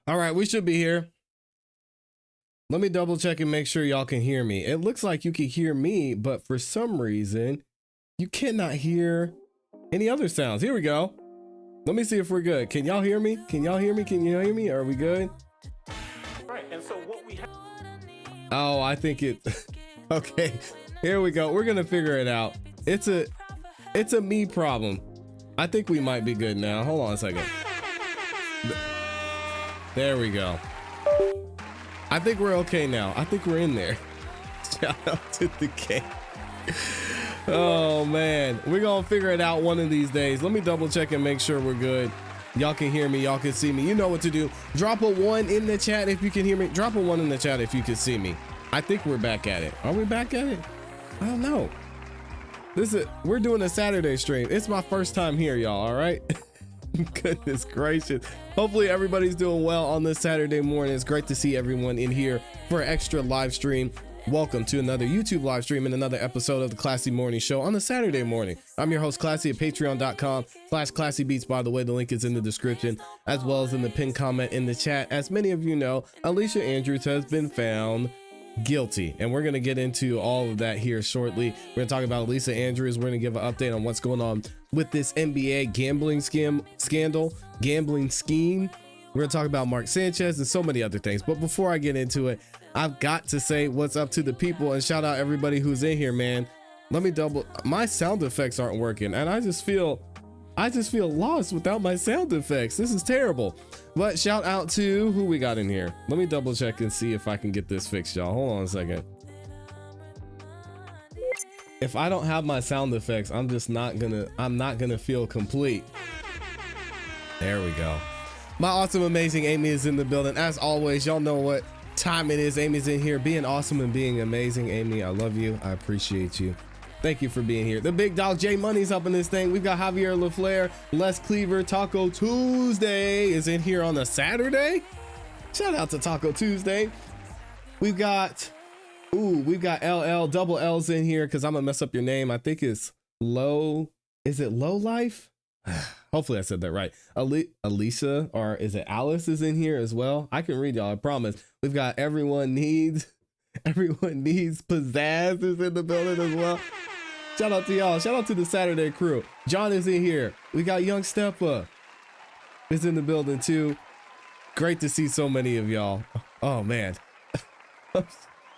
All right, we should be here. Let me double check and make sure y'all can hear me. It looks like you can hear me, but for some reason, you cannot hear any other sounds. Here we go. Let me see if we're good. Can y'all hear me? Can y'all hear me? Can you hear me? Are we good? Right, and so what we have. Oh, I think it. Okay, here we go. We're gonna figure it out. It's a me problem. I think we might be good now. Hold on a second. There we go. I think we're okay now. I think we're in there. Shout out to the K. Oh man, we're gonna figure it out one of these days. Let me double check and make sure we're good. Y'all can hear me, y'all can see me. You know what to do. Drop a 1 in the chat if you can hear me. Drop a 1 in the chat if you can see me. I think we're back at it. Are we back at it? I don't know. We're doing a Saturday stream. It's my first time here, y'all, all right? Goodness gracious. Hopefully everybody's doing well on this Saturday morning. It's great to see everyone in here for an extra live stream. Welcome to another YouTube live stream and another episode of the ClassE Morning Show on a Saturday morning. I'm your host, ClassE, at patreon.com/ClassEbeats. By the way, the link is in the description as well as in the pinned comment in the chat. As many of you know, Alicia Andrews has been found guilty, and we're going to get into all of that here shortly. We're going to talk about Alicia Andrews. We're going to give an update on what's going on with this NBA gambling gambling scheme. We're going to talk about Mark Sanchez and so many other things. But before I get into it, I've got to say what's up to the people and shout out everybody who's in here, man. Let me my sound effects aren't working, and I just feel lost without my sound effects. This is terrible. But shout out to who we got in here. Let me double check and see if I can get this fixed, y'all. Hold on a second. If I don't have my sound effects, I'm not gonna feel complete. There we go. My awesome, amazing Amy is in the building. As always, y'all know what time it is. Amy's in here being awesome and being amazing. Amy, I love you. I appreciate you. Thank you for being here. The big dog J Money's up in this thing. We've got Javier LaFleur, Les Cleaver. Taco Tuesday is in here on a Saturday. Shout out to Taco Tuesday. We've got LL, double L's in here because I'm gonna mess up your name. I think it's Low. Is it Low Life? Hopefully I said that right. Alicia, or is it Alice, is in here as well. I can read y'all, I promise. We've got Everyone Needs Pizzazz is in the building as well. Shout out to y'all. Shout out to the Saturday crew. John is in here. We got Young Steppa is in the building too. Great to see so many of y'all. Oh man.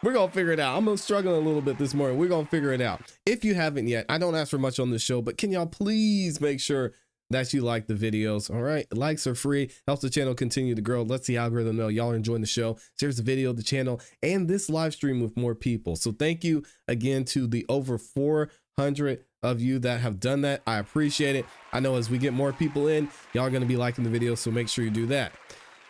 We're gonna figure it out. I'm struggling a little bit this morning. We're gonna figure it out. If you haven't yet, I don't ask for much on the show, but can y'all please make sure that you like the videos? All right, likes are free, helps the channel continue to grow. Lets the algorithm know y'all are enjoying the show, shares the video, the channel, and this live stream with more people. So thank you again to the over 400 of you that have done that. I appreciate it. I know as we get more people in, y'all are going to be liking the video, so make sure you do that.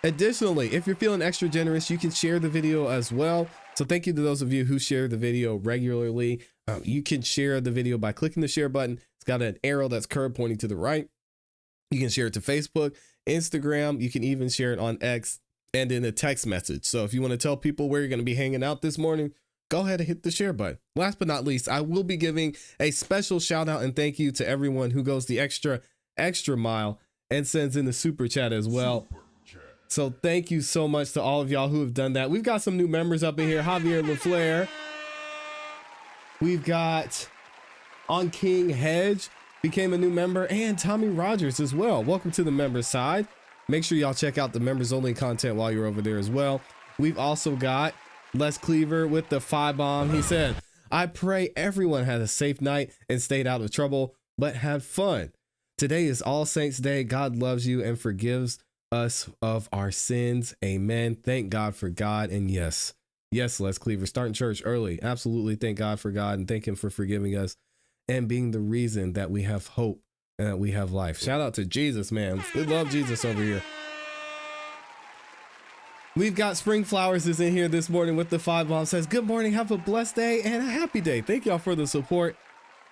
Additionally, if you're feeling extra generous, you can share the video as well. So thank you to those of you who share the video regularly. You can share the video by clicking the share button. It's got an arrow that's curved pointing to the right. You can share it to Facebook, Instagram. You can even share it on X and in a text message. So if you want to tell people where you're going to be hanging out this morning, go ahead and hit the share button. Last but not least, I will be giving a special shout out and thank you to everyone who goes the extra mile and sends in the super chat as well. So thank you so much to all of y'all who have done that. We've got some new members up in here. Javier LaFleur. We've got On King Hedge became a new member, and Tommy Rogers as well. Welcome to the members side. Make sure y'all check out the members only content while you're over there as well. We've also got Les Cleaver with the 5 bomb. He said, I pray everyone had a safe night and stayed out of trouble, but had fun. Today is All Saints Day. God loves you and forgives us of our sins. Amen. Thank God for God. And yes, Les Cleaver, starting church early. Absolutely. Thank God for God and thank him for forgiving us and being the reason that we have hope and that we have life. Shout out to Jesus, man. We love Jesus over here. We've got Spring Flowers is in here this morning with the 5 bomb. Says, good morning. Have a blessed day and a happy day. Thank y'all for the support.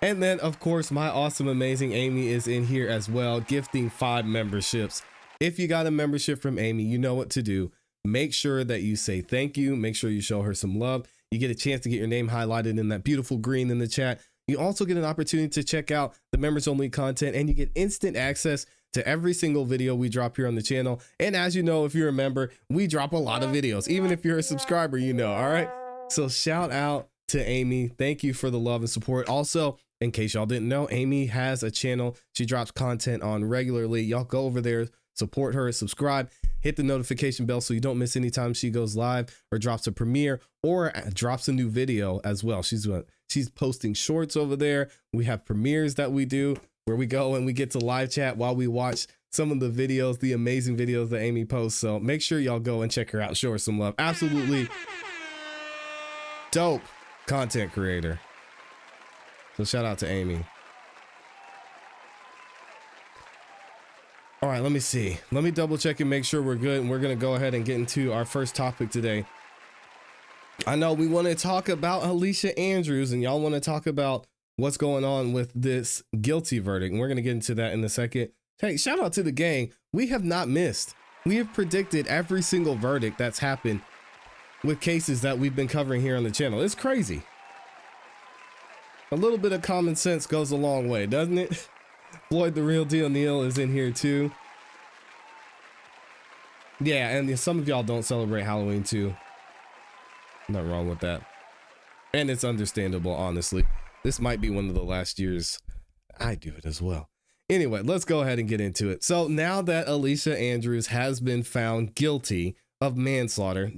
And then of course, my awesome, amazing Amy is in here as well, gifting 5 memberships. If you got a membership from Amy, you know what to do. Make sure that you say thank you. Make sure you show her some love. You get a chance to get your name highlighted in that beautiful green in the chat. You also get an opportunity to check out the members only content, and you get instant access to every single video we drop here on the channel. And as you know, if you're a member, we drop a lot of videos. Even if you're a subscriber, you know, all right? So shout out to Amy. Thank you for the love and support. Also, in case y'all didn't know, Amy has a channel she drops content on regularly. Y'all go over there, support her, subscribe, hit the notification bell so you don't miss any time she goes live or drops a premiere or drops a new video as well. She's posting shorts over there. We have premieres that we do where we go and we get to live chat while we watch some of the videos, the amazing videos that Amy posts. So make sure y'all go and check her out. Show her some love. Absolutely dope content creator. So shout out to Amy. All right, let me see. Let me double check and make sure we're good. And we're going to go ahead and get into our first topic today. I know we want to talk about Alicia Andrews, and y'all want to talk about what's going on with this guilty verdict. And we're going to get into that in a second. Hey, shout out to the gang. We have not missed. We have predicted every single verdict that's happened with cases that we've been covering here on the channel. It's crazy. A little bit of common sense goes a long way, doesn't it? Floyd the Real Deal Neal is in here too. Yeah, and some of y'all don't celebrate Halloween too. Nothing wrong with that. And it's understandable, honestly. This might be one of the last years I do it as well. Anyway, let's go ahead and get into it. So now that Alicia Andrews has been found guilty of manslaughter,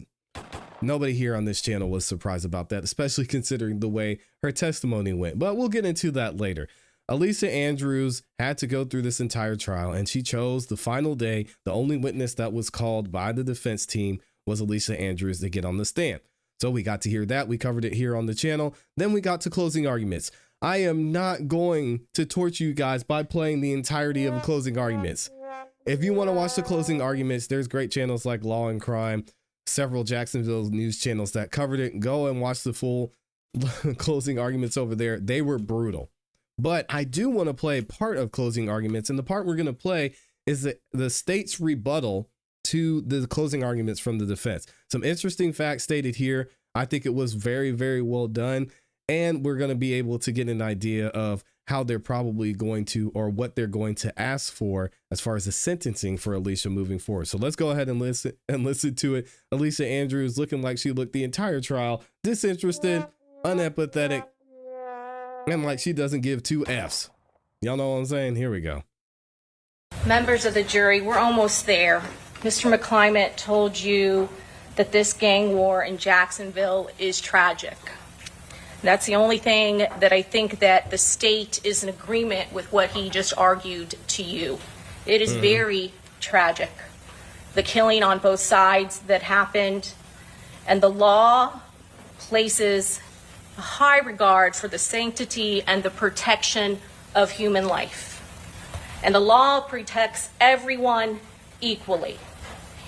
nobody here on this channel was surprised about that, especially considering the way her testimony went. But we'll get into that later. Alicia Andrews had to go through this entire trial, and she chose the final day. The only witness that was called by the defense team was Alicia Andrews to get on the stand. So we got to hear that. We covered it here on the channel. Then we got to closing arguments. I am not going to torture you guys by playing the entirety of closing arguments. If you want to watch the closing arguments, there's great channels like Law and Crime, several Jacksonville news channels that covered it. Go and watch the full closing arguments over there. They were brutal. But I do want to play part of closing arguments. And the part we're going to play is the state's rebuttal to the closing arguments from the defense. Some interesting facts stated here. I think it was very, very well done. And we're going to be able to get an idea of how they're probably going to, or what they're going to ask for as far as the sentencing for Alicia moving forward. So let's go ahead and listen to it. Alicia Andrews looking like she looked the entire trial disinterested, unempathetic, and like she doesn't give two F's. Y'all know what I'm saying? Here we go. Members of the jury, we're almost there. Mr. McClimate told you that this gang war in Jacksonville is tragic. That's the only thing that I think that the state is in agreement with what he just argued to you. It is very tragic. The killing on both sides that happened, and the law places a high regard for the sanctity and the protection of human life. And the law protects everyone equally.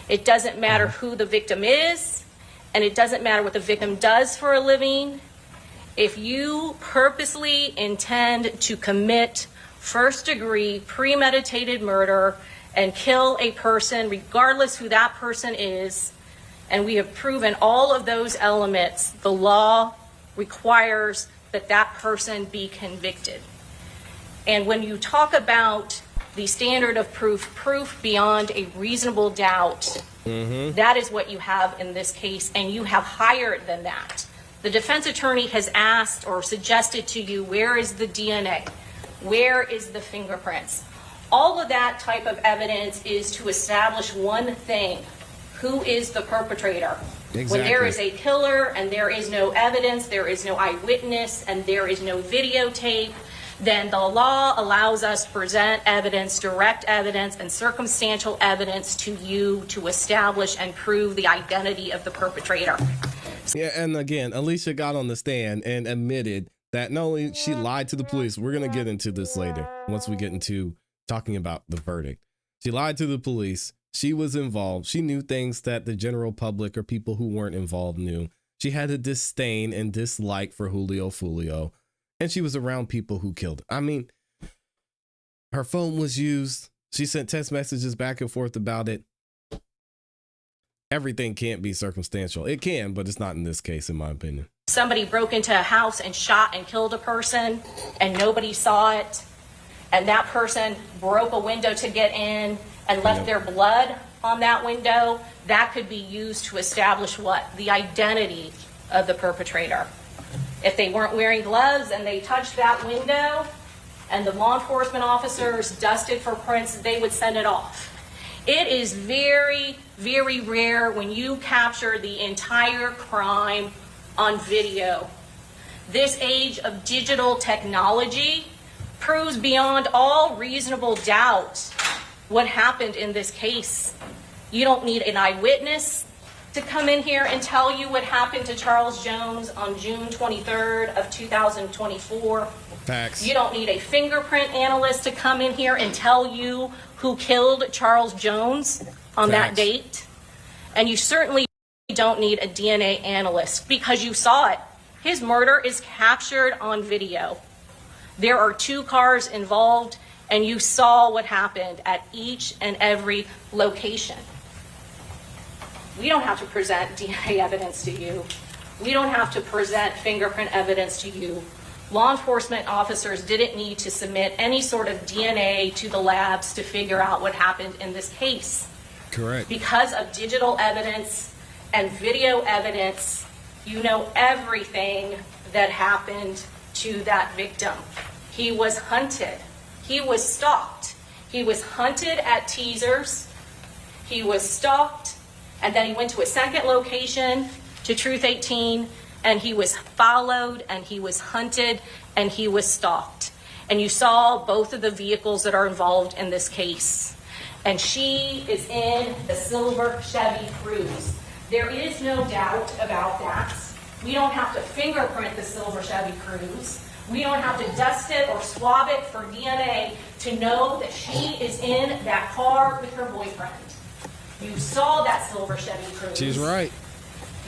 It doesn't matter who the victim is, and it doesn't matter what the victim does for a living. If you purposely intend to commit first-degree premeditated murder and kill a person, regardless who that person is, and we have proven all of those elements, the law requires that that person be convicted. And when you talk about the standard of proof beyond a reasonable doubt, that is what you have in this case, and you have higher than that. The defense attorney has asked or suggested to you, where is the DNA? Where is the fingerprints? All of that type of evidence is to establish one thing: who is the perpetrator? Exactly. When there is a killer and there is no evidence, there is no eyewitness, and there is no videotape, then the law allows us to present evidence, direct evidence, and circumstantial evidence to you to establish and prove the identity of the perpetrator. Yeah, and again, Alicia got on the stand and admitted that not only she lied to the police, we're going to get into this later once we get into talking about the verdict. She lied to the police. She was involved. She knew things that the general public or people who weren't involved knew. She had a disdain and dislike for Julio Fulio, and she was around people who killed. I mean, her phone was used. She sent text messages back and forth about it. Everything can't be circumstantial. It can, but it's not in this case, in my opinion. somebody broke into a house and shot and killed a person and nobody saw it, and that person broke a window to get in and left their blood on that window, that could be used to establish what? The identity of the perpetrator. If they weren't wearing gloves and they touched that window and the law enforcement officers dusted for prints, they would send it off. It is very, very rare when you capture the entire crime on video. This age of digital technology proves beyond all reasonable doubt what happened in this case. You don't need an eyewitness to come in here and tell you what happened to Charles Jones on June 23rd of 2024. Facts. You don't need a fingerprint analyst to come in here and tell you who killed Charles Jones on that date. And you certainly don't need a DNA analyst because you saw it. His murder is captured on video. There are 2 cars involved, and you saw what happened at each and every location. We don't have to present DNA evidence to you. We don't have to present fingerprint evidence to you. Law enforcement officers didn't need to submit any sort of DNA to the labs to figure out what happened in this case. Correct. Because of digital evidence and video evidence, you know everything that happened to that victim. He was hunted. He was stalked. He was hunted at teasers. He was stalked. And then he went to a second location, to Truth 18, and he was followed, and he was hunted, and he was stalked. And you saw both of the vehicles that are involved in this case. And she is in the silver Chevy Cruze. There is no doubt about that. We don't have to fingerprint the silver Chevy Cruze. We don't have to dust it or swab it for DNA to know that she is in that car with her boyfriend. You saw that silver Chevy Cruze. She's right.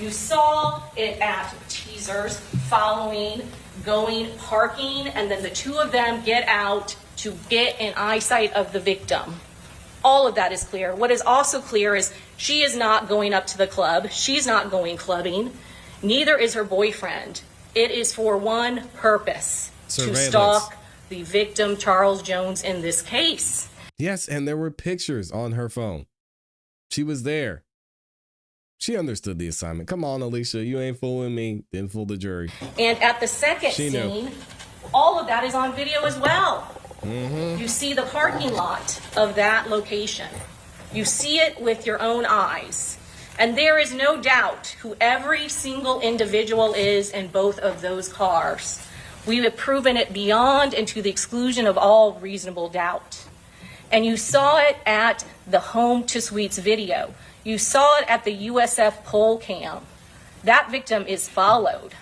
You saw it at teasers, following, going, parking, and then the 2 of them get out to get in eyesight of the victim. All of that is clear. What is also clear is she is not going up to the club. She's not going clubbing. Neither is her boyfriend. It is for one purpose: to stalk the victim, Charles Jones, in this case. Yes, and there were pictures on her phone. She was there. She understood the assignment. Come on, Alicia, you ain't fooling me. Didn't fool the jury. And at the second scene, all of that is on video as well. Mm-hmm. You see the parking lot of that location. You see it with your own eyes. And there is no doubt who every single individual is in both of those cars. We have proven it beyond and to the exclusion of all reasonable doubt. And you saw it at the Home to Suites video. You saw it at the USF poll cam. That victim is followed.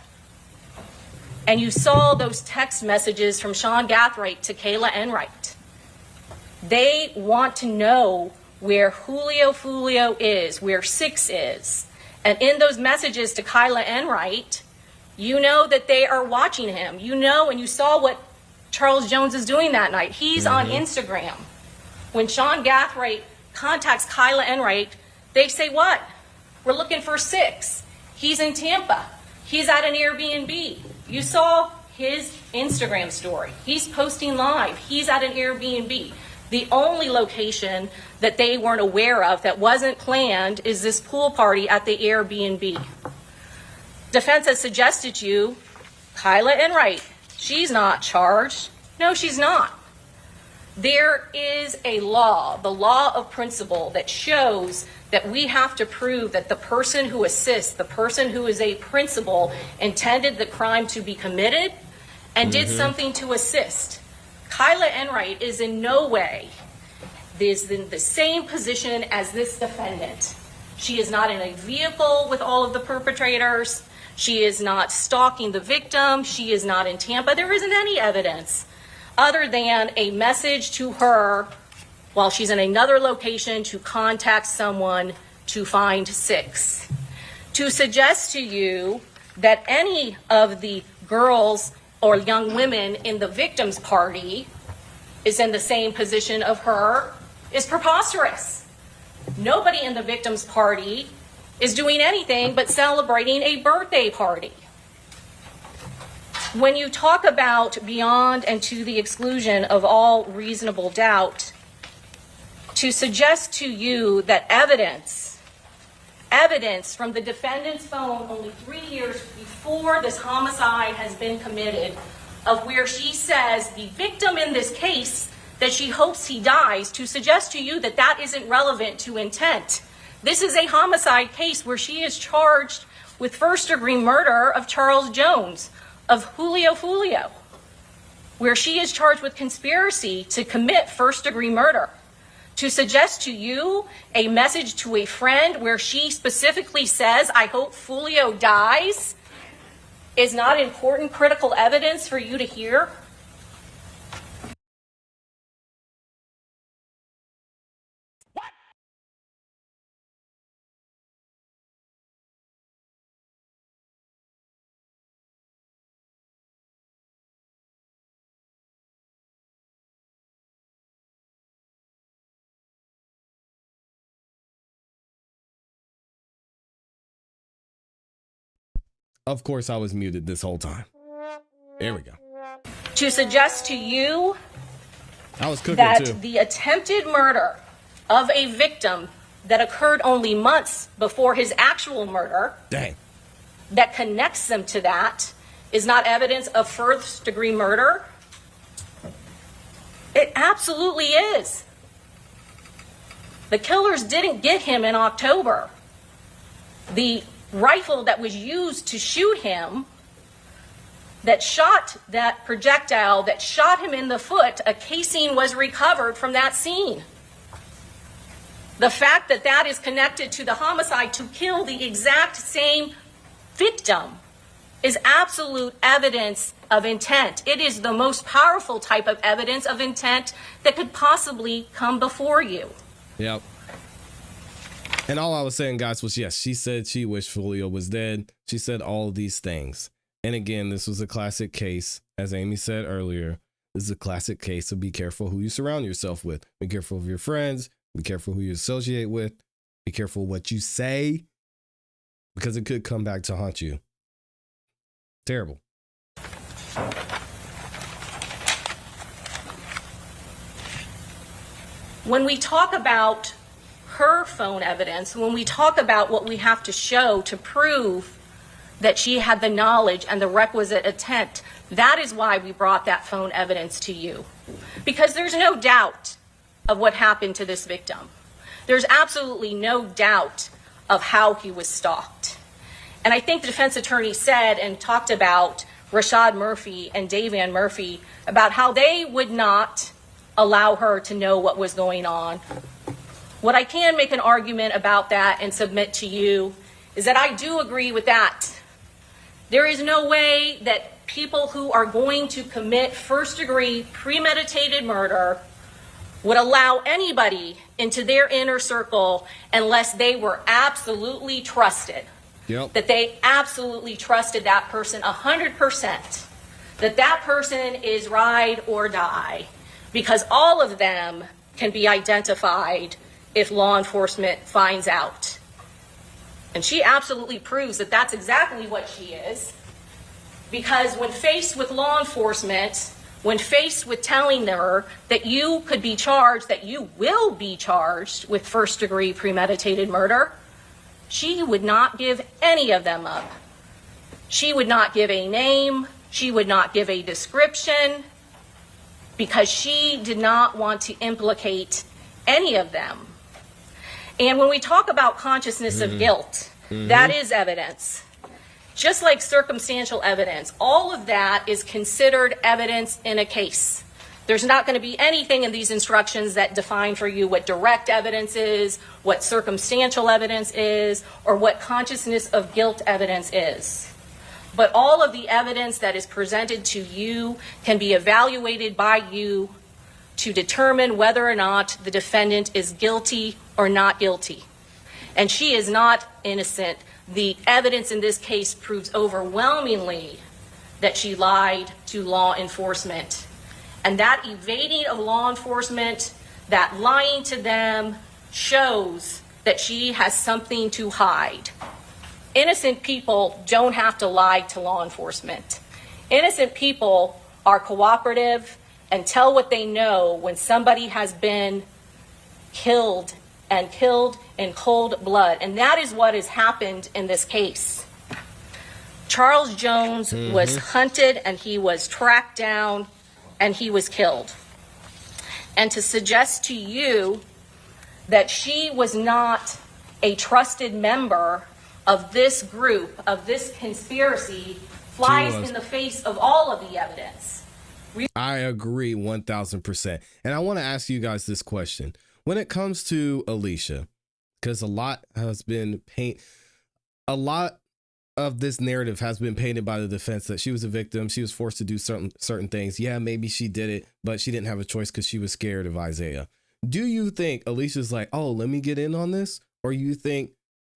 And you saw those text messages from Sean Gathright to Kayla Enright. They want to know where Julio Fulio is, where 6 is. And in those messages to Kyla Enright, you know that they are watching him. You know, and you saw what Charles Jones is doing that night. He's on Instagram. When Sean Gathright contacts Kyla Enright, they say what? We're looking for 6. He's in Tampa. He's at an Airbnb. You saw his Instagram story. He's posting live. He's at an Airbnb. The only location that they weren't aware of that wasn't planned is this pool party at the Airbnb. Defense has suggested to you, Kyla Enright, she's not charged. No, she's not. There is a law, the law of principle, that shows that we have to prove that the person who assists, the person who is a principal, intended the crime to be committed and did something to assist. Kyla Enright is in no way is in the same position as this defendant. She is not in a vehicle with all of the perpetrators. She is not stalking the victim. She is not in Tampa. There isn't any evidence other than a message to her while she's in another location to contact someone to find 6. To suggest to you that any of the girls or young women in the victim's party is in the same position of her is preposterous. Nobody in the victim's party is doing anything but celebrating a birthday party. When you talk about beyond and to the exclusion of all reasonable doubt, to suggest to you that evidence from the defendant's phone only 3 years before this homicide has been committed, of where she says the victim in this case that she hopes he dies, to suggest to you that that isn't relevant to intent. This is a homicide case where she is charged with first-degree murder of Charles Jones, of Julio, where she is charged with conspiracy to commit first-degree murder. To suggest to you a message to a friend where she specifically says, I hope Julio dies, is not important critical evidence for you to hear? Of course, I was muted this whole time. There we go. To suggest to you I was cooking that too. the attempted murder of a victim that occurred only months before his actual murder, Dang. that connects them to that, is not evidence of first-degree murder? It absolutely is. The killers didn't get him in October. The rifle that was used to shoot him, that shot that projectile, that shot him in the foot, a casing was recovered from that scene. The fact that that is connected to the homicide to kill the exact same victim is absolute evidence of intent. It is the most powerful type of evidence of intent that could possibly come before you. Yep. And all I was saying, guys, was yes, she said she wished Julio was dead. She said all of these things. And again, this was a classic case. As Amy said earlier, this is a classic case of be careful who you surround yourself with. Be careful of your friends. Be careful who you associate with. Be careful what you say, because it could come back to haunt you. Terrible. When we talk about her phone evidence, when we talk about what we have to show to prove that she had the knowledge and the requisite intent, that is why we brought that phone evidence to you. Because there's no doubt of what happened to this victim. There's absolutely no doubt of how he was stalked. And I think the defense attorney said and talked about Rashad Murphy and Davian Murphy, about how they would not allow her to know what was going on. What I can make an argument about that and submit to you is that I do agree with that. There is no way that people who are going to commit first-degree premeditated murder would allow anybody into their inner circle unless they were absolutely trusted. Yep. That they absolutely trusted that person 100%. That that person is ride or die. Because all of them can be identified if law enforcement finds out. And she absolutely proves that that's exactly what she is. Because when faced with law enforcement, when faced with telling her that you could be charged, that you will be charged with first-degree premeditated murder, she would not give any of them up. She would not give a name. She would not give a description, because she did not want to implicate any of them. And when we talk about consciousness of guilt, that is evidence. Just like circumstantial evidence, all of that is considered evidence in a case. There's not going to be anything in these instructions that define for you what direct evidence is, what circumstantial evidence is, or what consciousness of guilt evidence is. But all of the evidence that is presented to you can be evaluated by you to determine whether or not the defendant is guilty or not guilty. And she is not innocent. The evidence in this case proves overwhelmingly that she lied to law enforcement. And that evading of law enforcement, that lying to them, shows that she has something to hide. Innocent people don't have to lie to law enforcement. Innocent people are cooperative and tell what they know when somebody has been killed and killed in cold blood. And that is what has happened in this case. Charles Jones was hunted and he was tracked down and he was killed. And to suggest to you that she was not a trusted member of this group, of this conspiracy, flies in the face of all of the evidence. I agree 1000%. And I want to ask you guys this question. When it comes to Alicia, because a lot of this narrative has been painted by the defense that she was a victim. She was forced to do certain things. Yeah, maybe she did it, but she didn't have a choice because she was scared of Isaiah. Do you think Alicia's like, oh, let me get in on this? Or you think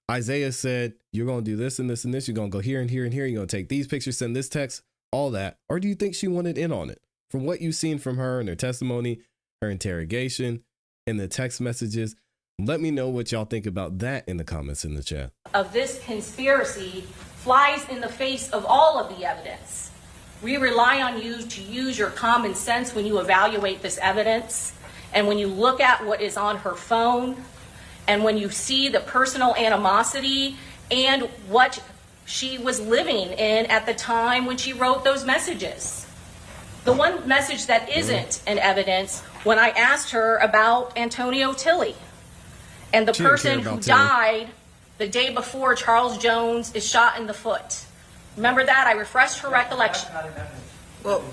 Isaiah said, you're going to do this and this and this. You're going to go here and here and here. You're going to take these pictures, send this text, all that. Or do you think she wanted in on it? From what you've seen from her and her testimony, her interrogation, and the text messages, let me know what y'all think about that in the comments in the chat. Of this conspiracy flies in the face of all of the evidence. We rely on you to use your common sense when you evaluate this evidence, and when you look at what is on her phone, and when you see the personal animosity and what she was living in at the time when she wrote those messages. The one message that isn't in evidence, when I asked her about Antonio Tilley and the person who died the day before Charles Jones is shot in the foot. Remember that? I refreshed her recollection. Well,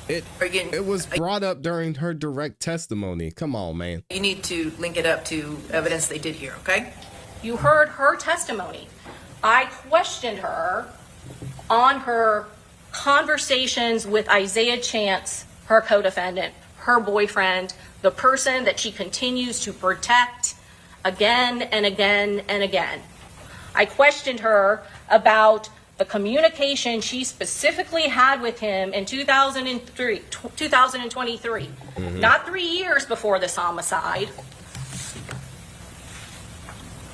it was brought up during her direct testimony. Come on, man. you need to link it up to evidence they did here, okay? You heard her testimony. I questioned her on her conversations with Isaiah Chance, her co-defendant, her boyfriend, the person that she continues to protect again and again and again. I questioned her about the communication she specifically had with him in 2023, not 3 years before this homicide,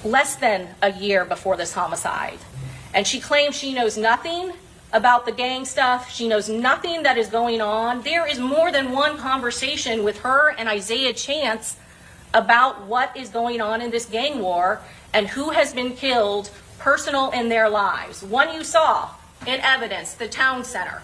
less than a year before this homicide. And she claims she knows nothing about the gang stuff. She knows nothing that is going on. There is more than one conversation with her and Isaiah Chance about what is going on in this gang war and who has been killed, personal in their lives. One you saw in evidence, the town center,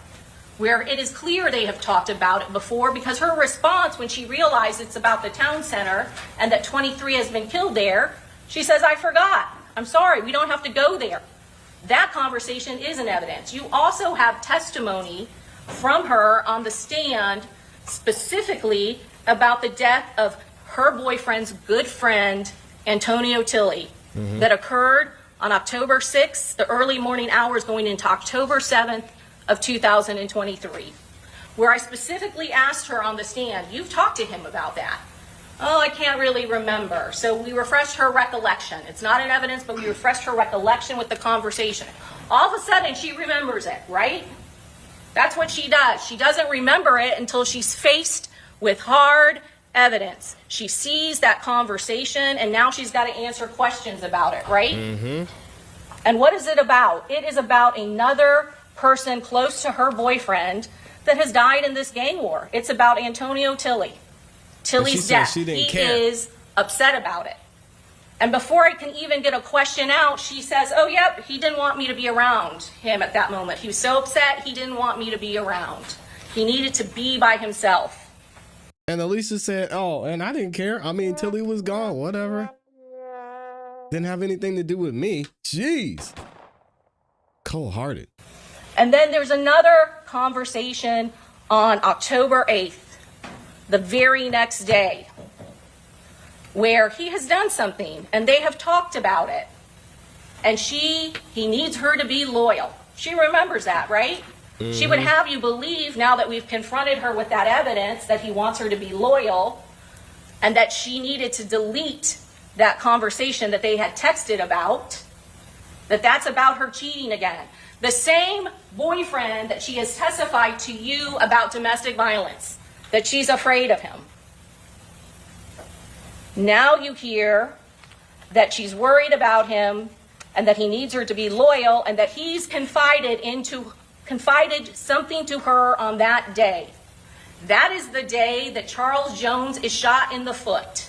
where it is clear they have talked about it before, because her response when she realized it's about the town center and that 23 has been killed there, she says, I forgot. I'm sorry, we don't have to go there. That conversation is in evidence. You also have testimony from her on the stand specifically about the death of her boyfriend's good friend, Antonio Tilley, that occurred on October 6th, the early morning hours going into October 7th of 2023, where I specifically asked her on the stand, you've talked to him about that. Oh, I can't really remember. So we refreshed her recollection. It's not in evidence, but we refreshed her recollection with the conversation. All of a sudden, she remembers it, right? That's what she does. She doesn't remember it until she's faced with hard evidence. She sees that conversation, and now she's got to answer questions about it, right? And what is it about? It is about another person close to her boyfriend that has died in this gang war. It's about Antonio Tilley. Tilley's death. He is upset about it. And before I can even get a question out, she says, oh, yep, he didn't want me to be around him at that moment. He was so upset, he didn't want me to be around. He needed to be by himself. And Alicia said, oh, and I didn't care. I mean, Tilley was gone, whatever. Didn't have anything to do with me. Jeez. Cold-hearted. And then there's another conversation on October 8th. The very next day, where he has done something and they have talked about it, and he needs her to be loyal. She remembers that, right? She would have you believe, now that we've confronted her with that evidence, that he wants her to be loyal and that she needed to delete that conversation that they had texted about, that's about her cheating again. The same boyfriend that she has testified to you about domestic violence, that she's afraid of him. Now you hear that she's worried about him and that he needs her to be loyal and that he's confided into confided something to her on that day. That is the day that Charles Jones is shot in the foot.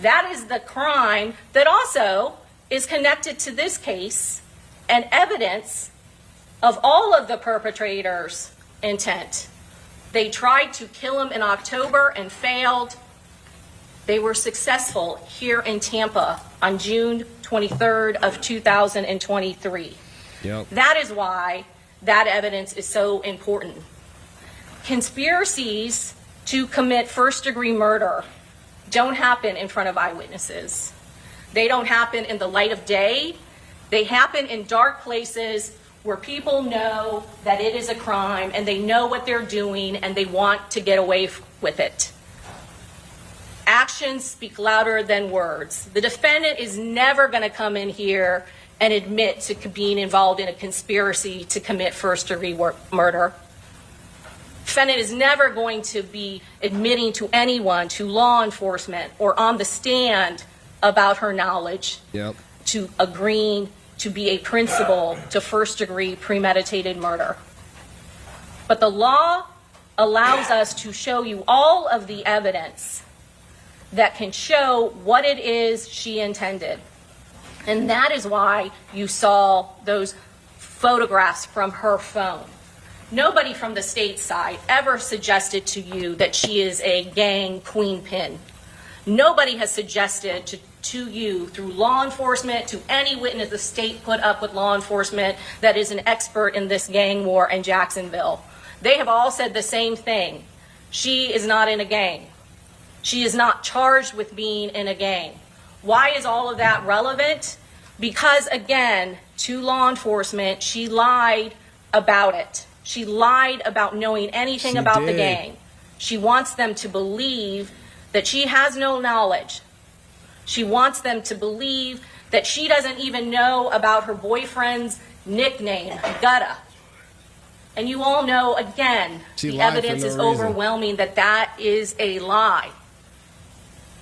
That is the crime that also is connected to this case and evidence of all of the perpetrators' intent. They tried to kill him in October and failed. They were successful here in Tampa on June 23rd of 2023. Yep. That is why that evidence is so important. Conspiracies to commit first-degree murder don't happen in front of eyewitnesses. They don't happen in the light of day. They happen in dark places where people know that it is a crime and they know what they're doing and they want to get away with it. Actions speak louder than words. The defendant is never going to come in here and admit to being involved in a conspiracy to commit first-degree murder. Defendant is never going to be admitting to anyone, to law enforcement, or on the stand about her knowledge, Yep. to agreeing to be a principal to first-degree premeditated murder. But the law allows us to show you all of the evidence that can show what it is she intended. And that is why you saw those photographs from her phone. Nobody from the state side ever suggested to you that she is a gang queen pin. Nobody has suggested to you through law enforcement, to any witness the state put up with law enforcement that is an expert in this gang war in Jacksonville. They have all said the same thing. She is not in a gang. She is not charged with being in a gang. Why is all of that relevant? Because, again, to law enforcement, she lied about it. She lied about knowing anything about the gang. She wants them to believe that she has no knowledge. She wants them to believe that she doesn't even know about her boyfriend's nickname, Gutta. And you all know, again, the evidence is overwhelming that that is a lie.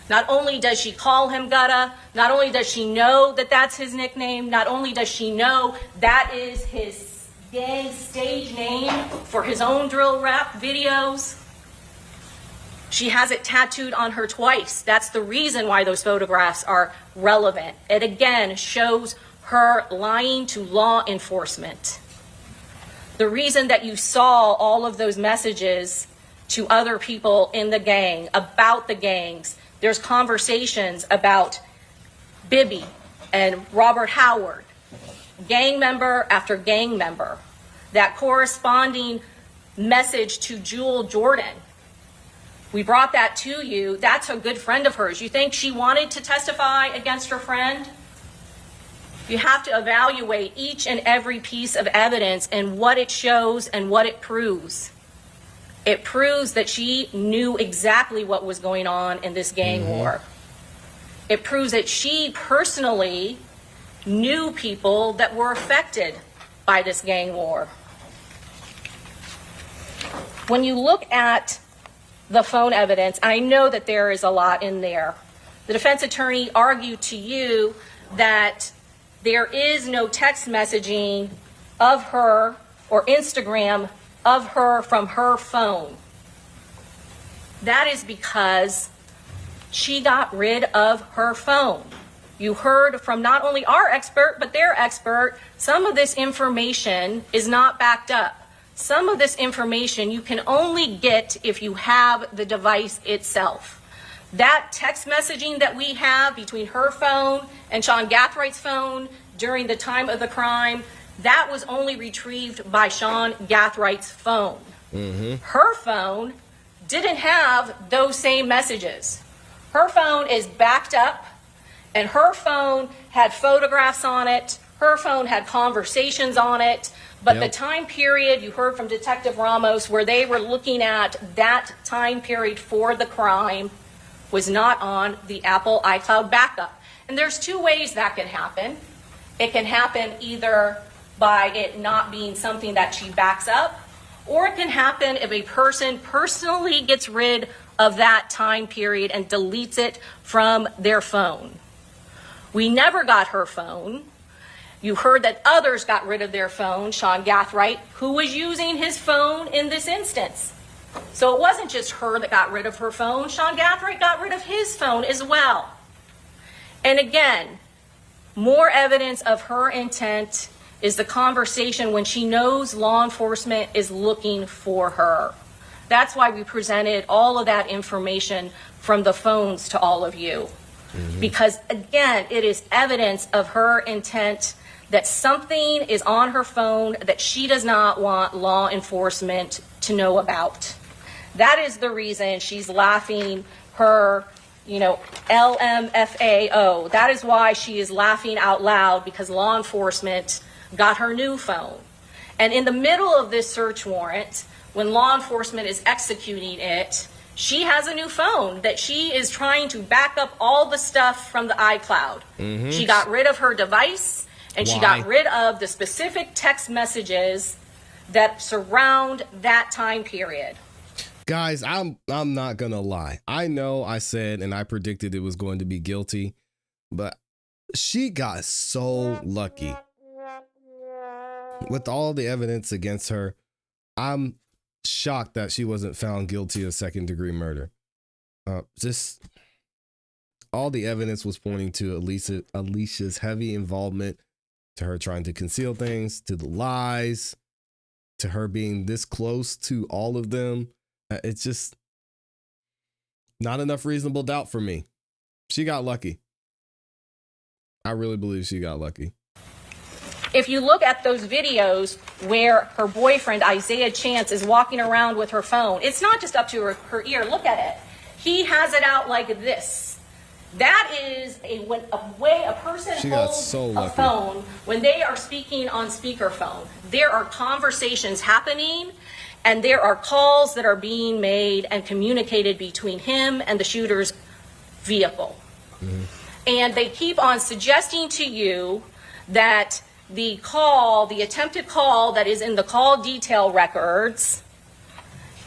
Not only does she call him Gutta, not only does she know that that's his nickname, not only does she know that is his gang stage name for his own drill rap videos, she has it tattooed on her twice. That's the reason why those photographs are relevant. It again shows her lying to law enforcement. The reason that you saw all of those messages to other people in the gang, about the gangs, there's conversations about Bibby and Robert Howard, gang member after gang member. That corresponding message to Jewel Jordan, we brought that to you. That's a good friend of hers. You think she wanted to testify against her friend? You have to evaluate each and every piece of evidence and what it shows and what it proves. It proves that she knew exactly what was going on in this gang war. It proves that she personally knew people that were affected by this gang war. When you look at the phone evidence, I know that there is a lot in there. The defense attorney argued to you that there is no text messaging of her or Instagram of her from her phone. That is because she got rid of her phone. You heard from not only our expert, but their expert, some of this information is not backed up. Some of this information you can only get if you have the device itself. That text messaging that we have between her phone and Sean Gathwright's phone during the time of the crime, that was only retrieved by Sean Gathwright's phone. Her phone didn't have those same messages. Her phone is backed up, and her phone had photographs on it. Her phone had conversations on it. But the time period, you heard from Detective Ramos, where they were looking at that time period for the crime was not on the Apple iCloud backup. And there's two ways that can happen. It can happen either by it not being something that she backs up, or it can happen if a person personally gets rid of that time period and deletes it from their phone. We never got her phone, You heard that others got rid of their phone. Sean Gathright, who was using his phone in this instance. So it wasn't just her that got rid of her phone. Sean Gathright got rid of his phone as well. And again, more evidence of her intent is the conversation when she knows law enforcement is looking for her. That's why we presented all of that information from the phones to all of you. Because again, it is evidence of her intent that something is on her phone that she does not want law enforcement to know about. That is the reason she's laughing her, LMFAO. That is why she is laughing out loud, because law enforcement got her new phone. And in the middle of this search warrant, when law enforcement is executing it, she has a new phone that she is trying to back up all the stuff from the iCloud. She got rid of her device, and she got rid of the specific text messages that surround that time period. Guys, I'm not gonna lie. I know I said and I predicted it was going to be guilty, but she got so lucky with all the evidence against her. I'm shocked that she wasn't found guilty of second-degree murder. Just all the evidence was pointing to Alicia's heavy involvement, to her trying to conceal things, to the lies, to her being this close to all of them. It's just not enough reasonable doubt for me. She got lucky. I really believe she got lucky. If you look at those videos where her boyfriend, Isaiah Chance, is walking around with her phone, it's not just up to her ear. Look at it. He has it out like this. That is a way a person holds a phone when they are speaking on speakerphone. There are conversations happening, and there are calls that are being made and communicated between him and the shooter's vehicle. And they keep on suggesting to you that the attempted call that is in the call detail records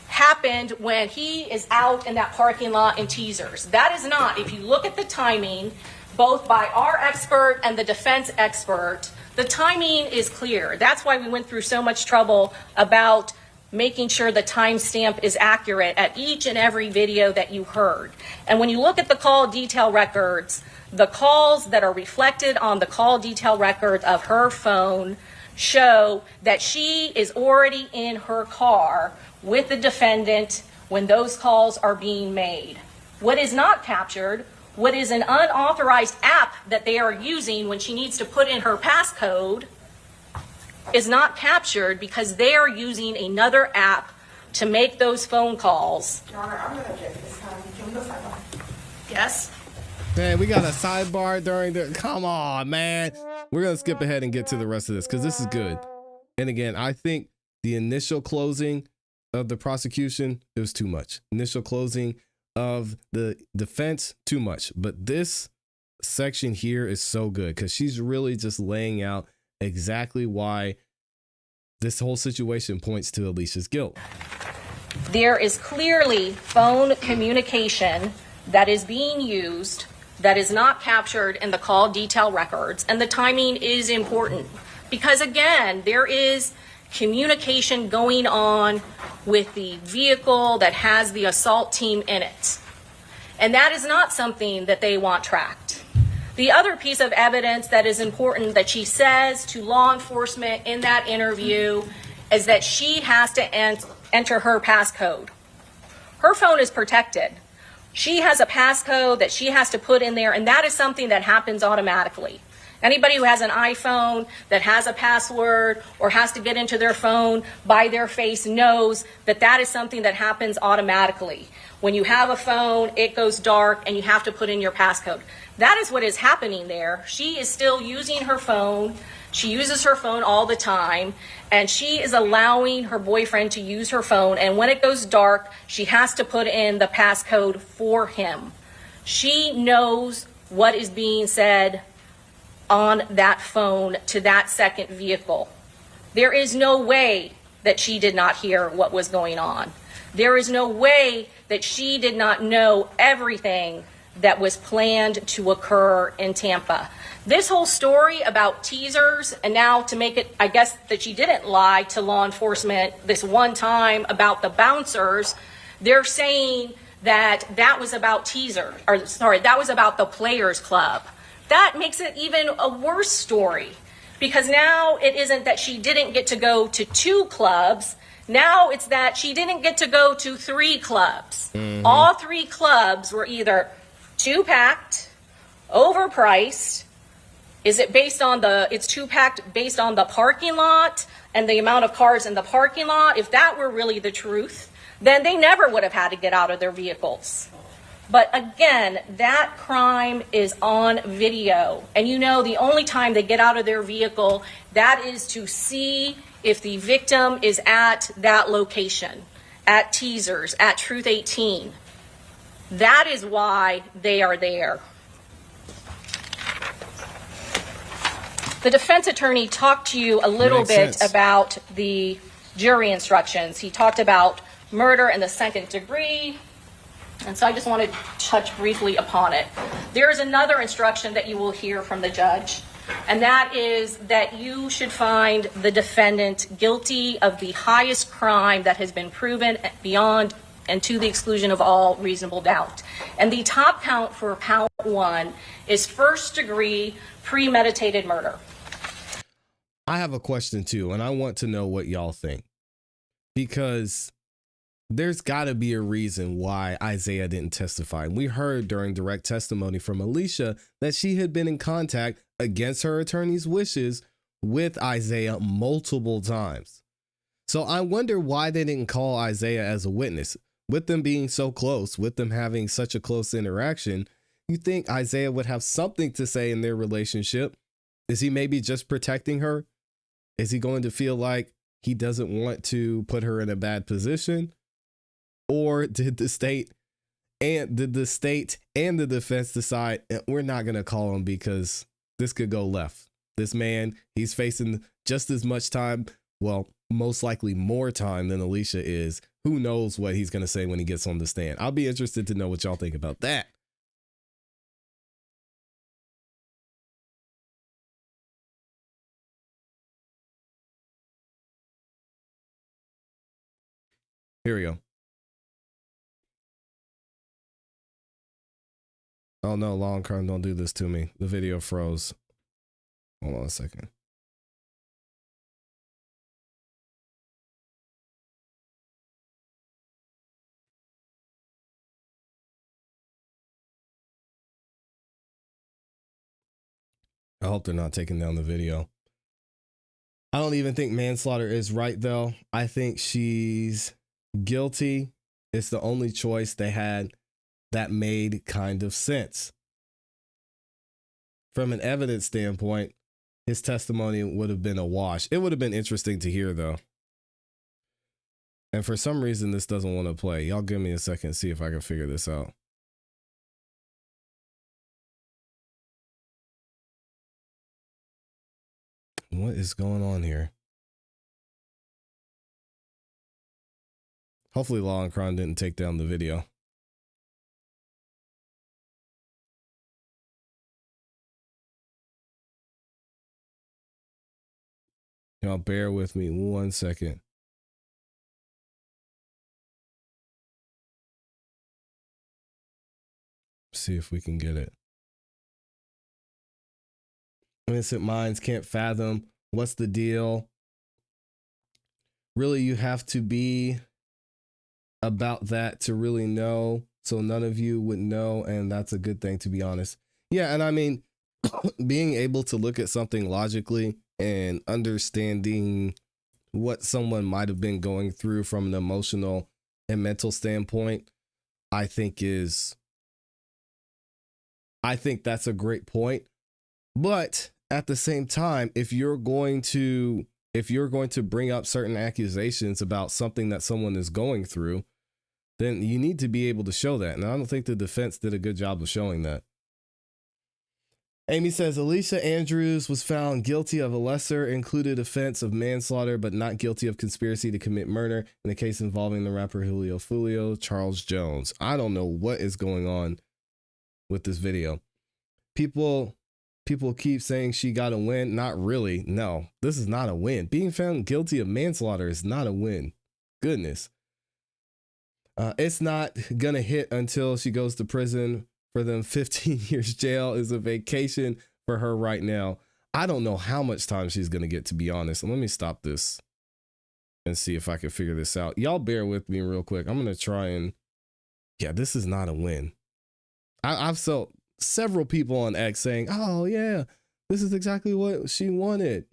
happened when he is out in that parking lot in Teasers. That is not. If you look at the timing, both by our expert and the defense expert, the timing is clear. That's why we went through so much trouble about making sure the timestamp is accurate at each and every video that you heard. And when you look at the call detail records, the calls that are reflected on the call detail record of her phone show that she is already in her car with the defendant when those calls are being made. What is not captured, what is an unauthorized app that they are using when she needs to put in her passcode, is not captured because they are using another app to make those phone calls. Your Honor, I'm going to object this time. Can we go sidebar? Yes? Man, we got a sidebar during the... Come on, man. We're going to skip ahead and get to the rest of this because this is good. And again, I think the initial closing of the prosecution, it was too much. Initial closing of the defense, too much. But this section here is so good because she's really just laying out exactly why this whole situation points to Alicia's guilt. There is clearly phone communication that is being used that is not captured in the call detail records, and the timing is important because, again, there is communication going on with the vehicle that has the assault team in it, and that is not something that they want tracked. The other piece of evidence that is important that she says to law enforcement in that interview is that she has to enter her passcode. Her phone is protected. She has a passcode that she has to put in there, and that is something that happens automatically. Anybody who has an iPhone that has a password or has to get into their phone by their face knows that that is something that happens automatically. When you have a phone, it goes dark and you have to put in your passcode. That is what is happening there. She is still using her phone. She uses her phone all the time, and she is allowing her boyfriend to use her phone, and when it goes dark, she has to put in the passcode for him. She knows what is being said on that phone to that second vehicle. There is no way that she did not hear what was going on. There is no way that she did not know everything that was planned to occur in Tampa. This whole story about teasers, and now to make it, I guess that she didn't lie to law enforcement this one time about the bouncers, they're saying that that was about that was about the Players Club. That makes it even a worse story, because now it isn't that she didn't get to go to 2 clubs. Now it's that she didn't get to go to 3 clubs. Mm-hmm. All 3 clubs were either too packed, overpriced. Is it based on it's too packed based on the parking lot and the amount of cars in the parking lot? If that were really the truth, then they never would have had to get out of their vehicles. But again, that crime is on video. And you know, the only time they get out of their vehicle, that is to see if the victim is at that location, at Teasers, at Truth 18. That is why they are there. The defense attorney talked to you a little bit about the jury instructions. He talked about murder in the 2nd degree. And so I just want to touch briefly upon it. There is another instruction that you will hear from the judge, and that is that you should find the defendant guilty of the highest crime that has been proven beyond and to the exclusion of all reasonable doubt. And the top count for count 1 is 1st degree premeditated murder. I have a question too, and I want to know what y'all think, because there's got to be a reason why Isaiah didn't testify. We heard during direct testimony from Alicia that she had been in contact against her attorney's wishes with Isaiah multiple times. So I wonder why they didn't call Isaiah as a witness. With them being so close, with them having such a close interaction, you think Isaiah would have something to say in their relationship. Is he maybe just protecting her? Is he going to feel like he doesn't want to put her in a bad position? Or did the state and the defense decide we're not going to call him because this could go left? This man, he's facing just as much time, well, most likely more time than Alicia is. Who knows what he's going to say when he gets on the stand? I'll be interested to know what y'all think about that. Here we go. Oh no, long term, don't do this to me. The video froze. Hold on a second. I hope they're not taking down the video. I don't even think manslaughter is right, though. I think she's guilty. It's the only choice they had that made kind of sense. From an evidence standpoint, his testimony would have been a wash. It would have been interesting to hear, though. And for some reason, this doesn't want to play. Y'all give me a second to see if I can figure this out. What is going on here? Hopefully Law and Crime didn't take down the video. Y'all bear with me 1 second. See if we can get it. Innocent minds can't fathom what's the deal. Really, you have to be about that to really know. So none of you would know, and that's a good thing, to be honest. Yeah, and I mean, being able to look at something logically and understanding what someone might have been going through from an emotional and mental standpoint, I think that's a great point. But at the same time, if you're going to bring up certain accusations about something that someone is going through, then you need to be able to show that. And I don't think the defense did a good job of showing that. Amy says Alicia Andrews was found guilty of a lesser included offense of manslaughter, but not guilty of conspiracy to commit murder in the case involving the rapper Julio Fulio, Charles Jones. I don't know what is going on with this video. People keep saying she got a win. Not really. No, this is not a win. Being found guilty of manslaughter is not a win. Goodness. It's not gonna hit until she goes to prison. For them, 15 years jail is a vacation for her right now. I don't know how much time she's gonna get, to be honest. And let me stop this and see if I can figure this out. Y'all bear with me real quick. I'm gonna try and, yeah, this is not a win. I've saw several people on X saying, oh yeah, this is exactly what she wanted.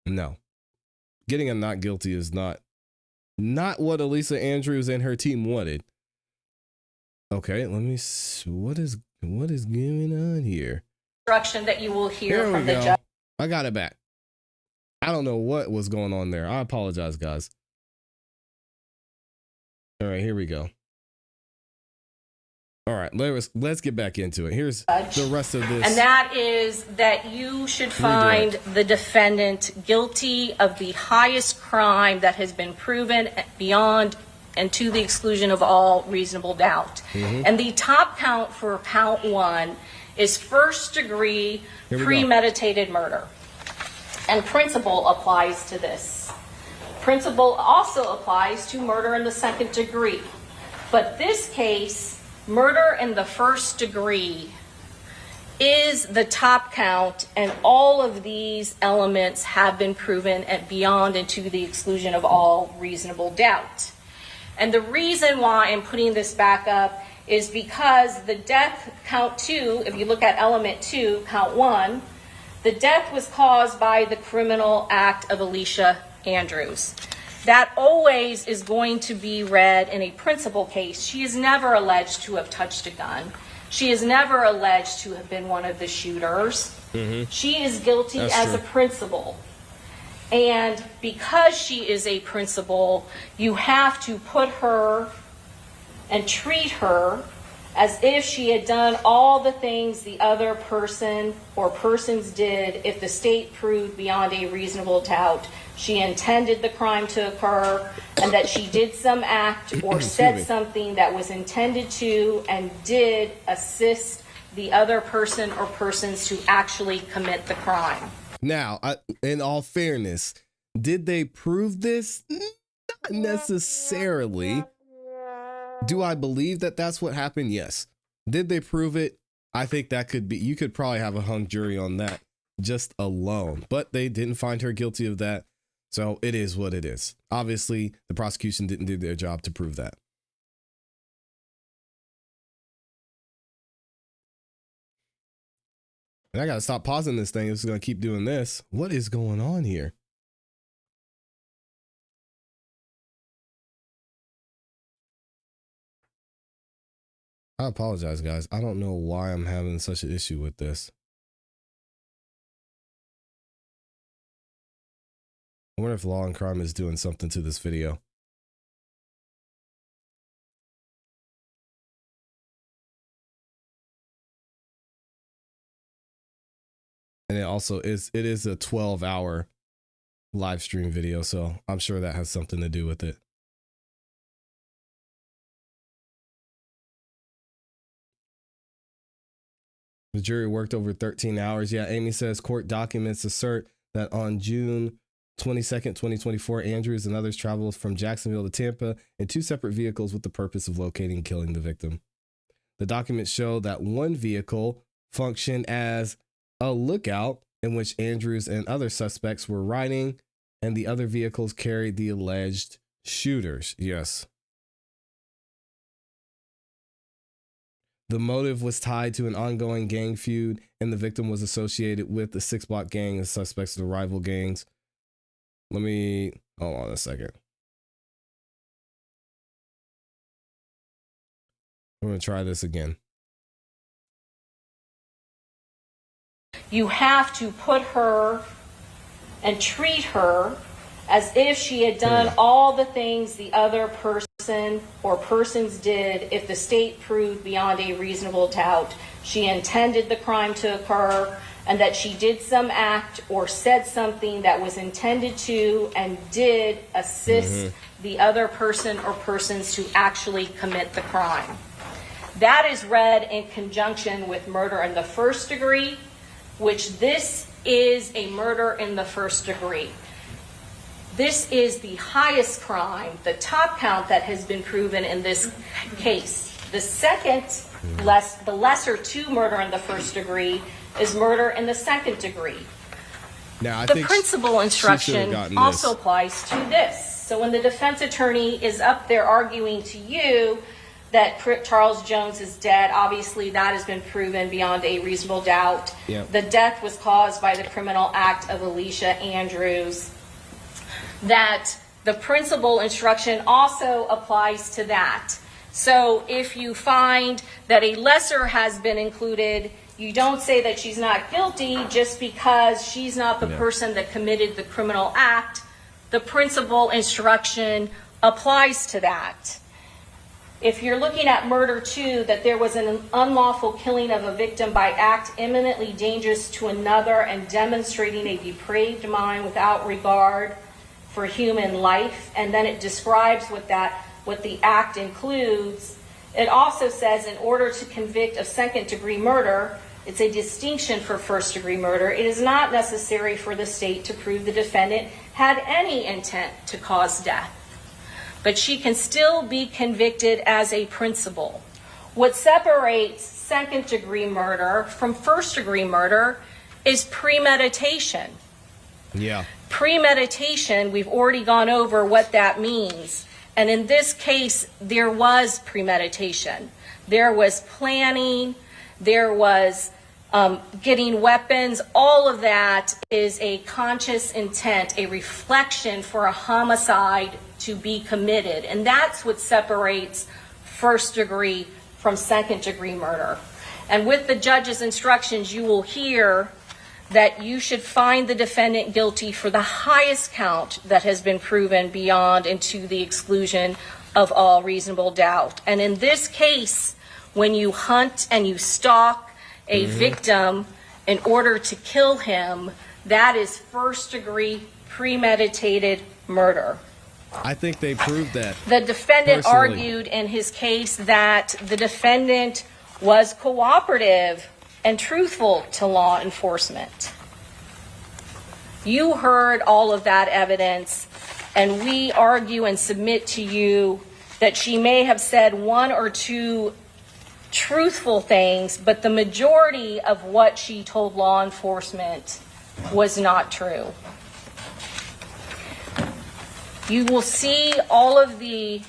No, getting a not guilty is not what Alicia Andrews and her team wanted. Okay, let me see. What is going on here? Instruction that you will hear from the judge. I got it back. I don't know what was going on there. I apologize, guys. All right, here we go. All right, let's get back into it. Here's the rest of this. And that is that you should find the defendant guilty of the highest crime that has been proven beyond and to the exclusion of all reasonable doubt. And the top count for count 1 is first-degree premeditated murder. And principle applies to this. Principle also applies to murder in the second degree. But this case, murder in the first degree, is the top count, and all of these elements have been proven at beyond and to the exclusion of all reasonable doubt. And the reason why I'm putting this back up is because the death, count 2, if you look at element 2, count 1, the death was caused by the criminal act of Alicia Andrews. That always is going to be read in a principal case. She is never alleged to have touched a gun. She is never alleged to have been one of the shooters. She is guilty as a principal. And because she is a principal, you have to put her and treat her as if she had done all the things the other person or persons did if the state proved beyond a reasonable doubt she intended the crime to occur and that she did some act or said something that was intended to and did assist the other person or persons to actually commit the crime. Now, in all fairness, did they prove this? Not necessarily. Do I believe that that's what happened? Yes. Did they prove it? I think that could be, you could probably have a hung jury on that just alone, but they didn't find her guilty of that. So it is what it is. Obviously, the prosecution didn't do their job to prove that. And I got to stop pausing this thing. It's going to keep doing this. What is going on here? I apologize, guys. I don't know why I'm having such an issue with this. I wonder if Law and Crime is doing something to this video. And it also is, it is a 12-hour live stream video, so I'm sure that has something to do with it. The jury worked over 13 hours. Yeah, Amy says court documents assert that on June 22nd, 2024, Andrews and others traveled from Jacksonville to Tampa in 2 separate vehicles with the purpose of locating and killing the victim. The documents show that one vehicle functioned as a lookout in which Andrews and other suspects were riding, and the other vehicles carried the alleged shooters. Yes. The motive was tied to an ongoing gang feud, and the victim was associated with the 6 Block gang and suspects of the rival gangs. Let me, hold on a second. I'm going to try this again. You have to put her and treat her as if she had done all the things the other person or persons did if the state proved beyond a reasonable doubt she intended the crime to occur and that she did some act or said something that was intended to and did assist the other person or persons to actually commit the crime. That is read in conjunction with murder in the first degree, which this is a murder in the first degree. This is the highest crime, the top count that has been proven in this case. The second, the lesser to murder in the first degree is murder in the second degree. Now, I The think principal she should have instruction gotten also this. applies to this. So when the defense attorney is up there arguing to you that Charles Jones is dead, obviously that has been proven beyond a reasonable doubt. Yep. The death was caused by the criminal act of Alicia Andrews. That the principal instruction also applies to that. So if you find that a lesser has been included, you don't say that she's not guilty just because she's not the person that committed the criminal act. The principal instruction applies to that. If you're looking at murder 2, that there was an unlawful killing of a victim by act imminently dangerous to another and demonstrating a depraved mind without regard for human life, and then it describes what the act includes. It also says in order to convict of second-degree murder, it's a distinction for first-degree murder. It is not necessary for the state to prove the defendant had any intent to cause death, but she can still be convicted as a principal. What separates second-degree murder from first-degree murder is premeditation. Yeah. Premeditation, we've already gone over what that means. And in this case, there was premeditation. There was planning. There was getting weapons. All of that is a conscious intent, a reflection for a homicide to be committed. And that's what separates first degree from second degree murder. And with the judge's instructions, you will hear that you should find the defendant guilty for the highest count that has been proven beyond and to the exclusion of all reasonable doubt. And in this case, when you hunt and you stalk a victim in order to kill him, that is first degree premeditated murder. I think they proved that. The defendant Personally. argued in his case that the defendant was cooperative and truthful to law enforcement. You heard all of that evidence, and we argue and submit to you that she may have said one or two truthful things, but the majority of what she told law enforcement was not true. You will see all of the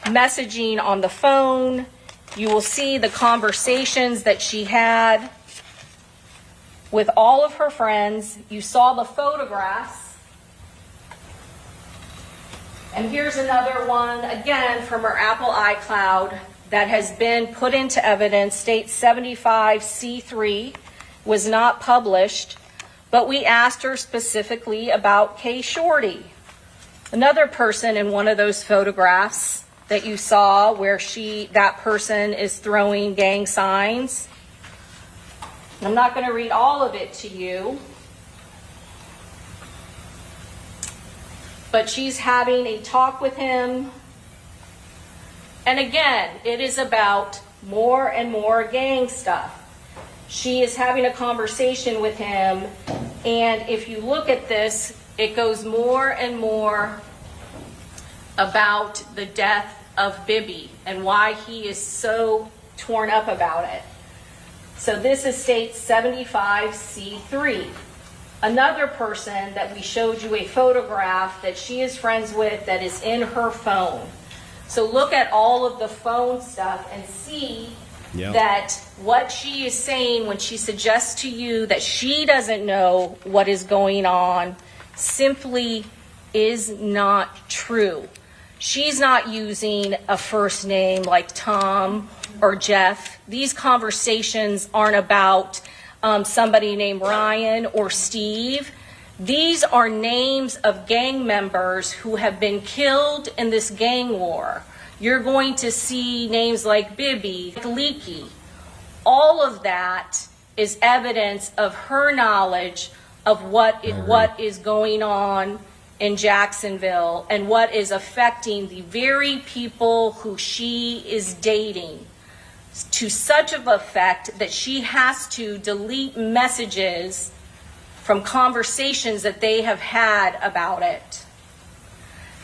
messaging on the phone. You will see the conversations that she had with all of her friends. You saw the photographs. And here's another one, again, from her Apple iCloud that has been put into evidence. States 75C3 was not published, but we asked her specifically about Kay Shorty, another person in one of those photographs that you saw where that person is throwing gang signs. I'm not going to read all of it to you, but she's having a talk with him. And again, it is about more and more gang stuff. She is having a conversation with him, and if you look at this, it goes more and more about the death of Bibby and why he is so torn up about it. So this is state 75C3. Another person that we showed you a photograph that she is friends with that is in her phone. So look at all of the phone stuff and see that what she is saying when she suggests to you that she doesn't know what is going on simply is not true. She's not using a first name like Tom or Jeff. These conversations aren't about somebody named Ryan or Steve. These are names of gang members who have been killed in this gang war. You're going to see names like Bibby, Leaky. All of that is evidence of her knowledge of what is going on in Jacksonville and what is affecting the very people who she is dating. to such of effect that she has to delete messages from conversations that they have had about it.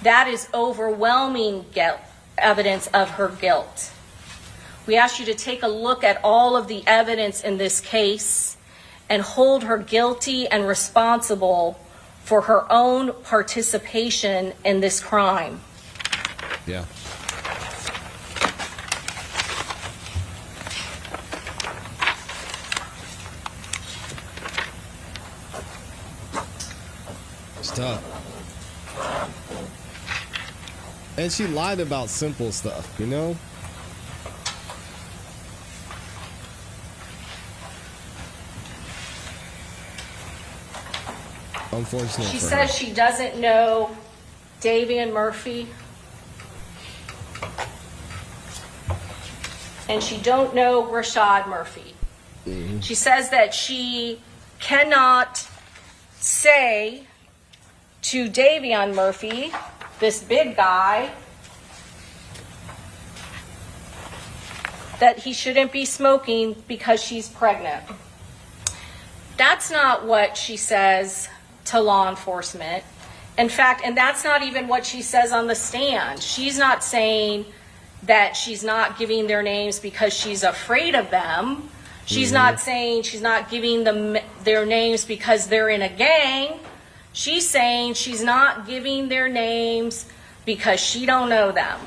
That is overwhelming evidence of her guilt. We ask you to take a look at all of the evidence in this case and hold her guilty and responsible for her own participation in this crime. Yeah. It's tough. And she lied about simple stuff, you know? Unfortunate. She for says her. she doesn't know Davian Murphy. And she don't know Rashad Murphy. Mm-hmm. She says that she cannot say to Davian Murphy, this big guy, that he shouldn't be smoking because she's pregnant. That's not what she says to law enforcement. In fact, and that's not even what she says on the stand. She's not saying that she's not giving their names because she's afraid of them. She's not saying she's not giving them their names because they're in a gang. She's saying she's not giving their names because she don't know them.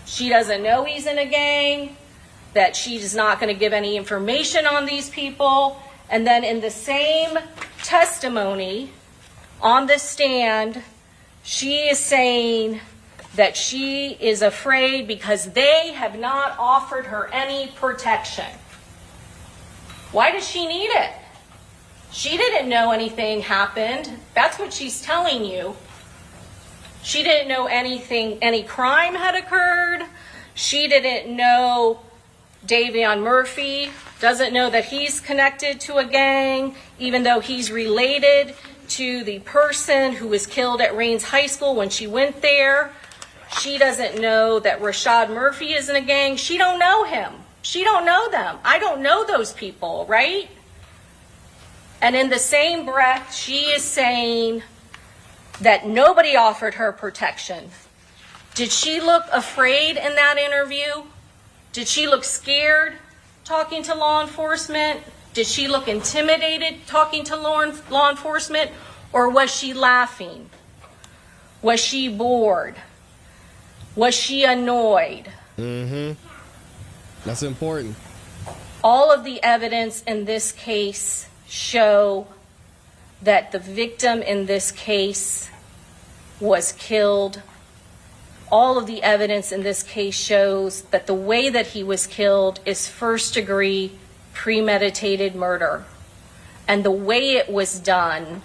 She doesn't know he's in a gang, that she's not going to give any information on these people. And then in the same testimony on the stand, she is saying that she is afraid because they have not offered her any protection. Why does she need it? She didn't know anything happened. That's what she's telling you. She didn't know any crime had occurred. She didn't know Davian Murphy, doesn't know that he's connected to a gang, even though he's related to the person who was killed at Rains High School when she went there. She doesn't know that Rashad Murphy is in a gang. She don't know him. She don't know them. I don't know those people, right? And in the same breath, she is saying that nobody offered her protection. Did she look afraid in that interview? Did she look scared talking to law enforcement? Did she look intimidated talking to law enforcement? Or was she laughing? Was she bored? Was she annoyed? That's important. All of the evidence in this case show that the victim in this case was killed. All of the evidence in this case shows that the way that he was killed is first-degree premeditated murder. And the way it was done,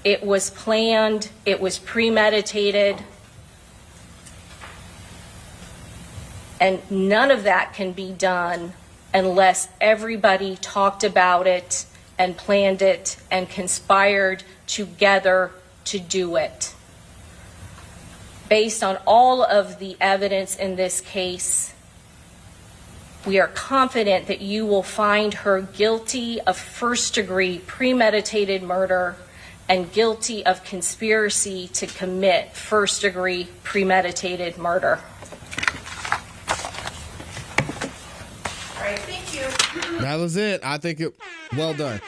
it was planned, it was premeditated, and none of that can be done unless everybody talked about it and planned it and conspired together to do it. Based on all of the evidence in this case, we are confident that you will find her guilty of first-degree premeditated murder and guilty of conspiracy to commit first-degree premeditated murder. All right, thank you. That was it. I think it, well done.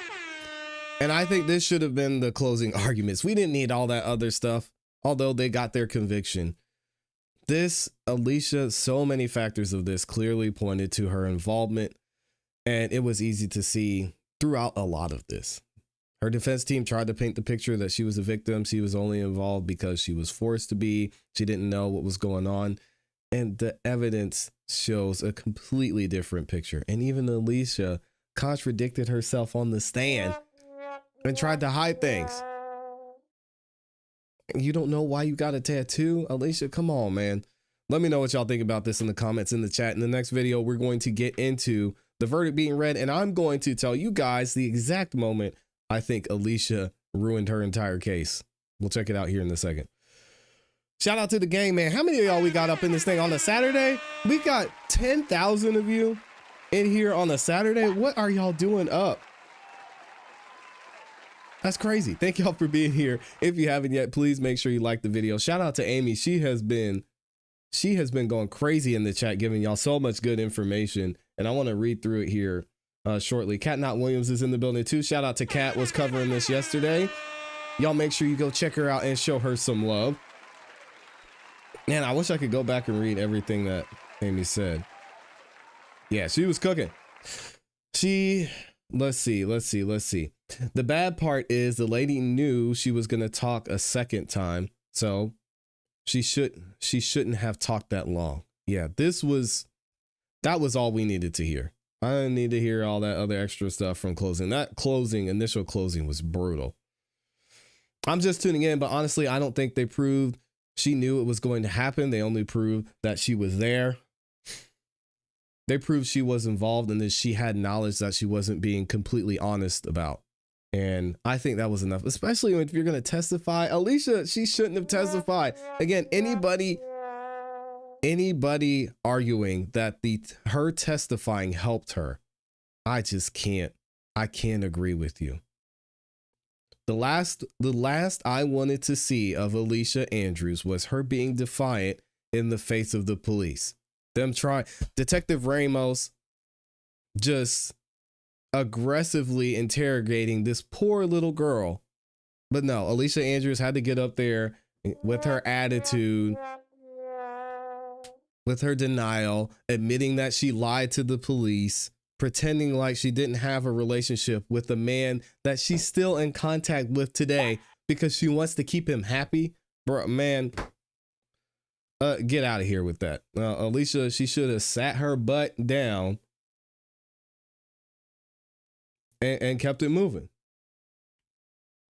And I think this should have been the closing arguments. We didn't need all that other stuff, although they got their conviction. This, Alicia, so many factors of this clearly pointed to her involvement, and it was easy to see throughout a lot of this. Her defense team tried to paint the picture that she was a victim. She was only involved because she was forced to be. She didn't know what was going on. And the evidence shows a completely different picture. And even Alicia contradicted herself on the stand and tried to hide things. You don't know why you got a tattoo? Alicia, come on, man. Let me know what y'all think about this in the comments, in the chat. In the next video, we're going to get into the verdict being read, and I'm going to tell you guys the exact moment I think Alicia ruined her entire case. We'll check it out here in a second. Shout out to the gang, man. How many of y'all we got up in this thing on a Saturday? We got 10,000 of you in here on a Saturday. What are y'all doing up? That's crazy. Thank y'all for being here. If you haven't yet, please make sure you like the video. Shout out to Amy. She has been going crazy in the chat, giving y'all so much good information. And I want to read through it here shortly. Kat Not Williams is in the building too. Shout out to Kat, was covering this yesterday. Y'all make sure you go check her out and show her some love. Man, I wish I could go back and read everything that Amy said. Yeah, she was cooking. Let's see. The bad part is the lady knew she was going to talk a second time. So she shouldn't have talked that long. Yeah, that was all we needed to hear. I didn't need to hear all that other extra stuff from closing. That initial closing was brutal. I'm just tuning in, but honestly, I don't think they proved she knew it was going to happen. They only proved that she was there. They proved she was involved and that she had knowledge that she wasn't being completely honest about. And I think that was enough, especially if you're going to testify. Alicia, she shouldn't have testified. Again, anybody arguing that her testifying helped her, I can't agree with you. The last I wanted to see of Alicia Andrews was her being defiant in the face of the police. Detective Ramos just aggressively interrogating this poor little girl. But no, Alicia Andrews had to get up there with her attitude, with her denial, admitting that she lied to the police, pretending like she didn't have a relationship with a man that she's still in contact with today because she wants to keep him happy. Bro, man, get out of here with that. Alicia, she should have sat her butt down and kept it moving.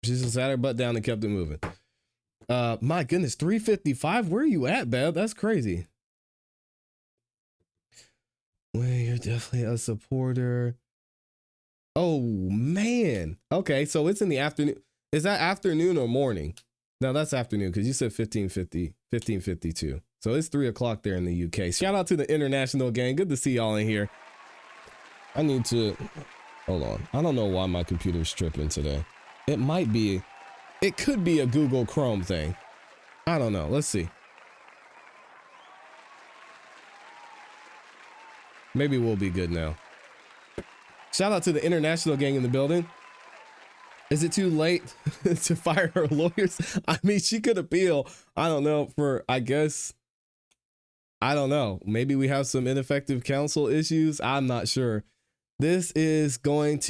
She just sat her butt down and kept it moving. My goodness, 355. Where are you at, Bev? That's crazy. Well, you're definitely a supporter. Oh man. Okay, so it's in the afternoon. Is that afternoon or morning? No, that's afternoon because you said 1552. So it's 3 o'clock there in the UK. Shout out to the international gang. Good to see y'all in here. I need to hold on. I don't know why my computer's tripping today. It could be a Google Chrome thing. I don't know. Let's see. Maybe we'll be good now. Shout out to the international gang in the building. Is it too late to fire her lawyers? I mean, she could appeal. I don't know I don't know. Maybe we have some ineffective counsel issues. I'm not sure. This is like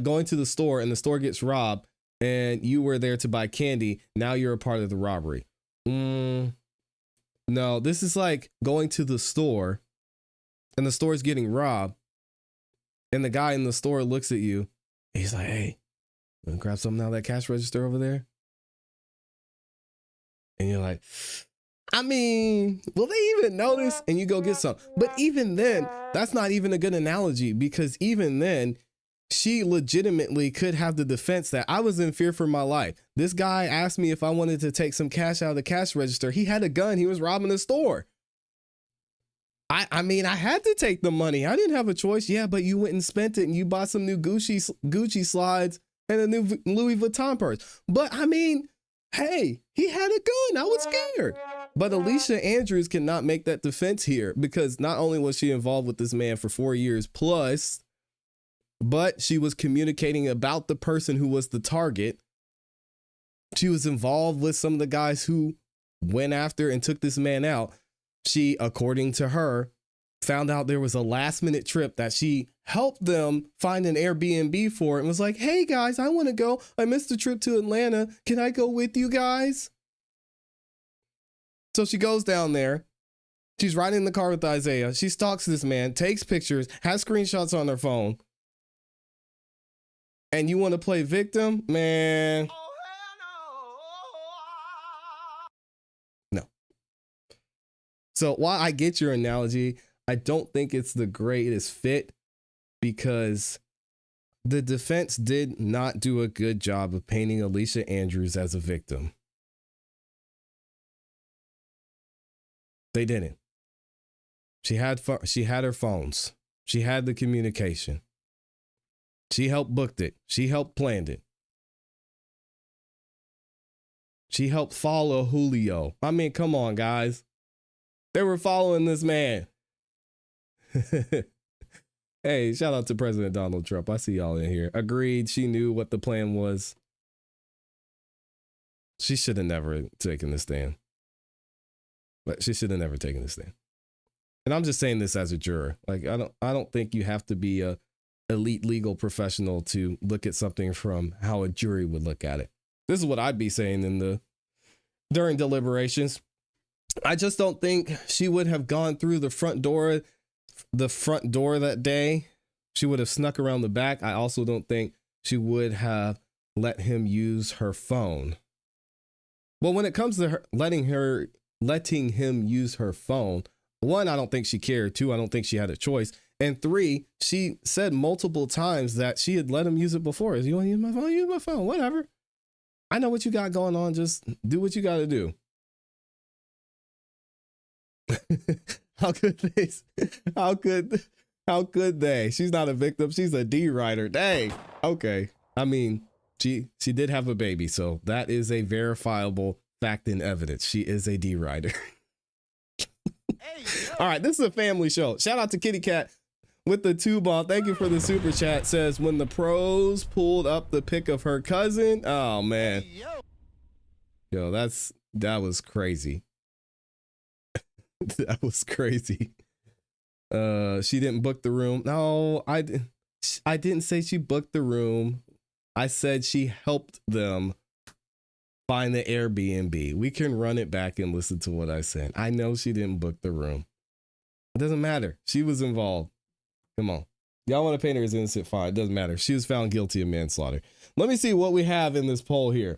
going to the store and the store gets robbed and you were there to buy candy. Now you're a part of the robbery. No, this is like going to the store and the store's getting robbed and the guy in the store looks at you. He's like, hey, wanna grab something out of that cash register over there? And you're like, I mean, will they even notice? And you go get some. But even then, that's not even a good analogy because even then, she legitimately could have the defense that I was in fear for my life. This guy asked me if I wanted to take some cash out of the cash register. He had a gun. He was robbing the store. I mean, I had to take the money. I didn't have a choice. Yeah, but you went and spent it and you bought some new Gucci slides and a new Louis Vuitton purse. But I mean, hey, he had a gun. I was scared. But Alicia Andrews cannot make that defense here because not only was she involved with this man for 4 years plus, but she was communicating about the person who was the target. She was involved with some of the guys who went after and took this man out. She, according to her, found out there was a last minute trip that she helped them find an Airbnb for and was like, hey guys, I want to go. I missed the trip to Atlanta. Can I go with you guys? So she goes down there. She's riding in the car with Isaiah. She stalks this man, takes pictures, has screenshots on her phone. And you want to play victim? Man. No. So while I get your analogy, I don't think it's the greatest fit because the defense did not do a good job of painting Alicia Andrews as a victim. They didn't. She had her phones. She had the communication. She helped booked it. She helped planned it. She helped follow Julio. I mean, come on, guys. They were following this man. Hey, shout out to President Donald Trump. I see y'all in here. Agreed. She knew what the plan was. She should have never taken the stand. But she should have never taken the stand. And I'm just saying this as a juror. Like, I don't think you have to be a elite legal professional to look at something from how a jury would look at it. This is what I'd be saying during deliberations. I just don't think she would have gone through the front door that day. She would have snuck around the back. I also don't think she would have let him use her phone. Well, when it comes to her letting him use her phone, one, I don't think she cared. Two, I don't think she had a choice. And three, she said multiple times that she had let him use it before. You want to use my phone? Use my phone, whatever. I know what you got going on. Just do what you got to do. How could they? She's not a victim. She's a D writer. Dang. Okay. I mean, she did have a baby, so that is a verifiable fact and evidence. She is a D writer. Hey, all right, this is a family show. Shout out to Kitty Cat with the 2 ball. Thank you for the super chat. Says when the pros pulled up the pic of her cousin. Oh man. Yo, that was crazy. That was crazy. She didn't book the room. No, I didn't say she booked the room. I said she helped them find the Airbnb. We can run it back and listen to what I said. I know she didn't book the room. It doesn't matter. She was involved. Come on. Y'all want to paint her as innocent? Fine. It doesn't matter. She was found guilty of manslaughter. Let me see what we have in this poll here.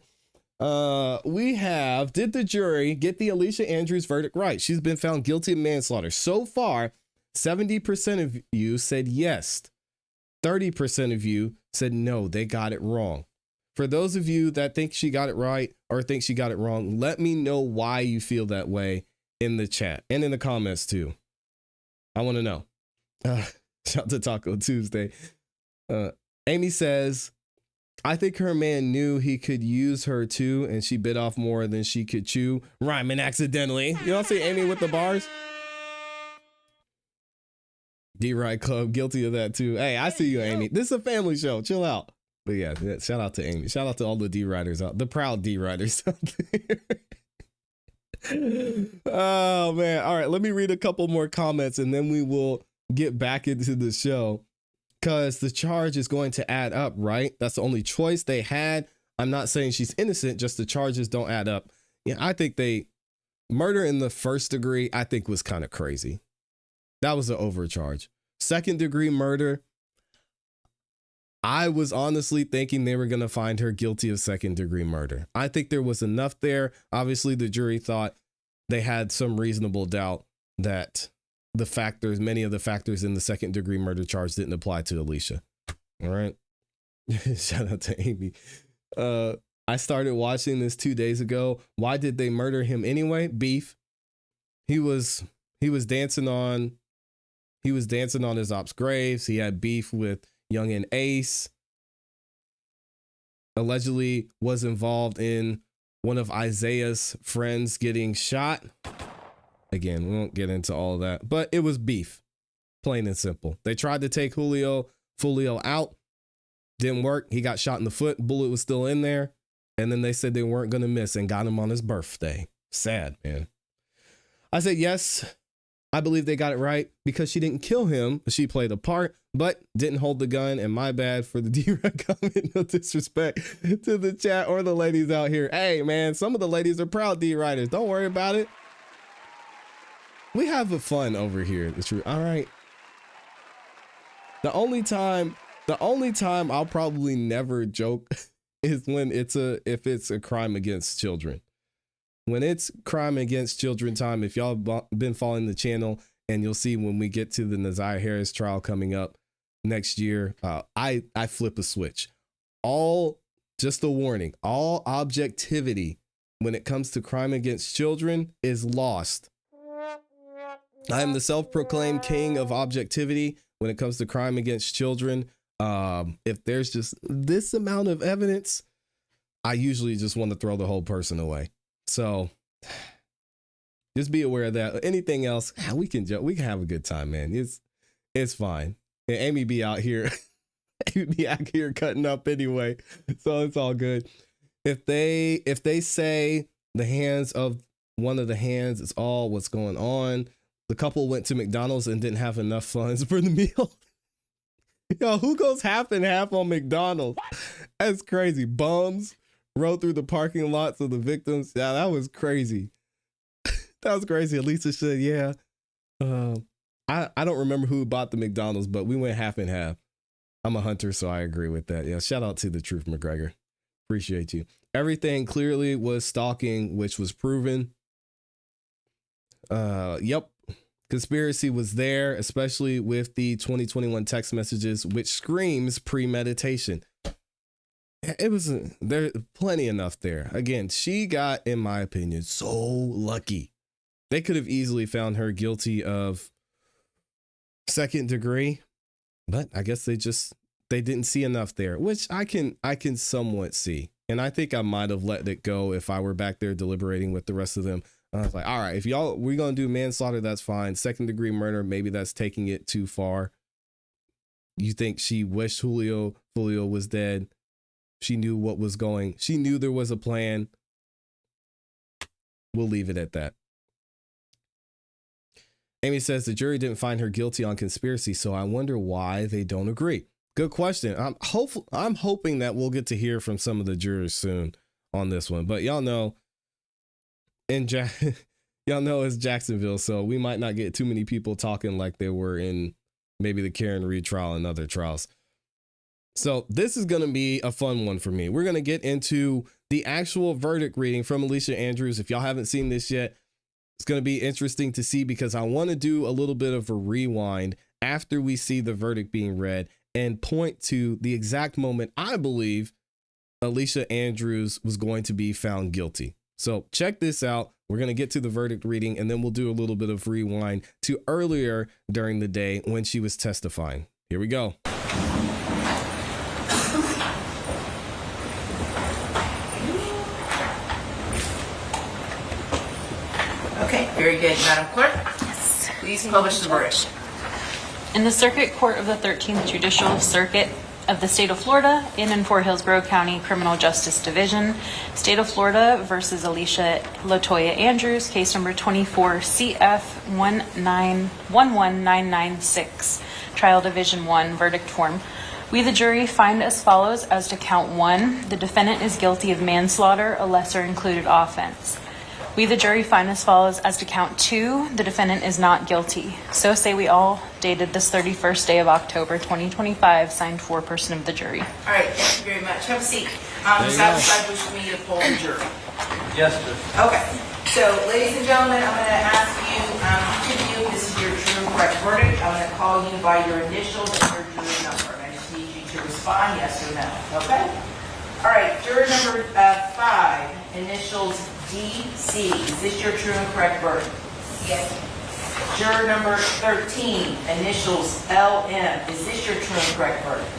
We have, did the jury get the Alicia Andrews verdict right? She's been found guilty of manslaughter. So far, 70% of you said yes. 30% of you said no, they got it wrong. For those of you that think she got it right or think she got it wrong, let me know why you feel that way in the chat and in the comments too. I want to know. Shout out to Taco Tuesday. Amy says, I think her man knew he could use her too, and she bit off more than she could chew. Rhyming accidentally. You don't see Amy with the bars? D-Ride Club, guilty of that too. Hey, I see you, Amy. This is a family show. Chill out. But yeah, shout out to Amy. Shout out to all the D-Riders out, the proud D-Riders out there. Oh man. All right, let me read a couple more comments and then we will get back into the show. Because the charge is going to add up, right? That's the only choice they had. I'm not saying she's innocent, just the charges don't add up. Yeah, I think murder in the first degree, I think was kind of crazy. That was an overcharge. Second degree murder, I was honestly thinking they were going to find her guilty of second degree murder. I think there was enough there. Obviously, the jury thought they had some reasonable doubt that many of the factors in the second degree murder charge didn't apply to Alicia. All right. Shout out to Amy. I started watching this 2 days ago. Why did they murder him anyway? Beef. He was dancing on his ops graves. He had beef with Young and Ace. Allegedly was involved in one of Isaiah's friends getting shot. Again, we won't get into all of that, but it was beef, plain and simple. They tried to take Julio out. Didn't work. He got shot in the foot. Bullet was still in there. And then they said they weren't going to miss and got him on his birthday. Sad, man. I said, yes, I believe they got it right because she didn't kill him. She played a part, but didn't hold the gun. And my bad for the D-Rec comment. No disrespect to the chat or the ladies out here. Hey, man, some of the ladies are proud D-Writers. Don't worry about it. We have a fun over here. The truth. All right. The only time I'll probably never joke is when if it's a crime against children. When it's crime against children time, if y'all been following the channel, and you'll see when we get to the Nazaire Harris trial coming up next year, I flip a switch. Just a warning, all objectivity when it comes to crime against children is lost. I am the self-proclaimed king of objectivity when it comes to crime against children. If there's just this amount of evidence, I usually just want to throw the whole person away. So just be aware of that. Anything else, we can have a good time, man. It's fine. And Amy be out here, cutting up anyway, so it's all good. If they say the hands of one of the hands is all what's going on, the couple went to McDonald's and didn't have enough funds for the meal. Yo, who goes half and half on McDonald's? That's crazy. Bums rode through the parking lots of the victims. Yeah, that was crazy. That was crazy. Alicia said, yeah. I don't remember who bought the McDonald's, but we went half and half. I'm a hunter, so I agree with that. Yeah, shout out to the Truth McGregor. Appreciate you. Everything clearly was stalking, which was proven. Yep. Conspiracy was there, especially with the 2021 text messages, which screams premeditation. It was there plenty enough there. Again, she got, in my opinion, so lucky. They could have easily found her guilty of second degree, but I guess they didn't see enough there, which I can somewhat see. And I think I might have let it go if I were back there deliberating with the rest of them. I was like, all right, if we're going to do manslaughter, that's fine. Second degree murder, maybe that's taking it too far. You think she wished Julio was dead. She knew she knew there was a plan. We'll leave it at that. Amy says the jury didn't find her guilty on conspiracy, so I wonder why they don't agree. Good question. I'm hoping that we'll get to hear from some of the jurors soon on this one, but y'all know, y'all know it's Jacksonville, so we might not get too many people talking like they were in maybe the Karen Reed trial and other trials. So this is going to be a fun one for me. We're going to get into the actual verdict reading from Alicia Andrews. If y'all haven't seen this yet, it's going to be interesting to see because I want to do a little bit of a rewind after we see the verdict being read and point to the exact moment I believe Alicia Andrews was going to be found guilty. So check this out. We're going to get to the verdict reading and then we'll do a little bit of rewind to earlier during the day when she was testifying. Here we go. Okay, very good. Madam Clerk? Yes. Please publish the verdict. In the Circuit Court of the 13th Judicial Circuit of the State of Florida, in and for Hillsborough County Criminal Justice Division, State of Florida versus Alicia Latoya Andrews, case number 24 CF 1911996, Trial Division 1, verdict form. We, the jury, find as follows as to count 1, the defendant is guilty of manslaughter, a lesser included offense. We, the jury, find as follows as to count 2, the defendant is not guilty. So say we all, dated this 31st day of October 2025, signed foreperson of the jury. All right, thank you very much. Have a seat. Is that side wish for me to poll the jury? Yes, sir. Okay. So, ladies and gentlemen, I'm going to ask you, each of you, this is your true and correct verdict. I'm going to call you by your initials and your jury number. And I just need you to respond yes or no. Okay? All right, juror number 5, initials DC. Is this your true and correct verdict? Yes. Juror number 13, initials LM. Is this your true and correct verdict?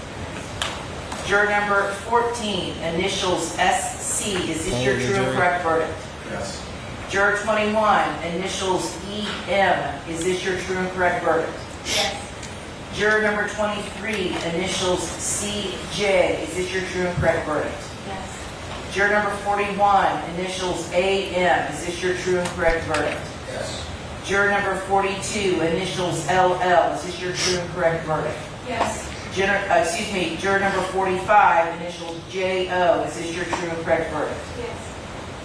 Juror number 14, initials SC. Is this your true and correct verdict? Yes. Juror 21, initials EM. Is this your true and correct verdict? Yes. Juror number 23, initials CJ. Is this your true and correct verdict? Yes. Juror number 41, initials AM. Is this your true and correct verdict? Yes. Juror number 42, initials LL. Is this your true and correct verdict? Yes. Juror number 45, initials JO. Is this your true and correct verdict? Yes.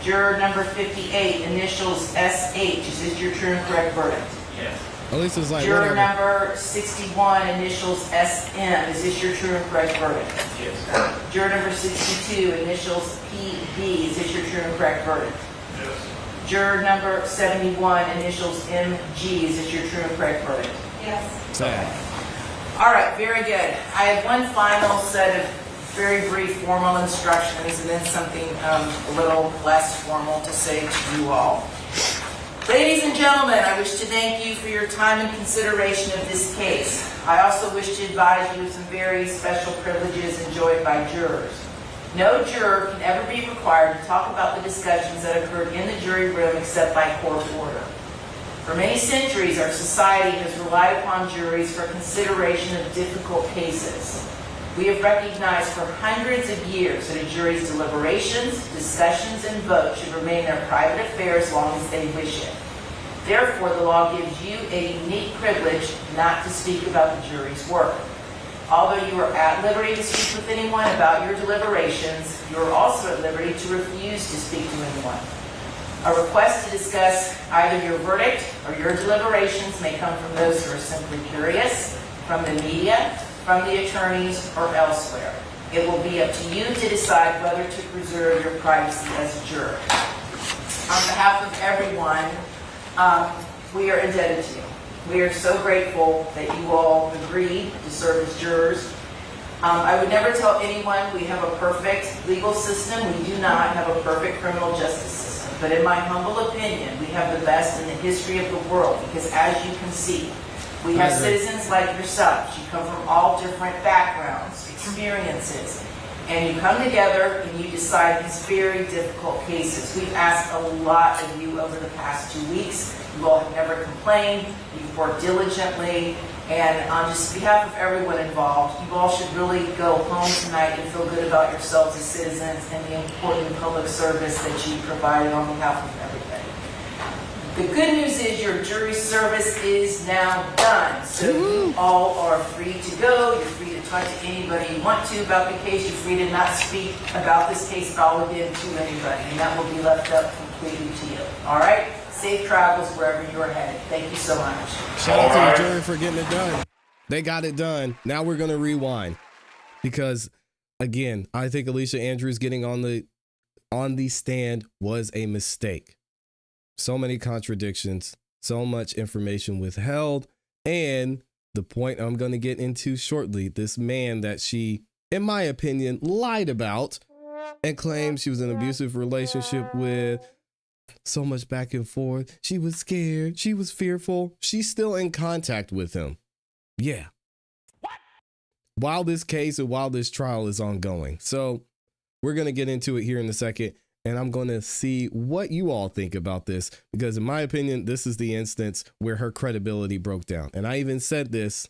Juror number 58, initials SH. Is this your true and correct verdict? Yes. At least it's like Juror whatever. number 61, initials SM. Is this your true and correct verdict? Yes. Juror number 62, initials PB. Is this your true and correct verdict? Yes. Juror number 71, initials MG. Is this your true and correct verdict? Yes. Sad. All right, very good. I have one final set of very brief formal instructions and then something a little less formal to say to you all. Ladies and gentlemen, I wish to thank you for your time and consideration of this case. I also wish to advise you of some very special privileges enjoyed by jurors. No juror can ever be required to talk about the discussions that occurred in the jury room except by court order. For many centuries, our society has relied upon juries for consideration of difficult cases. We have recognized for hundreds of years that a jury's deliberations, discussions, and votes should remain their private affairs as long as they wish it. Therefore, the law gives you a unique privilege not to speak about the jury's work. Although you are at liberty to speak with anyone about your deliberations, you are also at liberty to refuse to speak to anyone. A request to discuss either your verdict or your deliberations may come from those who are simply curious, from the media, from the attorneys, or elsewhere. It will be up to you to decide whether to preserve your privacy as a juror. On behalf of everyone, we are indebted to you. We are so grateful that you all agreed to serve as jurors. I would never tell anyone we have a perfect legal system. We do not have a perfect criminal justice system. But in my humble opinion, we have the best in the history of the world because, as you can see, we have citizens like yourselves. You come from all different backgrounds, experiences, and you come together and you decide these very difficult cases. We've asked a lot of you over the past 2 weeks. You all have never complained. You've worked diligently. And on just behalf of everyone involved, you all should really go home tonight and feel good about yourselves as citizens and the important public service that you provided on behalf of everybody. The good news is your jury service is now done. So you all are free to go. You're free to talk to anybody you want to about the case. You're free to not speak about this case at all again to anybody. And that will be left up completely to you. All right? Safe travels wherever you're headed. Thank you so much. Shout out to the jury for getting it done. They got it done. Now we're going to rewind because, again, I think Alicia Andrews getting on the stand was a mistake. So many contradictions, so much information withheld, and the point I'm going to get into shortly, this man that she, in my opinion, lied about and claimed she was in an abusive relationship with. So much back and forth. She was scared. She was fearful. She's still in contact with him. Yeah. What? While this case and while this trial is ongoing. So we're going to get into it here in a second. And I'm going to see what you all think about this. Because in my opinion, this is the instance where her credibility broke down. And I even said this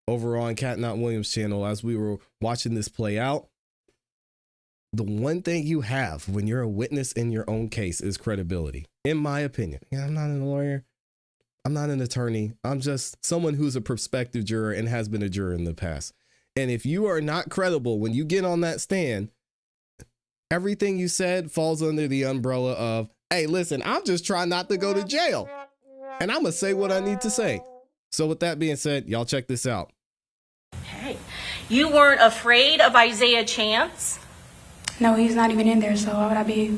over on Cat Not Williams' channel as we were watching this play out. The one thing you have when you're a witness in your own case is credibility, in my opinion. Yeah, I'm not a lawyer. I'm not an attorney. I'm just someone who's a prospective juror and has been a juror in the past. And if you are not credible when you get on that stand, everything you said falls under the umbrella of, hey, listen, I'm just trying not to go to jail. And I'm going to say what I need to say. So with that being said, y'all check this out. Hey, you weren't afraid of Isaiah Chance? No, he's not even in there, so why would I be?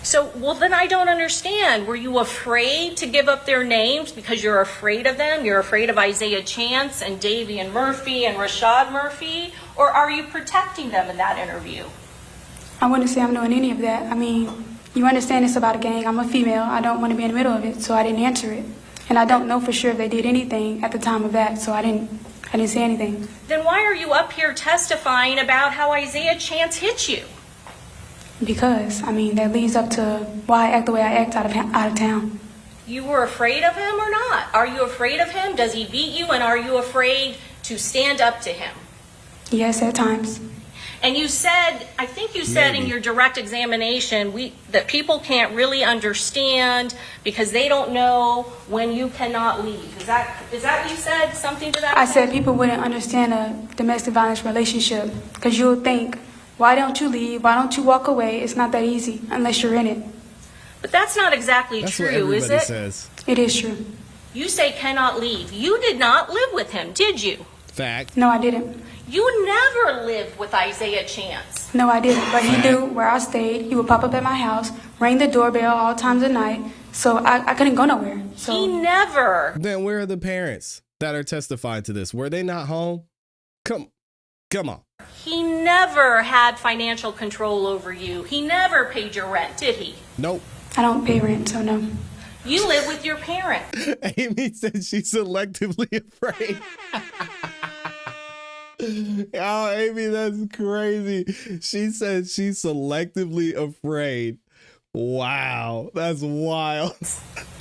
So, well, then I don't understand. Were you afraid to give up their names because you're afraid of them? You're afraid of Isaiah Chance and Davian Murphy and Rashad Murphy? Or are you protecting them in that interview? I wouldn't say I'm doing any of that. I mean, you understand it's about a gang. I'm a female. I don't want to be in the middle of it, so I didn't answer it. And I don't know for sure if they did anything at the time of that, so I didn't say anything. Then why are you up here testifying about how Isaiah Chance hit you? Because, I mean, that leads up to why I act the way I act out of town. You were afraid of him or not? Are you afraid of him? Does he beat you? And are you afraid to stand up to him? Yes, at times. And you said, I think you said in your direct examination, that people can't really understand because they don't know when you cannot leave. Is that what you said? Something to that I effect? said people wouldn't understand a domestic violence relationship because you'll think, why don't you leave? Why don't you walk away? It's not that easy unless you're in it. But that's not exactly That's true, what everybody is it? says. It is true. You say cannot leave. You did not live with him, did you? Fact. No, I didn't. You never lived with Isaiah Chance. No, I didn't. But he knew where I stayed. He would pop up at my house, ring the doorbell all times of night. So I couldn't go nowhere. So He never. Then where are the parents that are testifying to this? Were they not home? Come on. He never had financial control over you. He never paid your rent, did he? Nope. I don't pay rent, so no. You live with your parent. Amy said she's selectively afraid. Oh, Amy, that's crazy. She said she's selectively afraid. Wow, that's wild.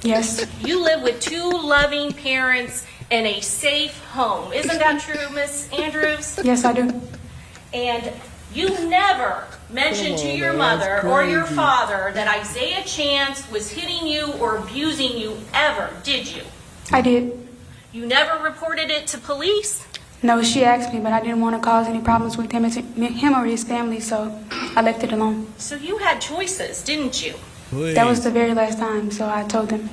Yes. You live with two loving parents in a safe home. Isn't that true, Miss Andrews? Yes, I do. And you never mentioned to your man, mother that's or your crazy. father that Isaiah Chance was hitting you or abusing you ever, did you? I did. You never reported it to police? No, she asked me, but I didn't want to cause any problems with him or his family, so I left it alone. So you had choices, didn't you? Please. That was the very last time, so I told him.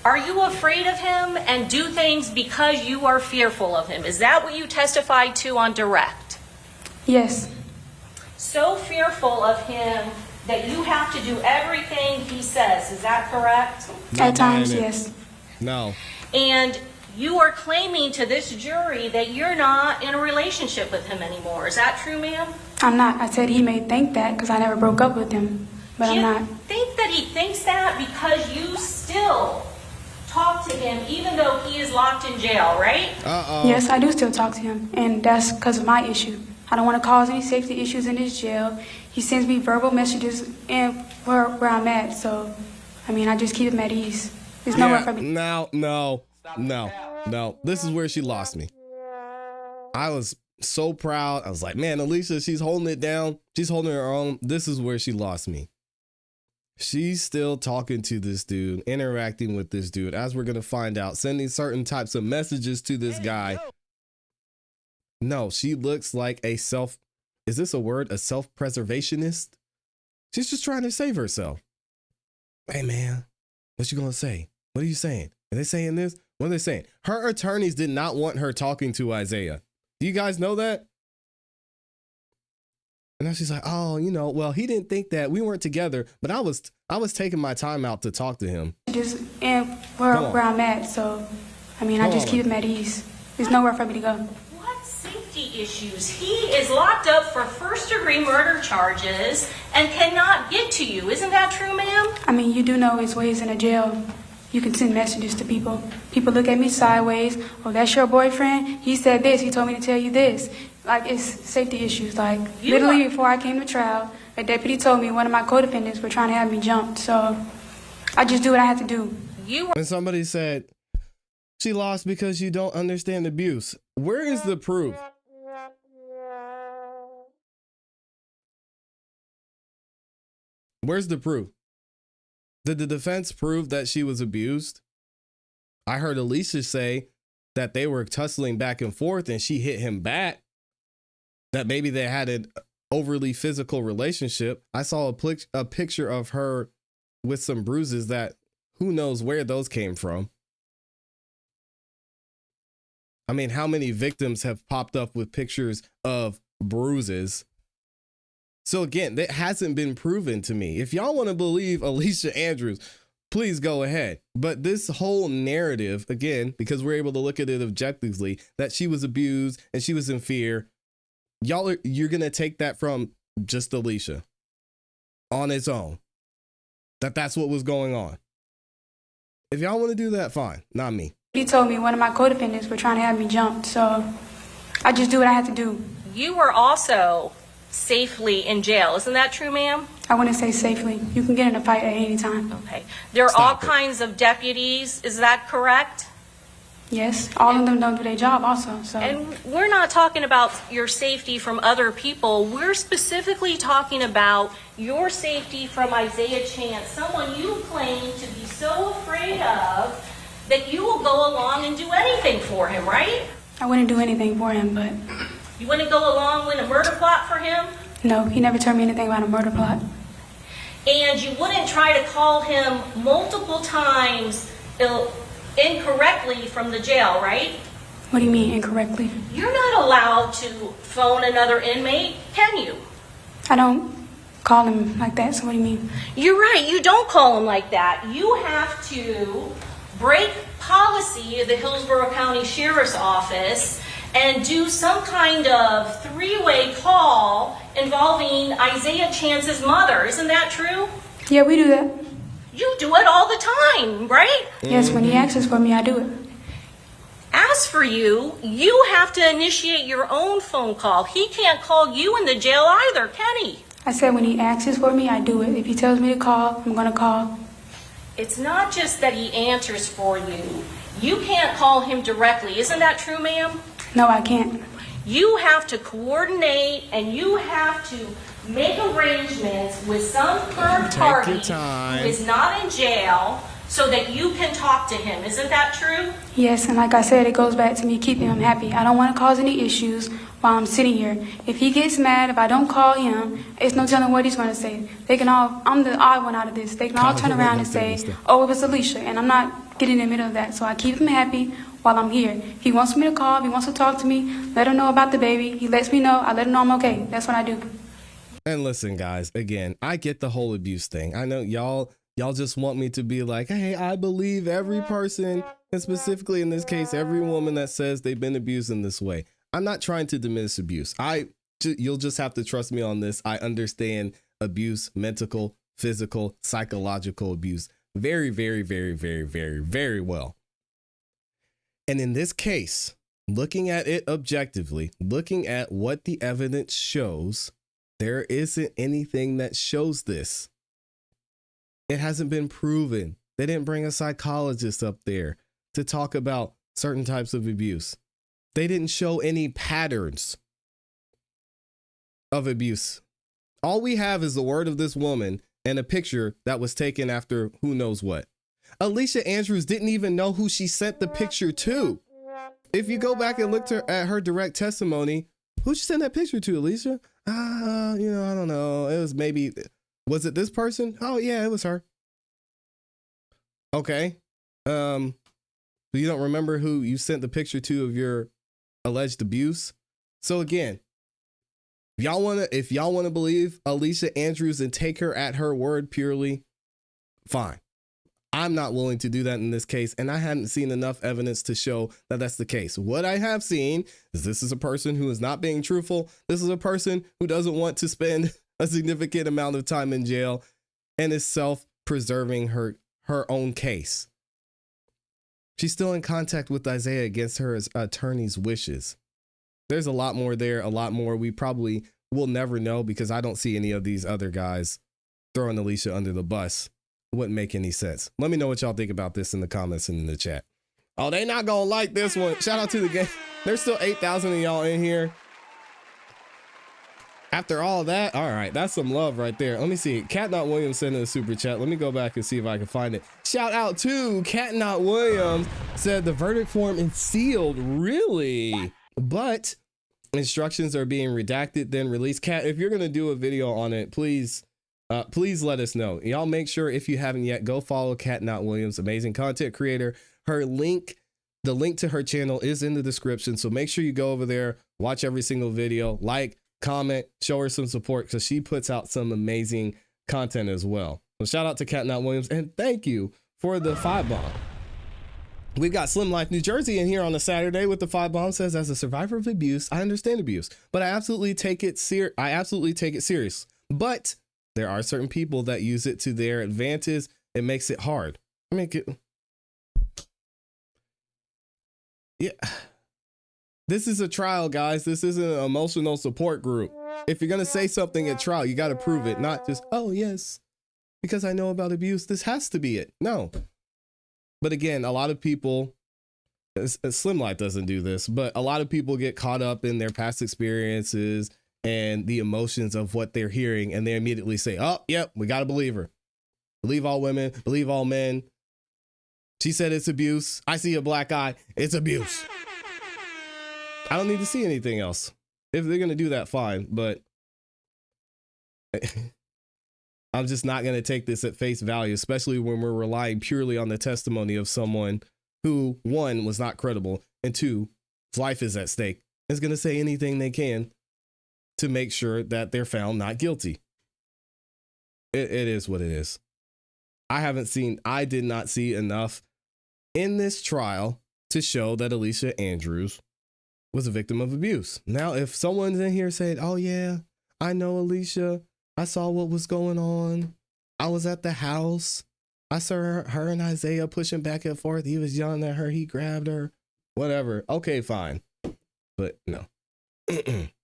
Are you afraid of him and do things because you are fearful of him? Is that what you testified to on direct? Yes. So fearful of him that you have to do everything he says. Is that correct? Not At times, buying it. yes. No. And you are claiming to this jury that you're not in a relationship with him anymore. Is that true, ma'am? I'm not. I said he may think that because I never broke up with him, but I'm You not. think that he thinks that because you still talk to him even though he is locked in jail, right? Uh-oh. Yes, I do still talk to him, and that's because of my issue. I don't want to cause any safety issues in his jail. He sends me verbal messages and where I'm at, so, I mean, I just keep him at ease. There's nowhere for me. No. This is where she lost me. I was so proud. I was like, man, Alicia, she's holding it down. She's holding her own. This is where she lost me. She's still talking to this dude, interacting with this dude, as we're going to find out, sending certain types of messages to this guy. No, she looks like a is this a word? A self-preservationist? She's just trying to save herself. Hey, man, what you going to say? What are you saying? Are they saying this? What are they saying? Her attorneys did not want her talking to Isaiah. Do you guys know that? And now she's like, oh, well, he didn't think that. We weren't together, but I was taking my time out to talk to him. Just and where I'm at, so, I mean, I just keep him at ease. There's nowhere for me to go. What safety issues? He is locked up for first-degree murder charges and cannot get to you. Isn't that true, ma'am? I mean, you do know his ways in a jail. You can send messages to people. People look at me sideways. Oh, that's your boyfriend? He said this. He told me to tell you this. Like, it's safety issues. Like, literally before I came to trial, a deputy told me one of my co-defendants were trying to have me jumped. So I just do what I have to do. And somebody said, she lost because you don't understand abuse. Where is the proof? Where's the proof? Did the defense prove that she was abused? I heard Alicia say that they were tussling back and forth and she hit him back. That maybe they had an overly physical relationship. I saw a picture of her with some bruises that who knows where those came from. I mean, how many victims have popped up with pictures of bruises? So again, that hasn't been proven to me. If y'all want to believe Alicia Andrews, please go ahead. But this whole narrative, again, because we're able to look at it objectively, that she was abused and she was in fear, you're going to take that from just Alicia on its own. That's what was going on. If y'all want to do that, fine. Not me. He told me one of my co-defendants were trying to have me jumped. So I just do what I have to do. You were also safely in jail. Isn't that true, ma'am? I wouldn't say safely. You can get in a fight at any time. Okay. There are Stop all it. kinds of deputies. Is that correct? Yes, all of them don't do their job also. So And we're not talking about your safety from other people. We're specifically talking about your safety from Isaiah Chance, someone you claim to be so afraid of that you will go along and do anything for him, right? I wouldn't do anything for him, but You wouldn't go along with a murder plot for him? no, he never told me anything about a murder plot. And you wouldn't try to call him multiple times incorrectly from the jail, right? What do you mean incorrectly? You're not allowed to phone another inmate, can you? I don't call him like that, so what do you mean? You're right, you don't call him like that. You have to break policy of the Hillsborough County Sheriff's Office and do some kind of three-way call involving Isaiah Chance's mother. Isn't that true? Yeah, we do that. You do it all the time, right? Yes, when he asks for me, I do it. As for you, you have to initiate your own phone call. He can't call you in the jail either, can he? I said when he asks for me, I do it. If he tells me to call, I'm going to call. It's not just that he answers for you. You can't call him directly. Isn't that true, ma'am? No, I can't. You have to coordinate and you have to make arrangements with some third Take party your time. who is not in jail so that you can talk to him. Isn't that true? Yes, and like I said, it goes back to me keeping him happy. I don't want to cause any issues while I'm sitting here. If he gets mad, if I don't call him, it's no telling what he's going to say. They can all, I'm the odd one out of this. They can all turn around and say, oh, it was Alicia, and I'm not getting in the middle of that. So I keep him happy while I'm here. He wants me to call, he wants to talk to me, let him know about the baby. He lets me know, I let him know I'm okay. That's what I do. And listen, guys, again, I get the whole abuse thing. I know y'all just want me to be like, hey, I believe every person, and specifically in this case, every woman that says they've been abused in this way. I'm not trying to diminish abuse. You'll just have to trust me on this. I understand abuse, mental, physical, psychological abuse very, very, very, very, very, very well. And in this case, looking at it objectively, looking at what the evidence shows, there isn't anything that shows this. It hasn't been proven. They didn't bring a psychologist up there to talk about certain types of abuse. They didn't show any patterns of abuse. All we have is the word of this woman and a picture that was taken after who knows what. Alicia Andrews didn't even know who she sent the picture to. If you go back and look at her direct testimony, who'd she send that picture to, Alicia? I don't know. It was was it this person? Oh yeah, it was her. Okay. You don't remember who you sent the picture to of your alleged abuse? So again, if y'all wanna believe Alicia Andrews and take her at her word purely, fine. I'm not willing to do that in this case, and I hadn't seen enough evidence to show that that's the case. What I have seen is this is a person who is not being truthful. This is a person who doesn't want to spend a significant amount of time in jail and is self-preserving her own case. She's still in contact with Isaiah against her attorney's wishes. There's a lot more there, a lot more we probably will never know because I don't see any of these other guys throwing Alicia under the bus. Wouldn't make any sense. Let me know what y'all think about this in the comments and in the chat. Oh, they not gonna like this one. Shout out to the game. There's still 8,000 of y'all in here. After all that, all right, that's some love right there. Let me see. Cat Not Williams sent in a super chat. Let me go back and see if I can find it. Shout out to Cat Not Williams, said the verdict form is sealed. Really? But instructions are being redacted, then released. Cat, if you're gonna do a video on it, please let us know. Y'all make sure if you haven't yet, go follow Cat Not Williams, amazing content creator. The link to her channel is in the description. So make sure you go over there, watch every single video, like, comment, show her some support because she puts out some amazing content as well. So shout out to Cat Not Williams and thank you for the 5-bomb. We've got Slim Life New Jersey in here on a Saturday with the 5-bomb. Says, as a survivor of abuse, I understand abuse, but I absolutely take it serious. But there are certain people that use it to their advantage. It makes it hard. Yeah. This is a trial, guys. This isn't an emotional support group. If you're going to say something at trial, you got to prove it, not just, oh, yes, because I know about abuse. This has to be it. No. But again, a lot of people, Slim Life doesn't do this, but a lot of people get caught up in their past experiences and the emotions of what they're hearing, and they immediately say, oh, yep, we got to believe her. Believe all women, believe all men. She said it's abuse. I see a black eye. It's abuse. I don't need to see anything else. If they're going to do that, fine. But I'm just not going to take this at face value, especially when we're relying purely on the testimony of someone who, one, was not credible, and two, his life is at stake, is going to say anything they can to make sure that they're found not guilty. It is what it is. I did not see enough in this trial to show that Alicia Andrews was a victim of abuse. Now, if someone's in here saying, oh yeah, I know Alicia, I saw what was going on, I was at the house, I saw her and Isaiah pushing back and forth. He was yelling at her. He grabbed her. Whatever. Okay, fine. But no.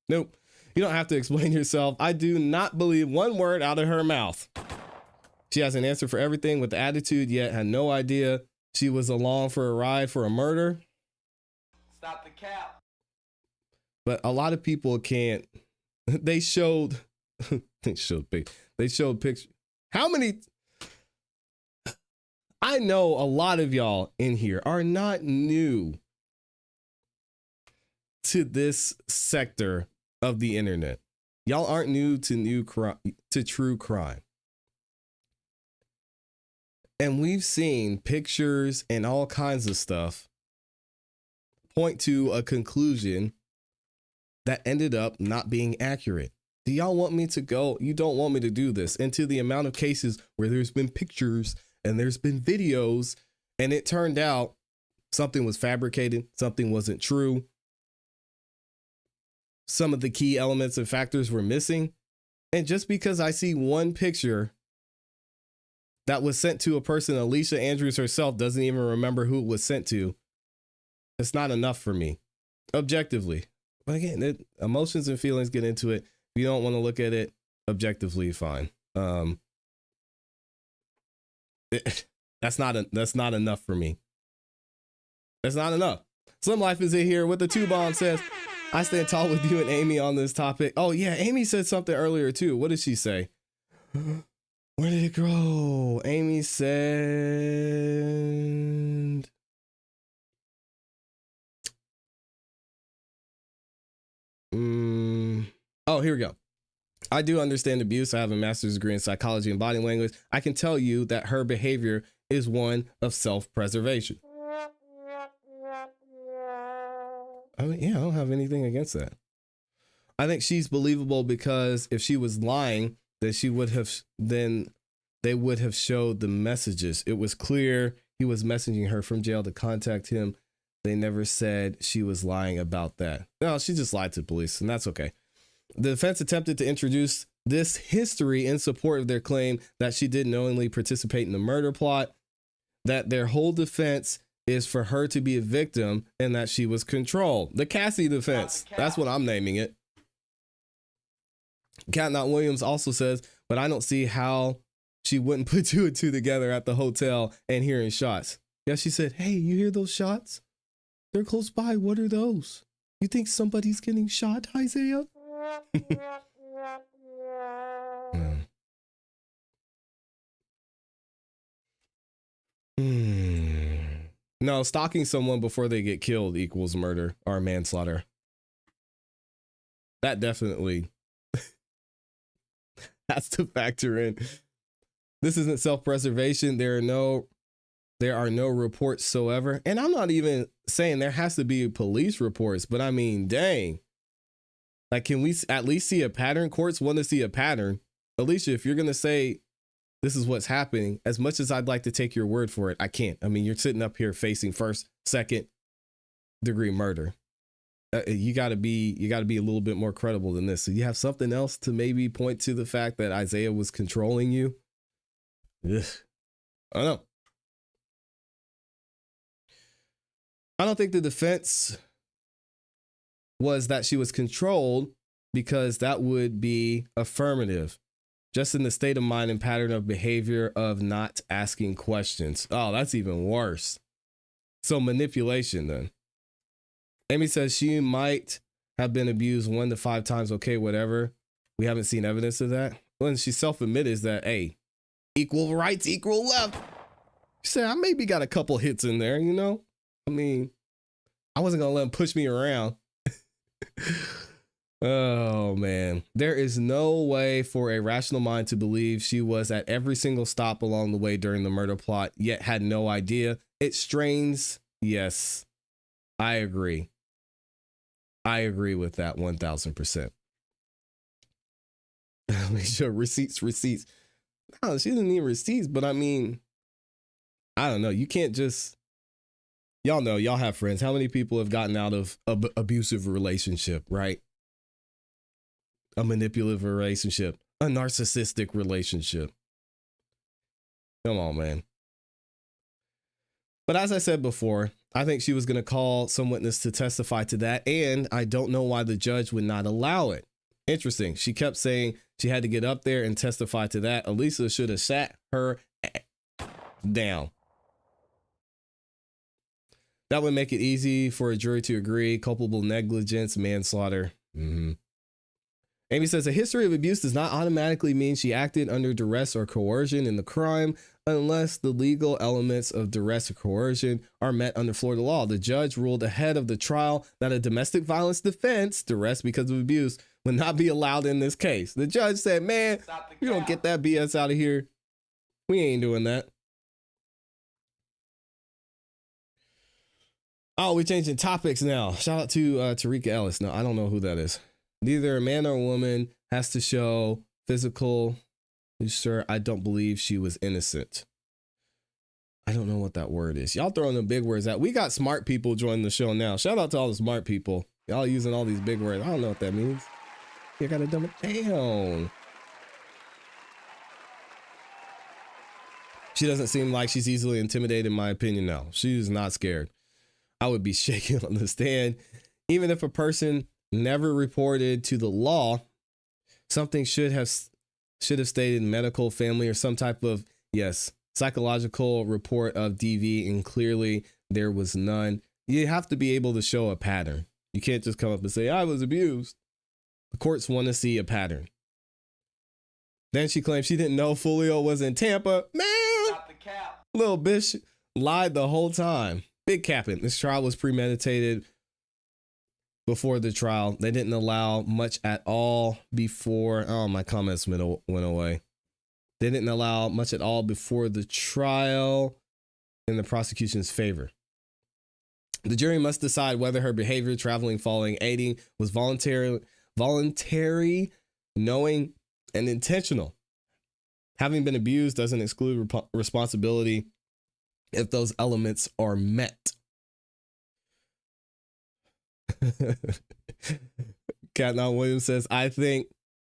Nope. You don't have to explain yourself. I do not believe one word out of her mouth. She has an answer for everything with attitude, yet had no idea she was along for a ride for a murder. Stop the cap. But a lot of people can't. They showed pictures. How many? I know a lot of y'all in here are not new to this sector of the internet. Y'all aren't new to true crime. And we've seen pictures and all kinds of stuff point to a conclusion that ended up not being accurate. Do y'all want me to go? You don't want me to do this into the amount of cases where there's been pictures and there's been videos and it turned out something was fabricated, something wasn't true. Some of the key elements and factors were missing. And just because I see one picture that was sent to a person, Alicia Andrews herself doesn't even remember who it was sent to, it's not enough for me, objectively. But again, emotions and feelings get into it. If you don't want to look at it objectively, fine. That's not enough for me. That's not enough. Slim Life is in here with the 2-bomb says, I stand tall with you and Amy on this topic. Oh yeah, Amy said something earlier too. What did she say? Where did it go? Amy said, oh, here we go. I do understand abuse. I have a master's degree in psychology and body language. I can tell you that her behavior is one of self-preservation. I mean, yeah, I don't have anything against that. I think she's believable because if she was lying, then they would have showed the messages. It was clear he was messaging her from jail to contact him. They never said she was lying about that. No, she just lied to police, and that's okay. The defense attempted to introduce this history in support of their claim that she did knowingly participate in the murder plot, that their whole defense is for her to be a victim and that she was controlled. The ClassE defense. That's what I'm naming it. Cat Not Williams also says, but I don't see how she wouldn't put 2 and 2 together at the hotel and hearing shots. Yeah, she said, hey, you hear those shots? They're close by. What are those? You think somebody's getting shot, Isaiah? No, stalking someone before they get killed equals murder or manslaughter. That definitely has to factor in. This isn't self-preservation. There are no reports whatsoever. And I'm not even saying there has to be police reports, but I mean, dang. Like, can we at least see a pattern? Courts want to see a pattern. Alicia, if you're going to say this is what's happening, as much as I'd like to take your word for it, I can't. I mean, you're sitting up here facing first, second degree murder. You got to be a little bit more credible than this. So you have something else to maybe point to the fact that Isaiah was controlling you. Ugh. I don't know. I don't think the defense was that she was controlled, because that would be affirmative. Just in the state of mind and pattern of behavior of not asking questions. Oh, that's even worse. So manipulation then. Amy says she might have been abused 1 to 5 times. Okay, whatever. We haven't seen evidence of that. When she self-admitted is that, hey, equal rights, equal left. She said, I maybe got a couple hits in there, you know? I mean, I wasn't going to let him push me around. Oh, man. There is no way for a rational mind to believe she was at every single stop along the way during the murder plot, yet had no idea. It strains. Yes, I agree. I agree with that 1000%. Alicia, receipts. No, she didn't need receipts, but I mean, I don't know. You can't just, y'all know, y'all have friends. How many people have gotten out of an abusive relationship, right? A manipulative relationship, a narcissistic relationship. Come on, man. But as I said before, I think she was going to call some witness to testify to that. And I don't know why the judge would not allow it. Interesting. She kept saying she had to get up there and testify to that. Alicia should have sat her down. That would make it easy for a jury to agree. Culpable negligence, manslaughter. Amy says a history of abuse does not automatically mean she acted under duress or coercion in the crime unless the legal elements of duress or coercion are met under Florida law. The judge ruled ahead of the trial that a domestic violence defense, duress because of abuse, would not be allowed in this case. The judge said, man, you don't get that BS out of here. We ain't doing that. Oh, we're changing topics now. Shout out to Tarika Ellis. No, I don't know who that is. Neither a man or a woman has to show physical. Sir, I don't believe she was innocent. I don't know what that word is. Y'all throwing the big words out. We got smart people joining the show now. Shout out to all the smart people. Y'all using all these big words. I don't know what that means. You gotta dumb it down. She doesn't seem like she's easily intimidated, in my opinion. No, she's not scared. I would be shaking on the stand. Even if a person never reported to the law, something should have stated medical, family, or some type of, psychological report of DV, and clearly there was none. You have to be able to show a pattern. You can't just come up and say, I was abused. The courts want to see a pattern. Then she claimed she didn't know Fulio was in Tampa. Man, Stop the cap. little bitch lied the whole time. Big capping. This trial was premeditated. Before the trial, they didn't allow much at all before. Oh, my comments went away. They didn't allow much at all before the trial in the prosecution's favor. The jury must decide whether her behavior, traveling, falling, aiding, was voluntary, knowing, and intentional. Having been abused doesn't exclude responsibility if those elements are met. Catnall Williams says, I think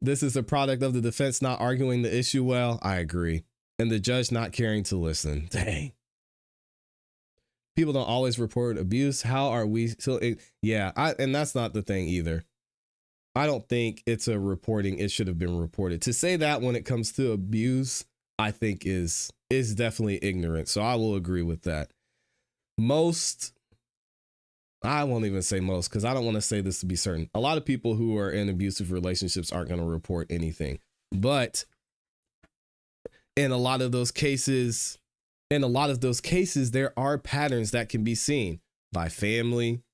this is a product of the defense not arguing the issue well. I agree. And the judge not caring to listen. Dang. People don't always report abuse. How are we still? And that's not the thing either. I don't think it's a reporting. It should have been reported. To say that when it comes to abuse, I think is definitely ignorant. So I will agree with that. I won't even say most, because I don't want to say this to be certain. A lot of people who are in abusive relationships aren't going to report anything. But in a lot of those cases, there are patterns that can be seen by family.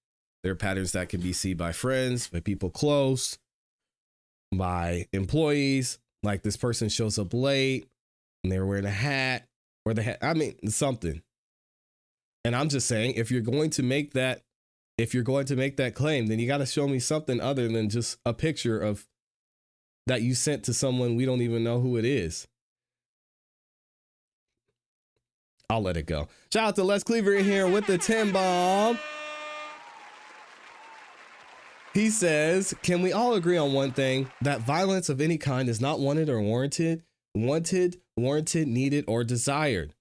There are patterns that can be seen by friends, by people close, by employees. Like this person shows up late and they're wearing a hat or something. And I'm just saying, if you're going to make that claim, then you got to show me something other than just a picture of that you sent to someone we don't even know who it is. I'll let it go. Shout out to Les Cleaver in here with the 10 bomb. He says, can we all agree on one thing? That violence of any kind is not wanted or warranted, needed, or desired.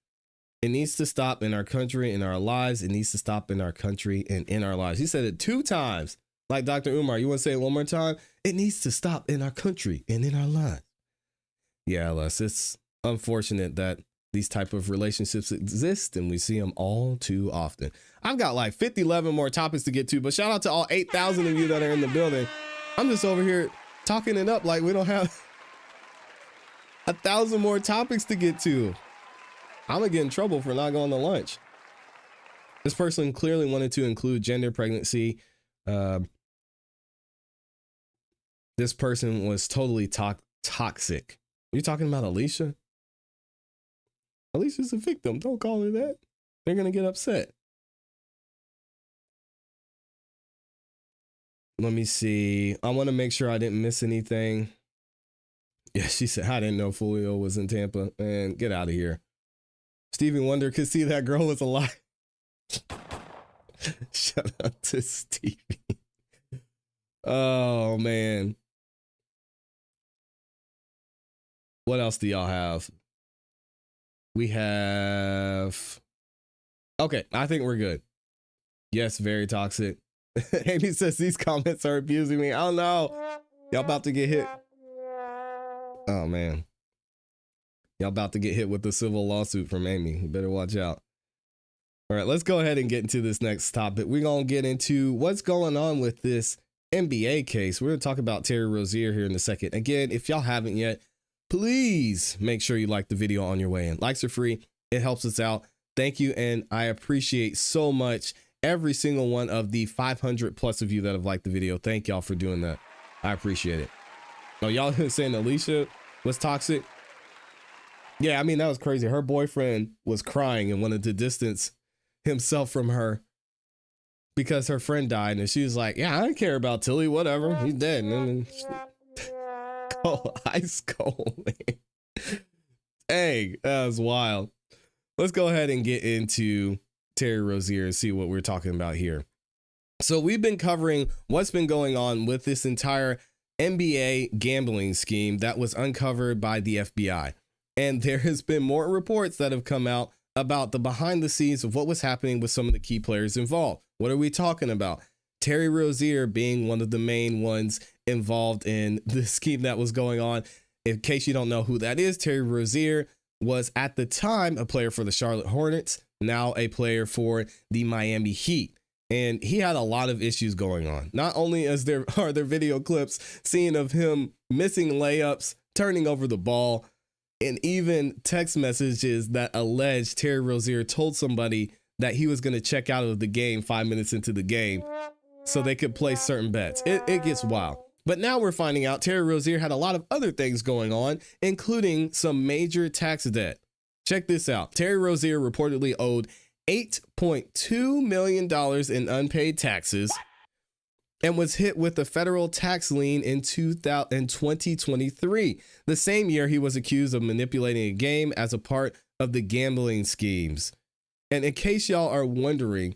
It needs to stop in our country, in our lives. It needs to stop in our country and in our lives. He said it 2 times. Like Dr. Umar, you want to say it one more time? It needs to stop in our country and in our lives. Yeah, Les, it's unfortunate that these type of relationships exist and we see them all too often. I've got like 11 more topics to get to, but shout out to all 8,000 of you that are in the building. I'm just over here talking it up like we don't have 1,000 more topics to get to. I'm gonna get in trouble for not going to lunch. This person clearly wanted to include gender, pregnancy. This person was totally toxic. Are you talking about Alicia? Alicia's a victim. Don't call her that. They're gonna get upset. Let me see. I want to make sure I didn't miss anything. Yeah, she said, I didn't know Fulio was in Tampa. Man, get out of here. Stevie Wonder could see that girl was alive. Shout out to Stevie. Oh, man. What else do y'all have? We have Okay, I think we're good. Yes, very toxic. Amy says these comments are abusing me. Oh no. Y'all about to get hit. Oh man. Y'all about to get hit with the civil lawsuit from Amy. You better watch out. All right, let's go ahead and get into this next topic. We're going to get into what's going on with this NBA case. We're going to talk about Terry Rozier here in a second. Again, if y'all haven't yet, please make sure you like the video on your way in. Likes are free. It helps us out. Thank you. And I appreciate so much every single one of the 500 plus of you that have liked the video. Thank y'all for doing that. I appreciate it. Oh, y'all saying Alicia was toxic? Yeah, I mean, that was crazy. Her boyfriend was crying and wanted to distance himself from her because her friend died. And she was like, yeah, I don't care about Tilly. Whatever. He's dead. And then cold, ice cold, man. Dang, that was wild. Let's go ahead and get into Terry Rozier and see what we're talking about here. So we've been covering what's been going on with this entire NBA gambling scheme that was uncovered by the FBI. And there has been more reports that have come out about the behind the scenes of what was happening with some of the key players involved. What are we talking about? Terry Rozier being one of the main ones involved in the scheme that was going on. In case you don't know who that is, Terry Rozier was at the time a player for the Charlotte Hornets, now a player for the Miami Heat. And he had a lot of issues going on. Not only are there video clips seen of him missing layups, turning over the ball, and even text messages that allege Terry Rozier told somebody that he was going to check out of the game 5 minutes into the game so they could place certain bets. It gets wild. But now we're finding out Terry Rozier had a lot of other things going on, including some major tax debt. Check this out. Terry Rozier reportedly owed $8.2 million in unpaid taxes and was hit with a federal tax lien in 2023. The same year, he was accused of manipulating a game as a part of the gambling schemes. And in case y'all are wondering,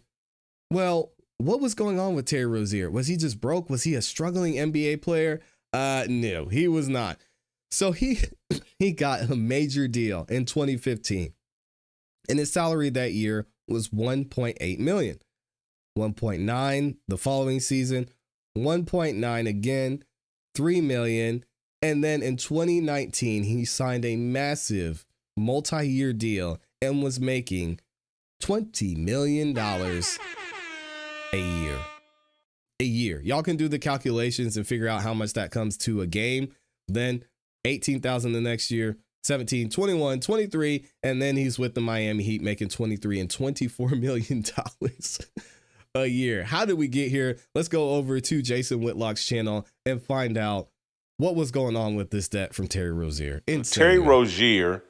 well, what was going on with Terry Rozier? Was he just broke? Was he a struggling NBA player? No, he was not. So he got a major deal in 2015. And his salary that year was $1.8 million. 1.9 the following season, 1.9 again, 3 million. And then in 2019, he signed a massive multi-year deal and was making $20 million a year. A year. Y'all can do the calculations and figure out how much that comes to a game. Then 18,000 the next year, 17, 21, 23, and then he's with the Miami Heat making 23 and $24 million a year. How did we get here? Let's go over to Jason Whitlock's channel and find out what was going on with this debt from Terry Rozier. Terry Rozier,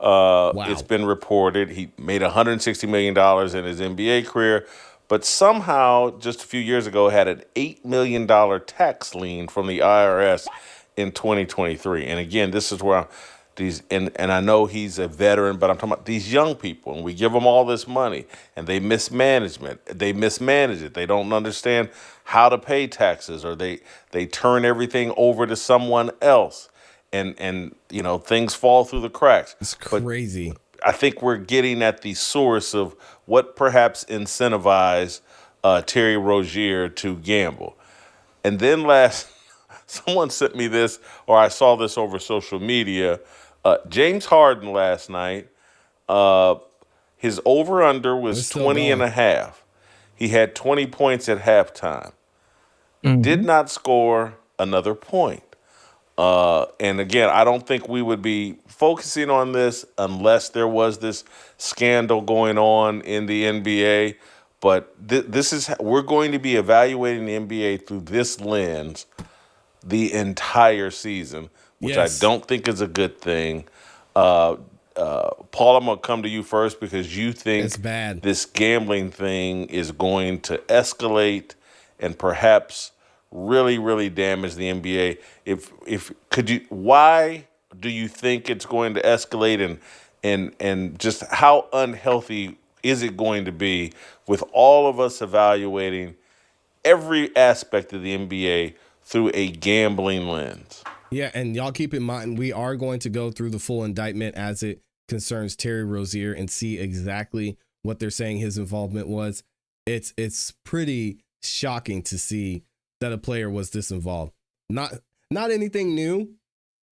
it's been reported he made $160 million in his NBA career, but somehow just a few years ago had an $8 million tax lien from the IRS in 2023. And again, this is where and I know he's a veteran, but I'm talking about these young people, and we give them all this money, and they mismanage it. They don't understand how to pay taxes, or they turn everything over to someone else, and you know, things fall through the cracks. It's crazy. But I think we're getting at the source of what perhaps incentivized Terry Rozier to gamble. And then someone sent me this, or I saw this over social media. James Harden last night, his over-under was 20 and a half. He had 20 points at halftime. Did not score another point. And again, I don't think we would be focusing on this unless there was this scandal going on in the NBA. But we're going to be evaluating the NBA through this lens the entire season, which I don't think is a good thing. Paul, I'm going to come to you first because you think this gambling thing is going to escalate and perhaps really, really damage the NBA. Why do you think it's going to escalate, and just how unhealthy is it going to be with all of us evaluating every aspect of the NBA through a gambling lens? Yeah, and y'all keep in mind, we are going to go through the full indictment as it concerns Terry Rozier and see exactly what they're saying his involvement was. It's pretty shocking to see that a player was this involved. Not anything new,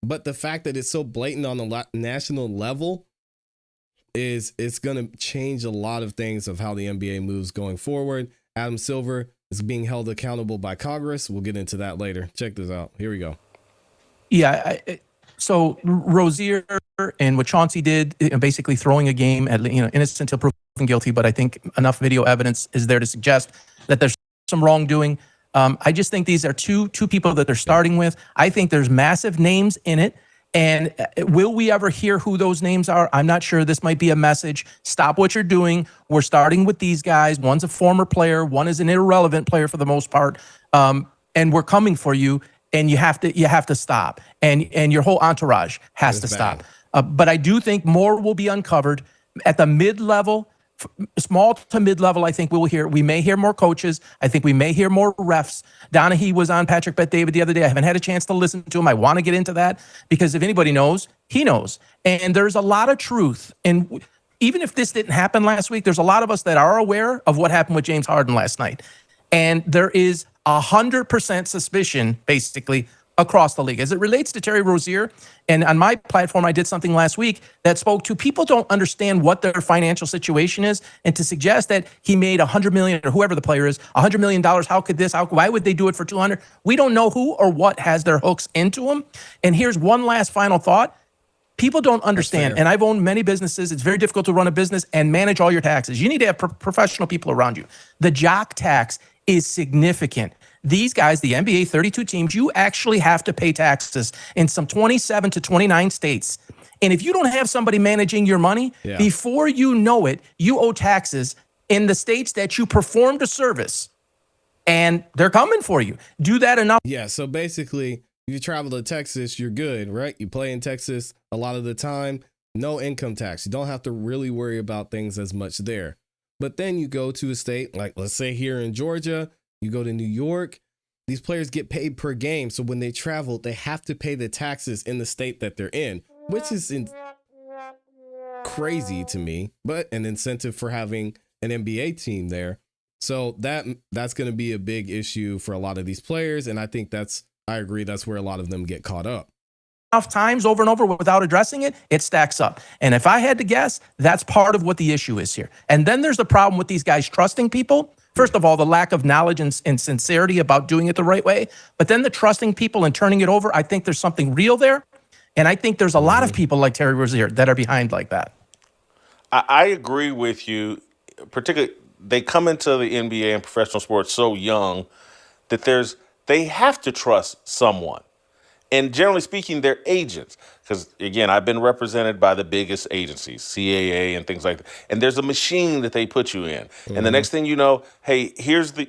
but the fact that it's so blatant on the national level it's going to change a lot of things of how the NBA moves going forward. Adam Silver is being held accountable by Congress. We'll get into that later. Check this out. Here we go. Yeah. So Rozier and what Chauncey did, basically throwing a game at, innocent until proven guilty. But I think enough video evidence is there to suggest that there's some wrongdoing. I just think these are two people that they're starting with. I think there's massive names in it. And will we ever hear who those names are? I'm not sure. This might be a message. Stop what you're doing. We're starting with these guys. One's a former player. One is an irrelevant player for the most part. And we're coming for you. And you have to stop. And your whole entourage has to stop. But I do think more will be uncovered at the mid-level. Small to mid-level, I think we may hear more coaches. I think we may hear more refs. Donahue was on Patrick Bet-David the other day. I haven't had a chance to listen to him. I want to get into that because if anybody knows, he knows. And there's a lot of truth. And even if this didn't happen last week, there's a lot of us that are aware of what happened with James Harden last night. And there is 100% suspicion, basically, across the league. As it relates to Terry Rozier, and on my platform, I did something last week that spoke to people don't understand what their financial situation is, and to suggest that he made $100 million, or whoever the player is, $100 million, how could this, why would they do it for 200? We don't know who or what has their hooks into them. And here's one last final thought. People don't understand, and I've owned many businesses. It's very difficult to run a business and manage all your taxes. You need to have professional people around you. The jock tax is significant. These guys, the NBA 32 teams, you actually have to pay taxes in some 27 to 29 states. And if you don't have somebody managing your money, before you know it, you owe taxes in the states that you performed a service. And they're coming for you. Do that enough. Yeah, so basically, if you travel to Texas, you're good, right? You play in Texas a lot of the time, no income tax. You don't have to really worry about things as much there. But then you go to a state, like let's say here in Georgia, you go to New York, these players get paid per game. So when they travel, they have to pay the taxes in the state that they're in, which is crazy to me, but an incentive for having an NBA team there. So that's going to be a big issue for a lot of these players. And I think I agree, that's where a lot of them get caught up. Enough times over and over without addressing it, it stacks up. And if I had to guess, that's part of what the issue is here. And then there's the problem with these guys trusting people. First of all, the lack of knowledge and sincerity about doing it the right way. But then the trusting people and turning it over, I think there's something real there. And I think there's a lot of people like Terry Rozier that are behind like that. I agree with you. Particularly, they come into the NBA and professional sports so young that they have to trust someone. And generally speaking, they're agents. Because, again, I've been represented by the biggest agencies, CAA and things like that. And there's a machine that they put you in. Mm-hmm. And the next thing you know, hey,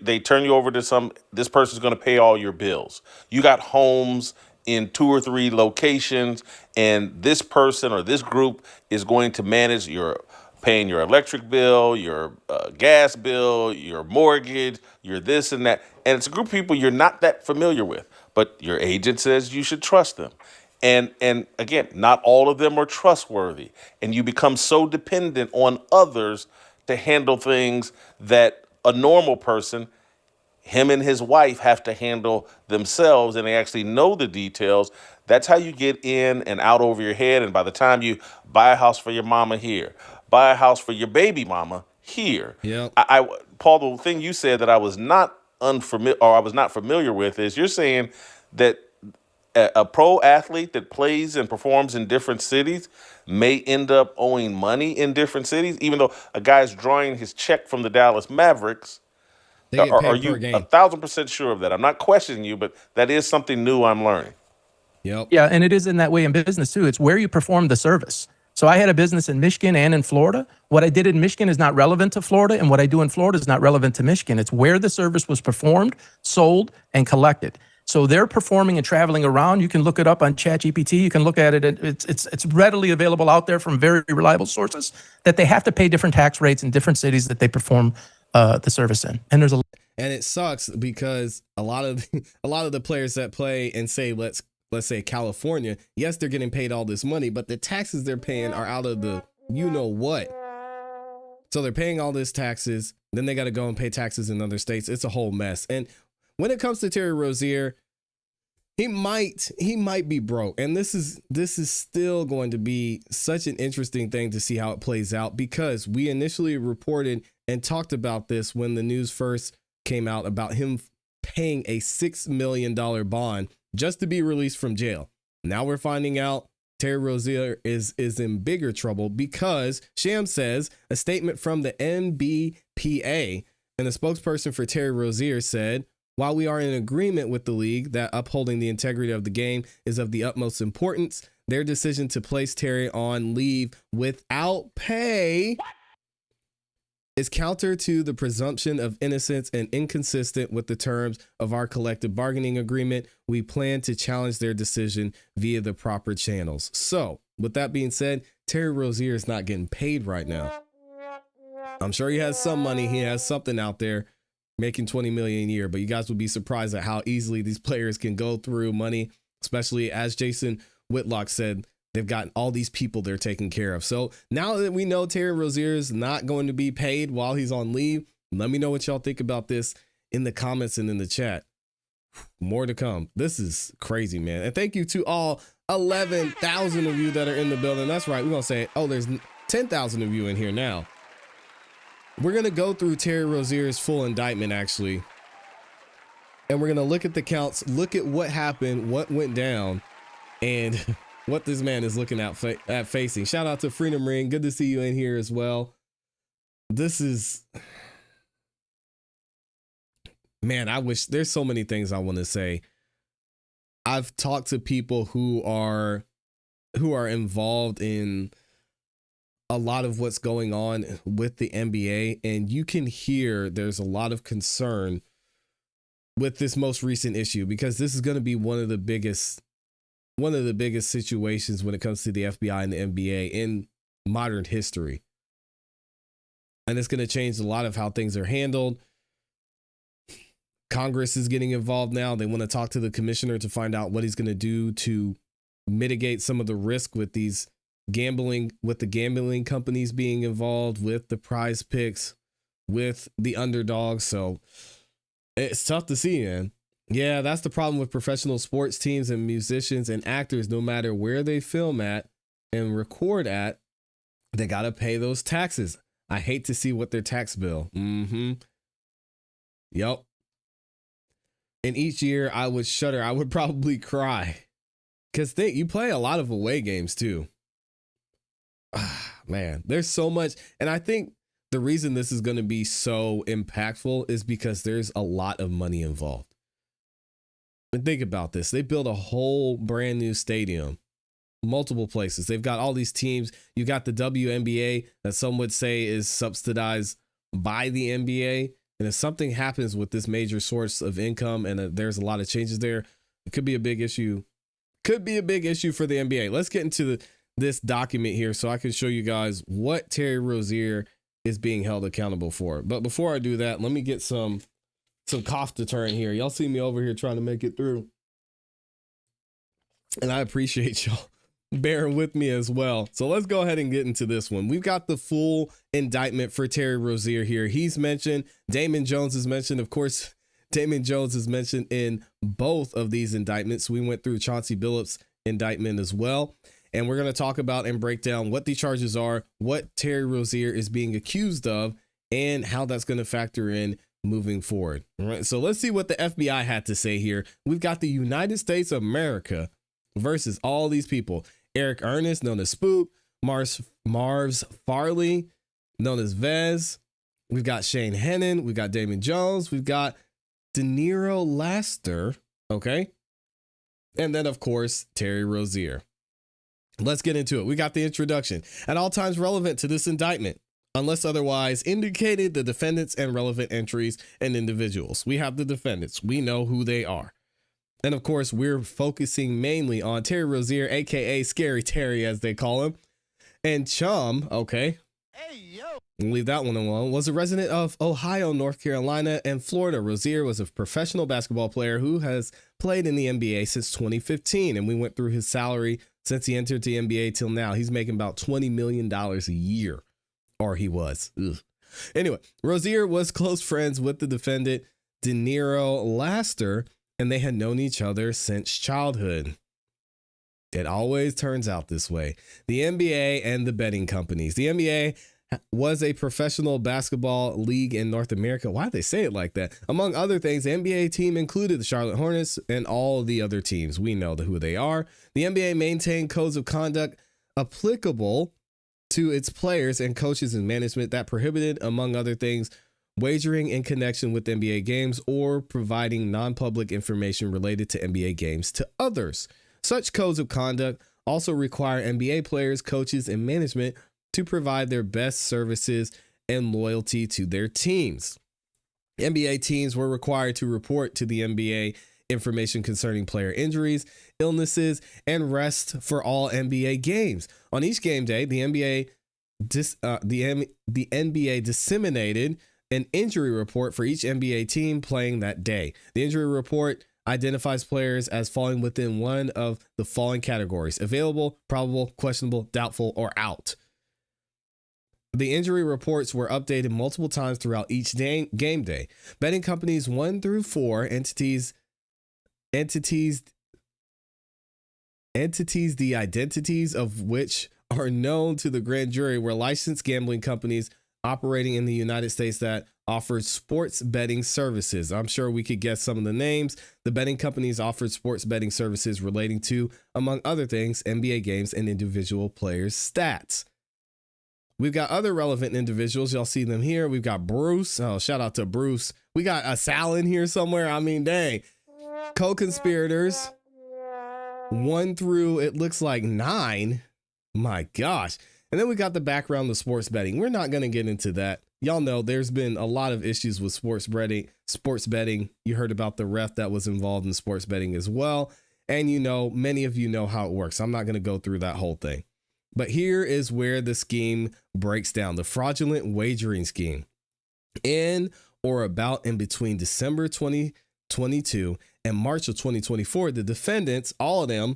they turn you over to this person's going to pay all your bills. You got homes in 2 or 3 locations, and this person or this group is going to manage paying your electric bill, your gas bill, your mortgage, your this and that. And it's a group of people you're not that familiar with. But your agent says you should trust them. And again, not all of them are trustworthy. And you become so dependent on others to handle things that a normal person, him and his wife, have to handle themselves, and they actually know the details. That's how you get in and out over your head. And by the time you buy a house for your mama here, buy a house for your baby mama here. Yeah. Paul, the thing you said that I was not familiar with is you're saying that a pro athlete that plays and performs in different cities may end up owing money in different cities, even though a guy's drawing his check from the Dallas Mavericks. They get paid are per you game. 1,000% sure of that? I'm not questioning you, but that is something new I'm learning. Yep. Yeah, and it is in that way in business too. It's where you perform the service. So I had a business in Michigan and in Florida. What I did in Michigan is not relevant to Florida, and what I do in Florida is not relevant to Michigan. It's where the service was performed, sold, and collected. So they're performing and traveling around. You can look it up on ChatGPT. You can look at it. It's readily available out there from very reliable sources that they have to pay different tax rates in different cities that they perform the service in. And and it sucks because a lot of the players that play and say let's say California, yes, they're getting paid all this money, but the taxes they're paying are out of the you know what. So they're paying all this taxes. Then they got to go and pay taxes in other states. It's a whole mess. And when it comes to Terry Rozier, he might be broke. And this is still going to be such an interesting thing to see how it plays out, because we initially reported and talked about this when the news first came out about him paying a $6 million bond just to be released from jail. Now we're finding out Terry Rozier is in bigger trouble, because Sham says a statement from the NBPA and the spokesperson for Terry Rozier said, while we are in agreement with the league that upholding the integrity of the game is of the utmost importance, their decision to place Terry on leave without pay is counter to the presumption of innocence and inconsistent with the terms of our collective bargaining agreement. We plan to challenge their decision via the proper channels. So, with that being said, Terry Rozier is not getting paid right now. I'm sure he has some money. He has something out there making $20 million a year, but you guys would be surprised at how easily these players can go through money, especially as Jason Whitlock said, they've got all these people they're taking care of. So now that we know Terry Rozier is not going to be paid while he's on leave, let me know what y'all think about this in the comments and in the chat. More to come. This is crazy, man. And thank you to all 11,000 of you that are in the building. That's right. We're going to say, oh, there's 10,000 of you in here now. We're going to go through Terry Rozier's full indictment, actually. And we're going to look at the counts, look at what happened, what went down, and what this man is looking at facing. Shout out to Freedom Ring. Good to see you in here as well. This is, man, I wish there's so many things I want to say. I've talked to people who are involved in a lot of what's going on with the NBA, and you can hear there's a lot of concern with this most recent issue, because this is going to be one of the biggest situations when it comes to the FBI and the NBA in modern history. And it's going to change a lot of how things are handled. Congress is getting involved now. They want to talk to the commissioner to find out what he's going to do to mitigate some of the risk with these gambling companies being involved, with the prize picks, with the underdogs. So it's tough to see, man. Yeah, that's the problem with professional sports teams and musicians and actors. No matter where they film at and record at, they got to pay those taxes. I hate to see what their tax bill. Yep. And each year I would shudder. I would probably cry, because you play a lot of away games too. Man, there's so much. And I think the reason this is going to be so impactful is because there's a lot of money involved. And think about this. They built a whole brand new stadium, multiple places. They've got all these teams. You got the WNBA that some would say is subsidized by the NBA. And if something happens with this major source of income and there's a lot of changes there, it could be a big issue. Could be a big issue for the NBA. Let's get into this document here so I can show you guys what Terry Rozier is being held accountable for. But before I do that, let me get some cough deterrent here. Y'all see me over here trying to make it through. And I appreciate y'all bearing with me as well. So let's go ahead and get into this one. We've got the full indictment for Terry Rozier here. He's mentioned. Damon Jones is mentioned. Of course, Damon Jones is mentioned in both of these indictments. We went through Chauncey Billups' indictment as well. And we're going to talk about and break down what the charges are, what Terry Rozier is being accused of, and how that's going to factor in moving forward. All right. So let's see what the FBI had to say here. We've got the United States of America versus all these people. Eric Ernest, known as Spook, Marv's Farley, known as Vez. We've got Shane Hennon. We've got Damon Jones. We've got De Niro Laster. Okay. And then, of course, Terry Rozier. Let's get into it. We got the introduction. At all times relevant to this indictment, unless otherwise indicated, the defendants and relevant entries and individuals. We have the defendants. We know who they are. And of course, we're focusing mainly on Terry Rozier, aka Scary Terry, as they call him. And Chum, okay. Hey, yo. Leave that one alone. Was a resident of Ohio, North Carolina, and Florida. Rozier was a professional basketball player who has played in the NBA since 2015. And we went through his salary since he entered the NBA till now. He's making about $20 million a year. Or he was. Ugh. Anyway, Rozier was close friends with the defendant, De Niro Laster, and they had known each other since childhood. It always turns out this way. The NBA and the betting companies. The NBA was a professional basketball league in North America. Why do they say it like that? Among other things, the NBA team included the Charlotte Hornets and all the other teams. We know who they are. The NBA maintained codes of conduct applicable to its players and coaches and management that prohibited, among other things, wagering in connection with NBA games or providing non-public information related to NBA games to others. Such codes of conduct also require NBA players, coaches, and management to provide their best services and loyalty to their teams. NBA teams were required to report to the NBA information concerning player injuries, illnesses, and rest for all NBA games. On each game day, the NBA disseminated an injury report for each NBA team playing that day. The injury report identifies players as falling within one of the following categories: available, probable, questionable, doubtful, or out. The injury reports were updated multiple times throughout each game day. Betting companies 1 through 4 entities, the identities of which are known to the grand jury, were licensed gambling companies operating in the United States that offered sports betting services. I'm sure we could guess some of the names. The betting companies offered sports betting services relating to, among other things, NBA games and individual players' stats. We've got other relevant individuals. Y'all see them here. We've got Bruce. Oh, shout out to Bruce. We got a Sal in here somewhere. I mean, dang. Co-conspirators 1 through, it looks like 9. My gosh. And then we got the background of sports betting. We're not going to get into that. Y'all know there's been a lot of issues with sports betting. You heard about the ref that was involved in sports betting as well. And you know, many of you know how it works. I'm not going to go through that whole thing. But here is where the scheme breaks down. The fraudulent wagering scheme. In or about in between December 2022 and March of 2024, the defendants, all of them,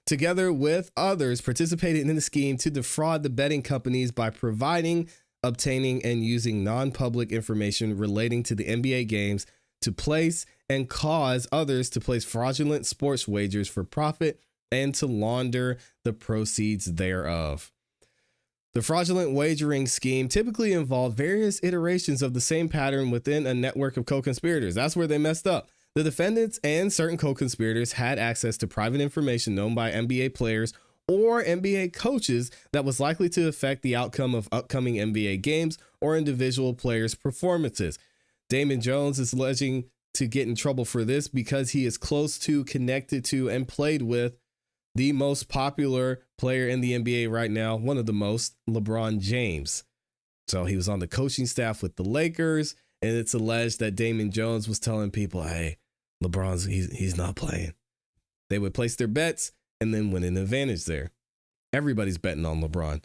together with others, participated in the scheme to defraud the betting companies by providing, obtaining, and using non-public information relating to the NBA games to place and cause others to place fraudulent sports wagers for profit and to launder the proceeds thereof. The fraudulent wagering scheme typically involved various iterations of the same pattern within a network of co-conspirators. That's where they messed up. The defendants and certain co-conspirators had access to private information known by NBA players or NBA coaches that was likely to affect the outcome of upcoming NBA games or individual players' performances. Damon Jones is alleging to get in trouble for this because he is close to, connected to, and played with the most popular player in the NBA right now, one of the most, LeBron James. So he was on the coaching staff with the Lakers, and it's alleged that Damon Jones was telling people, hey, he's not playing. They would place their bets and then win an advantage there. Everybody's betting on LeBron.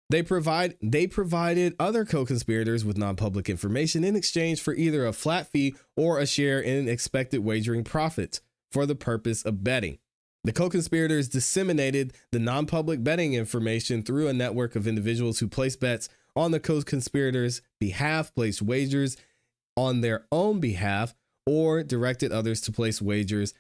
They provided other co-conspirators with non-public information in exchange for either a flat fee or a share in expected wagering profits for the purpose of betting. The co-conspirators disseminated the non-public betting information through a network of individuals who placed bets on the co-conspirators' behalf, placed wagers on their own behalf, or directed others to place wagers,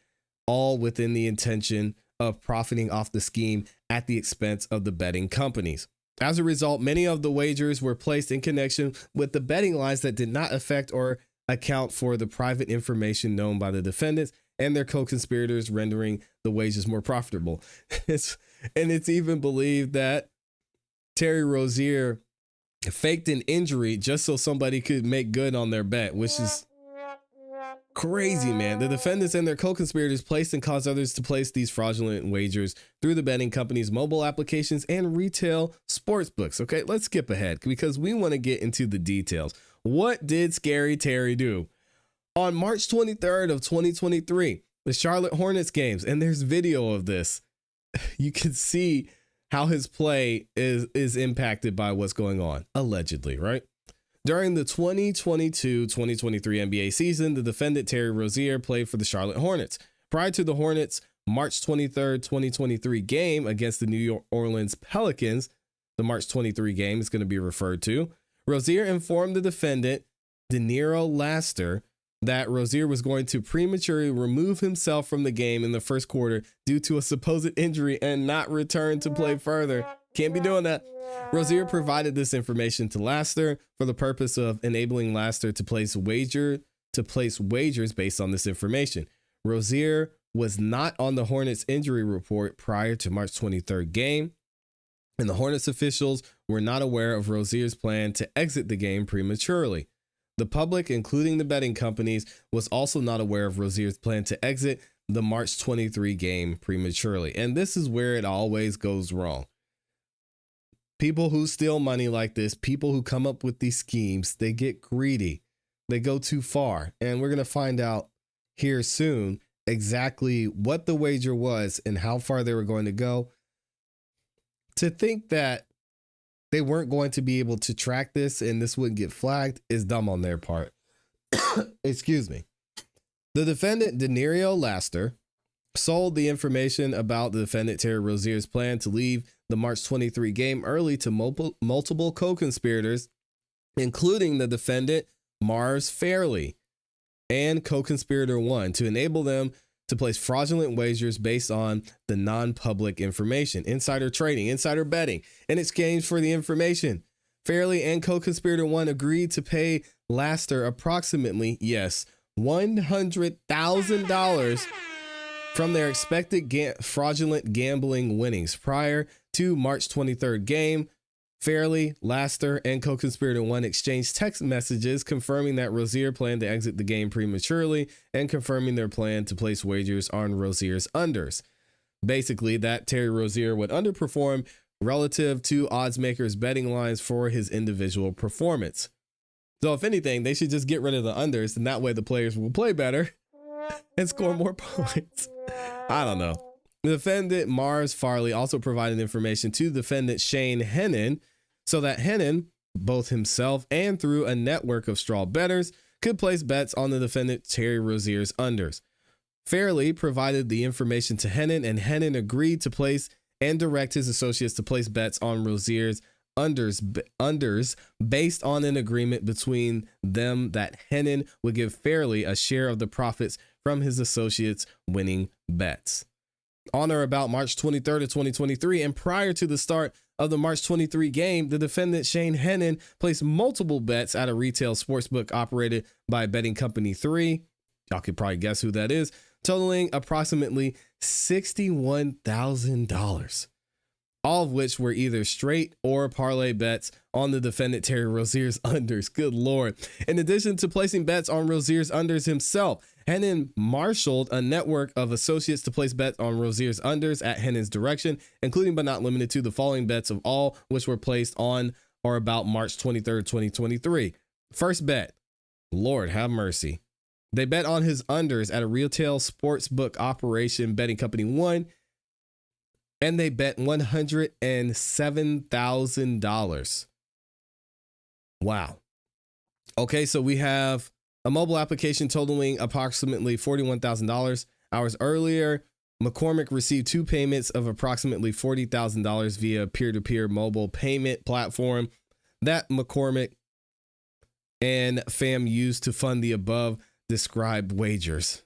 all within the intention of profiting off the scheme at the expense of the betting companies. As a result, many of the wagers were placed in connection with the betting lines that did not affect or account for the private information known by the defendants and their co-conspirators, rendering the wagers more profitable. It's even believed that Terry Rozier faked an injury just so somebody could make good on their bet, which is crazy, man. The defendants and their co-conspirators placed and caused others to place these fraudulent wagers through the betting companies' mobile applications and retail sports books. Okay, let's skip ahead because we want to get into the details. What did Scary Terry do? On March 23rd of 2023, the Charlotte Hornets games, and there's video of this, you can see how his play is impacted by what's going on, allegedly, right? During the 2022-2023 NBA season, the defendant Terry Rozier played for the Charlotte Hornets. Prior to the Hornets' March 23rd, 2023 game against the New Orleans Pelicans, the March 23 game is going to be referred to. Rozier informed the defendant, Deniro Laster, that Rozier was going to prematurely remove himself from the game in the first quarter due to a supposed injury and not return to play further. Can't be doing that. Rozier provided this information to Laster for the purpose of enabling Laster to place wagers based on this information. Rozier was not on the Hornets injury report prior to March 23rd game, and the Hornets officials were not aware of Rozier's plan to exit the game prematurely. The public, including the betting companies, was also not aware of Rozier's plan to exit the March 23 game prematurely. And this is where it always goes wrong. People who steal money like this, people who come up with these schemes, they get greedy. They go too far. And we're going to find out here soon exactly what the wager was and how far they were going to go. To think that they weren't going to be able to track this and this wouldn't get flagged is dumb on their part. Excuse me. The defendant, Deniro Laster, sold the information about the defendant, Terry Rozier's plan to leave the March 23 game early to multiple co-conspirators, including the defendant, Mars Fairley, and co-conspirator 1, to enable them to place fraudulent wagers based on the non-public information, insider trading, insider betting, in exchange for the information. Fairley and co-conspirator 1 agreed to pay Laster approximately, yes, $100,000 from their expected fraudulent gambling winnings prior to March 23rd game. Fairley, Laster, and co-conspirator 1 exchanged text messages confirming that Rozier planned to exit the game prematurely and confirming their plan to place wagers on Rozier's unders. Basically, that Terry Rozier would underperform relative to odds makers' betting lines for his individual performance. So if anything, they should just get rid of the unders, and that way the players will play better and score more points. I don't know. The defendant, Mars Farley, also provided information to defendant Shane Hennon so that Hennon, both himself and through a network of straw bettors, could place bets on the defendant Terry Rozier's unders. Fairley provided the information to Hennon, and Hennon agreed to place and direct his associates to place bets on Rozier's unders based on an agreement between them that Hennon would give Fairley a share of the profits from his associates' winning bets. On or about March 23rd of 2023, and prior to the start of the March 23 game, the defendant Shane Hennon placed multiple bets at a retail sportsbook operated by betting company 3. Y'all could probably guess who that is, totaling approximately $61,000. All of which were either straight or parlay bets on the defendant Terry Rozier's unders. Good Lord. In addition to placing bets on Rozier's unders himself, Hennon marshaled a network of associates to place bets on Rozier's unders at Hennon's direction, including but not limited to the following bets, of all which were placed on or about March 23rd, 2023. First bet, Lord have mercy. They bet on his unders at a retail sportsbook operation betting company 1, and they bet $107,000. Wow. Okay, so we have a mobile application totaling approximately $41,000. Hours earlier, McCormick received 2 payments of approximately $40,000 via peer-to-peer mobile payment platform that McCormick and fam used to fund the above described wagers.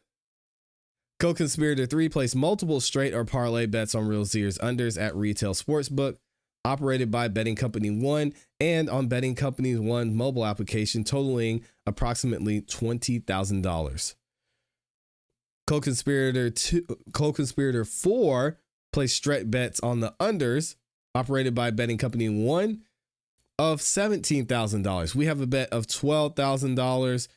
Co-conspirator 3 placed multiple straight or parlay bets on Rozier's unders at retail sportsbook operated by betting company 1 and on betting company 1 mobile application totaling approximately $20,000. Co-conspirator 4 placed straight bets on the unders operated by betting company 1 of $17,000. We have a bet of $12,000.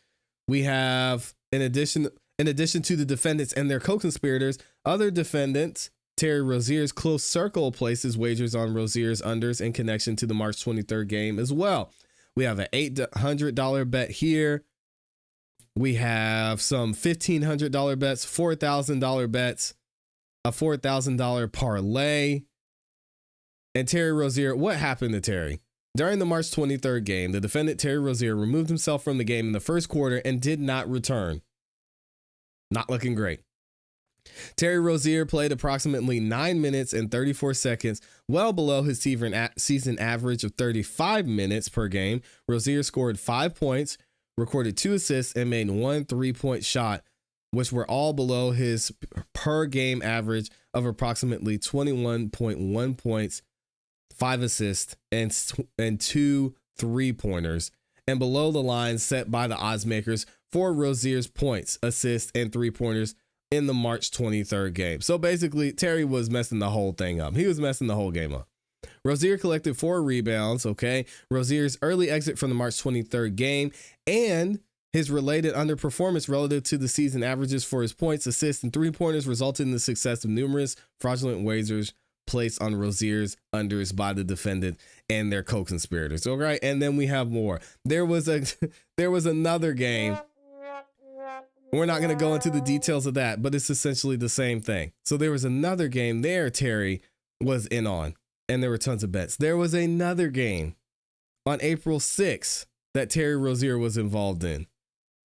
We have, in addition to the defendants and their co-conspirators, other defendants, Terry Rozier's close circle places wagers on Rozier's unders in connection to the March 23rd game as well. We have an $800 bet here. We have some $1,500 bets, $4,000 bets, a $4,000 parlay. And Terry Rozier, what happened to Terry? During the March 23rd game, the defendant Terry Rozier removed himself from the game in the first quarter and did not return. Not looking great. Terry Rozier played approximately 9 minutes and 34 seconds, well below his season average of 35 minutes per game. Rozier scored 5 points, recorded 2 assists, and made 1 3-point shot, which were all below his per game average of approximately 21.1 points, 5 assists, and 2 3-pointers, and below the line set by the odds makers for Rozier's points, assists, and 3-pointers in the March 23rd game. So basically, Terry was messing the whole thing up. He was messing the whole game up. Rozier collected 4 rebounds, okay? Rozier's early exit from the March 23rd game and his related underperformance relative to the season averages for his points, assists, and 3-pointers resulted in the success of numerous fraudulent wagers placed on Rozier's unders by the defendant and their co-conspirators. All right, and then we have more. There was another game. We're not going to go into the details of that, but it's essentially the same thing. So there was another game there Terry was in on, and there were tons of bets. There was another game on April 6th that Terry Rozier was involved in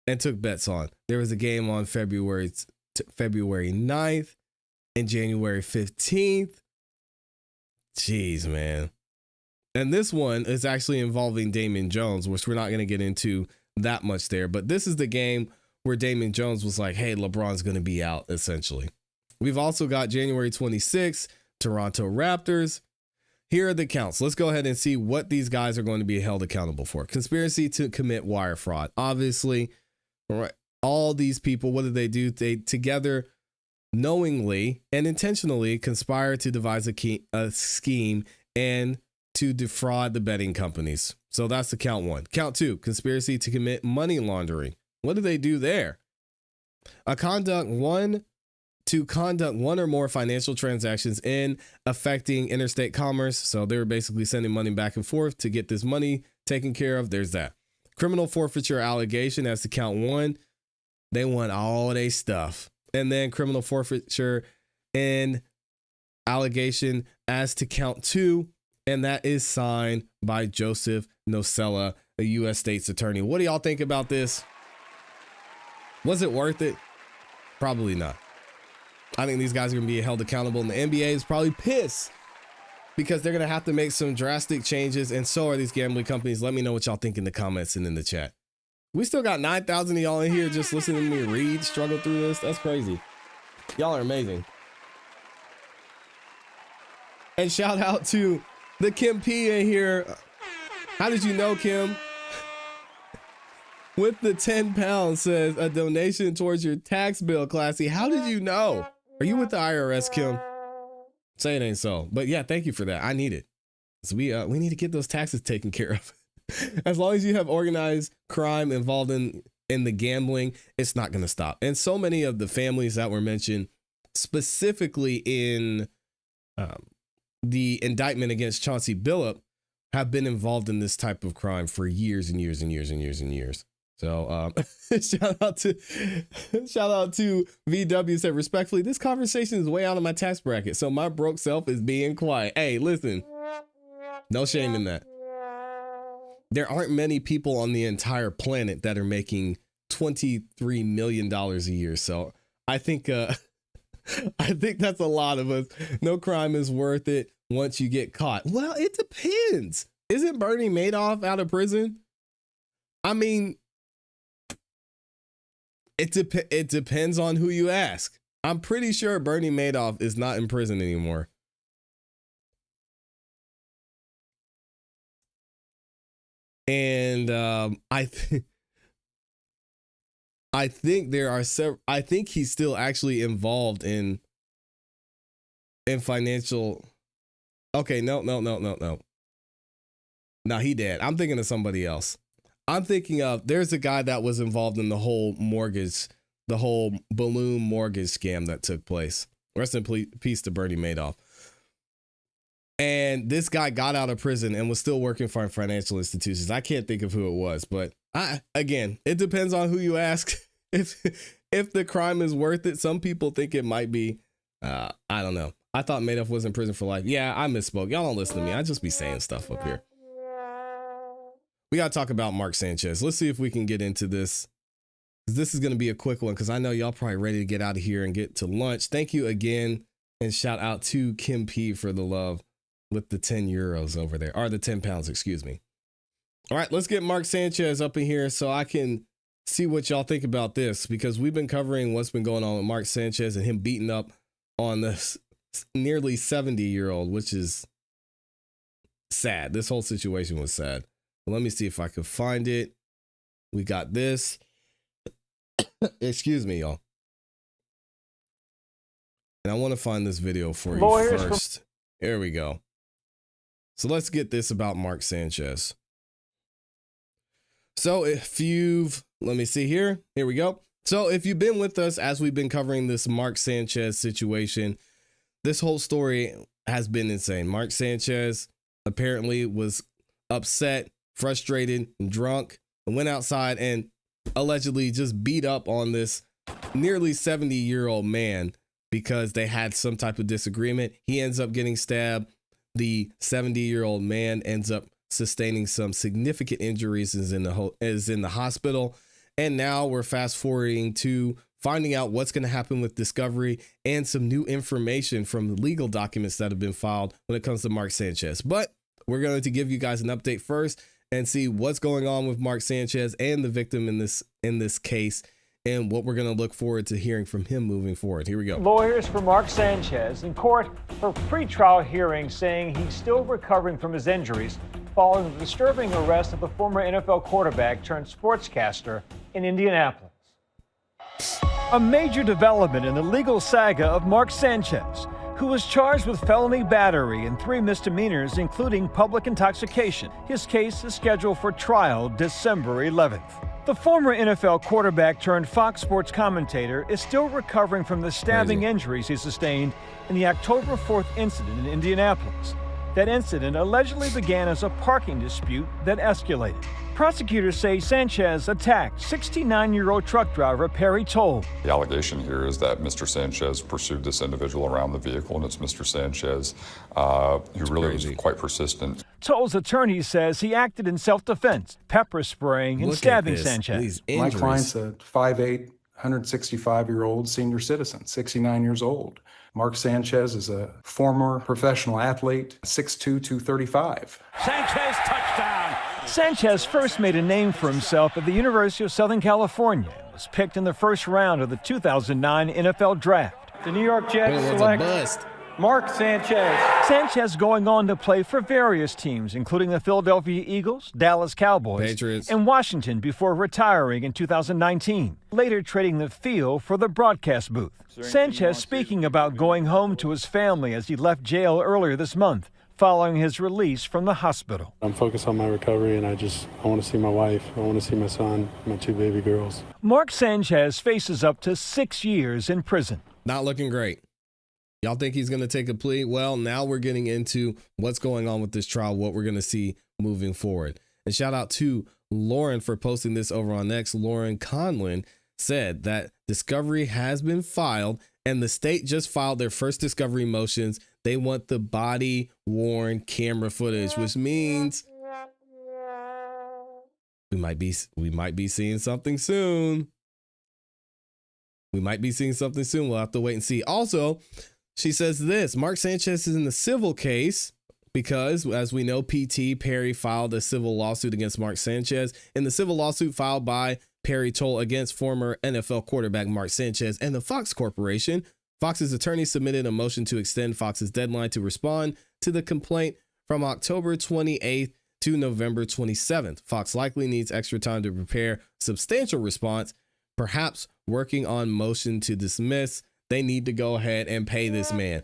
and took bets on. There was a game on February 9th and January 15th. Jeez, man. And this one is actually involving Damian Jones, which we're not going to get into that much there, but this is the game where Damian Jones was like, hey, LeBron's going to be out, essentially. We've also got January 26th, Toronto Raptors. Here are the counts. Let's go ahead and see what these guys are going to be held accountable for. Conspiracy to commit wire fraud. Obviously, right, all these people, what did they do? They together knowingly and intentionally conspire to devise a scheme and to defraud the betting companies. So that's the count 1. Count 2, conspiracy to commit money laundering. What do they do there? To conduct one or more financial transactions in affecting interstate commerce. So they were basically sending money back and forth to get this money taken care of. There's that. Criminal forfeiture allegation as to count 1. They want all their stuff. And then criminal forfeiture and allegation as to count 2. And that is signed by Joseph Nocella, a U.S. State's attorney. What do y'all think about this? Was it worth it? Probably not. I think these guys are going to be held accountable, and the NBA is probably pissed because they're going to have to make some drastic changes, and so are these gambling companies. Let me know what y'all think in the comments and in the chat. We still got 9,000 of y'all in here just listening to me struggle through this. That's crazy. Y'all are amazing. And shout out to the Kim P in here. How did you know, Kim? With the 10 pounds says a donation towards your tax bill, ClassE. How did you know? Are you with the IRS, Kim? Say it ain't so. But yeah, thank you for that. I need it. So we need to get those taxes taken care of. As long as you have organized crime involved in the gambling, it's not going to stop. And so many of the families that were mentioned specifically in the indictment against Chauncey Billup have been involved in this type of crime for years and years and years and years and years. So shout out to VW said, respectfully, this conversation is way out of my tax bracket, so my broke self is being quiet. Hey, listen, no shame in that. There aren't many people on the entire planet that are making $23 million a year. So I think that's a lot of us. No crime is worth it once you get caught. Well, it depends. Isn't Bernie Madoff out of prison? I mean, it depends on who you ask. I'm pretty sure Bernie Madoff is not in prison anymore. And I think there are several. I think he's still actually involved in financial. Okay, no. No, he dead. I'm thinking of somebody else. I'm thinking of, there's a guy that was involved in the whole balloon mortgage scam that took place. Rest in peace to Bernie Madoff. And this guy got out of prison and was still working for financial institutions. I can't think of who it was, but again, it depends on who you ask. If the crime is worth it, some people think it might be. I don't know. I thought Madoff was in prison for life. Yeah, I misspoke. Y'all don't listen to me. I just be saying stuff up here. We got to talk about Mark Sanchez. Let's see if we can get into this This is going to be a quick one because I know y'all probably ready to get out of here and get to lunch. Thank you again. And shout out to Kim P for the love with the 10 euros over there, or the 10 pounds, excuse me. All right, let's get Mark Sanchez up in here so I can see what y'all think about this, because we've been covering what's been going on with Mark Sanchez and him beating up on this nearly 70-year-old, which is sad. This whole situation was sad. But let me see if I can find it. We got this. Excuse me, y'all. And I want to find this video for you first. There we go. So let's get this about Mark Sanchez. So if you've, let me see here. Here we go. So if you've been with us as we've been covering this Mark Sanchez situation, this whole story has been insane. Mark Sanchez apparently was upset, frustrated, and drunk, and went outside and allegedly just beat up on this nearly 70-year-old man because they had some type of disagreement. He ends up getting stabbed. The 70-year-old man ends up sustaining some significant injuries, is in the hospital. And now we're fast forwarding to finding out what's going to happen with discovery and some new information from the legal documents that have been filed when it comes to Mark Sanchez. But we're going to give you guys an update first and see what's going on with Mark Sanchez and the victim in this case, and what we're going to look forward to hearing from him moving forward. Here we go. Lawyers for Mark Sanchez in court for pretrial hearing saying he's still recovering from his injuries following the disturbing arrest of the former NFL quarterback turned sportscaster in Indianapolis. A major development in the legal saga of Mark Sanchez, who was charged with felony battery and 3 misdemeanors, including public intoxication. His case is scheduled for trial December 11th. The former NFL quarterback turned Fox Sports commentator is still recovering from the stabbing injuries he sustained in the October 4th incident in Indianapolis. That incident allegedly began as a parking dispute that escalated. Prosecutors say Sanchez attacked 69-year-old truck driver Perry Toll. The allegation here is that Mr. Sanchez pursued this individual around the vehicle, and it's Mr. Sanchez who really was quite persistent. Toll's attorney says he acted in self-defense, pepper spraying and stabbing Sanchez. My client's a 5'8", 165-year-old senior citizen, 69 years old. Mark Sanchez is a former professional athlete, 6'2", 235. Sanchez touchdown! Sanchez first made a name for himself at the University of Southern California and was picked in the first round of the 2009 NFL Draft. The New York Jets select Mark Sanchez. Sanchez going on to play for various teams, including the Philadelphia Eagles, Dallas Cowboys, Patriots, and Washington before retiring in 2019, later trading the field for the broadcast booth. Sanchez speaking about going home to his family as he left jail earlier this month, following his release from the hospital. I'm focused on my recovery, and I want to see my wife. I want to see my son, my 2 baby girls. Mark Sanchez faces up to 6 years in prison. Not looking great. Y'all think he's going to take a plea? Well, now we're getting into what's going on with this trial, what we're going to see moving forward. And shout out to Lauren for posting this over on X. Lauren Conlin said that discovery has been filed, and the state just filed their first discovery motions. They want the body-worn camera footage, which means we might be seeing something soon. We might be seeing something soon. We'll have to wait and see. Also, she says this: Mark Sanchez is in the civil case because, as we know, PT Perry filed a civil lawsuit against Mark Sanchez. In the civil lawsuit filed by Perry Toll against former NFL quarterback Mark Sanchez and the Fox Corporation, Fox's attorney submitted a motion to extend Fox's deadline to respond to the complaint from October 28th to November 27th. Fox likely needs extra time to prepare a substantial response, perhaps working on motion to dismiss. They need to go ahead and pay this man.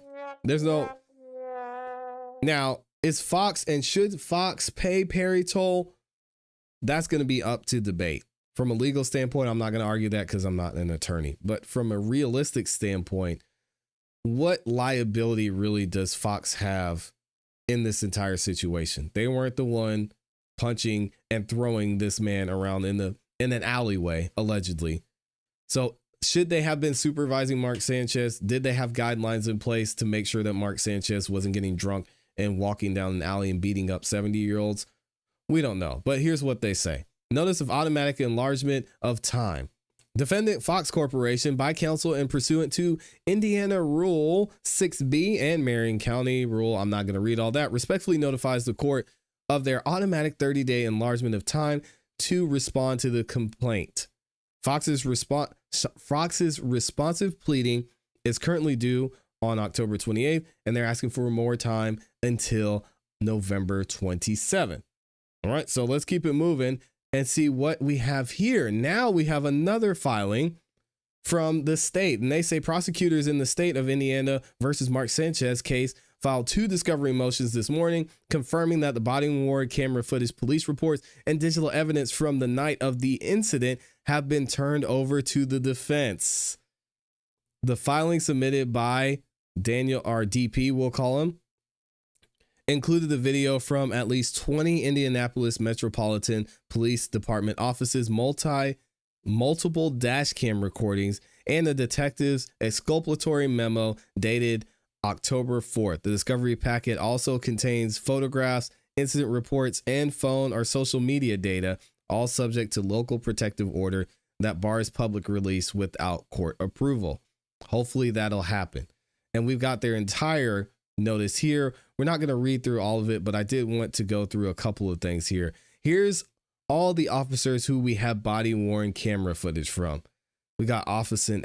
Now, is Fox, and should Fox pay Perry Toll? That's going to be up to debate. From a legal standpoint, I'm not going to argue that because I'm not an attorney. But from a realistic standpoint, what liability really does Fox have in this entire situation? They weren't the one punching and throwing this man around in an alleyway, allegedly. So should they have been supervising Mark Sanchez? Did they have guidelines in place to make sure that Mark Sanchez wasn't getting drunk and walking down an alley and beating up 70-year-olds? We don't know. But here's what they say. Notice of automatic enlargement of time. Defendant Fox Corporation by counsel and pursuant to Indiana Rule 6B and Marion County Rule, I'm not going to read all that, respectfully notifies the court of their automatic 30-day enlargement of time to respond to the complaint. Fox's responsive pleading is currently due on October 28th, and they're asking for more time until November 27th. All right, so let's keep it moving and see what we have here. Now we have another filing from the state, and they say prosecutors in the state of Indiana versus Mark Sanchez case filed 2 discovery motions this morning, confirming that the body-worn camera footage, police reports, and digital evidence from the night of the incident have been turned over to the defense. The filing submitted by Daniel, our DP, we'll call him, included the video from at least 20 Indianapolis Metropolitan Police Department offices, multiple dash cam recordings, and the detective's exculpatory memo dated October 4th. The discovery packet also contains photographs, incident reports, and phone or social media data, all subject to local protective order that bars public release without court approval. Hopefully that'll happen. And we've got their entire notice here. We're not going to read through all of it, but I did want to go through a couple of things here. Here's all the officers who we have body-worn camera footage from. We got Officer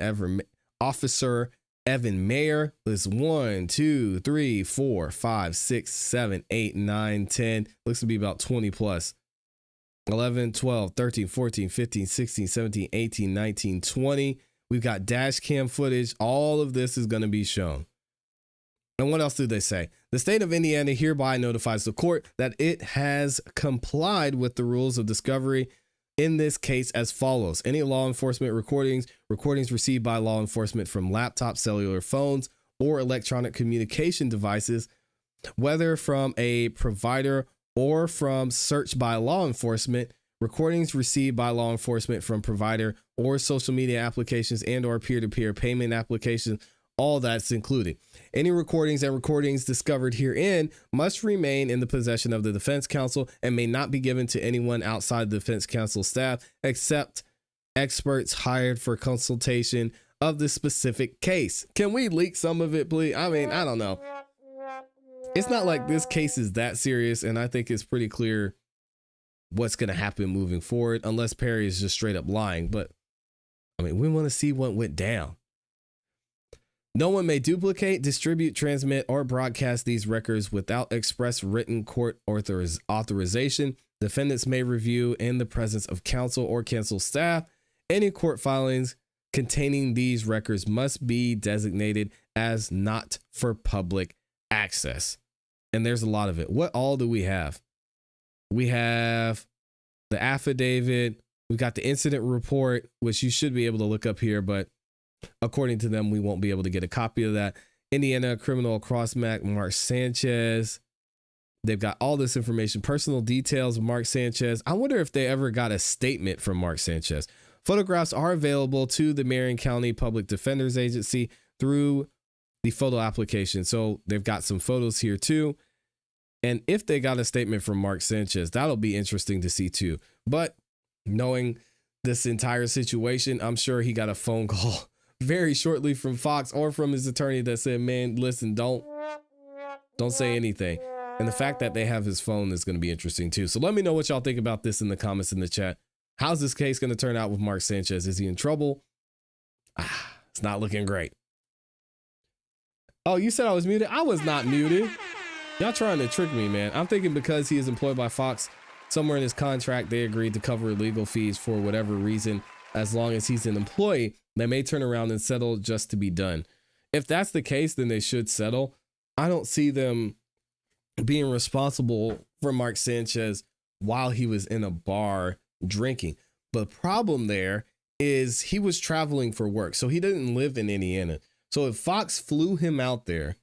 Evan Mayer. There's 1, 2, 3, 4, 5, 6, 7, 8, 9, 10. Looks to be about 20 plus. 11, 12, 13, 14, 15, 16, 17, 18, 19, 20. We've got dash cam footage. All of this is going to be shown. And what else do they say? The state of Indiana hereby notifies the court that it has complied with the rules of discovery in this case as follows. Any law enforcement recordings received by law enforcement from laptop, cellular phones, or electronic communication devices, whether from a provider or from search by law enforcement, recordings received by law enforcement from provider or social media applications and or peer-to-peer payment applications, all that's included. Any recordings and recordings discovered herein must remain in the possession of the defense counsel and may not be given to anyone outside the defense counsel staff except experts hired for consultation of the specific case. Can we leak some of it, please? I mean, I don't know. It's not like this case is that serious, and I think it's pretty clear what's going to happen moving forward, unless Perry is just straight up lying. But I mean, we want to see what went down. No one may duplicate, distribute, transmit, or broadcast these records without express written court authorization. Defendants may review in the presence of counsel or counsel staff. Any court filings containing these records must be designated as not for public access. And there's a lot of it. What all do we have? We have the affidavit. We got the incident report, which you should be able to look up here, but according to them, we won't be able to get a copy of that. Indiana criminal crossmac Mark Sanchez. They've got all this information, personal details of Mark Sanchez. I wonder if they ever got a statement from Mark Sanchez. Photographs are available to the Marion County Public Defender's Agency through the photo application. So they've got some photos here too. And if they got a statement from Mark Sanchez, that'll be interesting to see too. But knowing this entire situation, I'm sure he got a phone call very shortly from Fox or from his attorney that said, man, listen, don't say anything. And the fact that they have his phone is going to be interesting too. So let me know what y'all think about this in the comments in the chat. How's this case going to turn out with Mark Sanchez? Is he in trouble? It's not looking great. Oh, you said I was muted? I was not muted. Y'all trying to trick me, man. I'm thinking because he is employed by Fox, somewhere in his contract, they agreed to cover legal fees for whatever reason. As long as he's an employee, they may turn around and settle just to be done. If that's the case, then they should settle. I don't see them being responsible for Mark Sanchez while he was in a bar drinking. But the problem there is he was traveling for work, so he didn't live in Indiana. So if Fox flew him out there,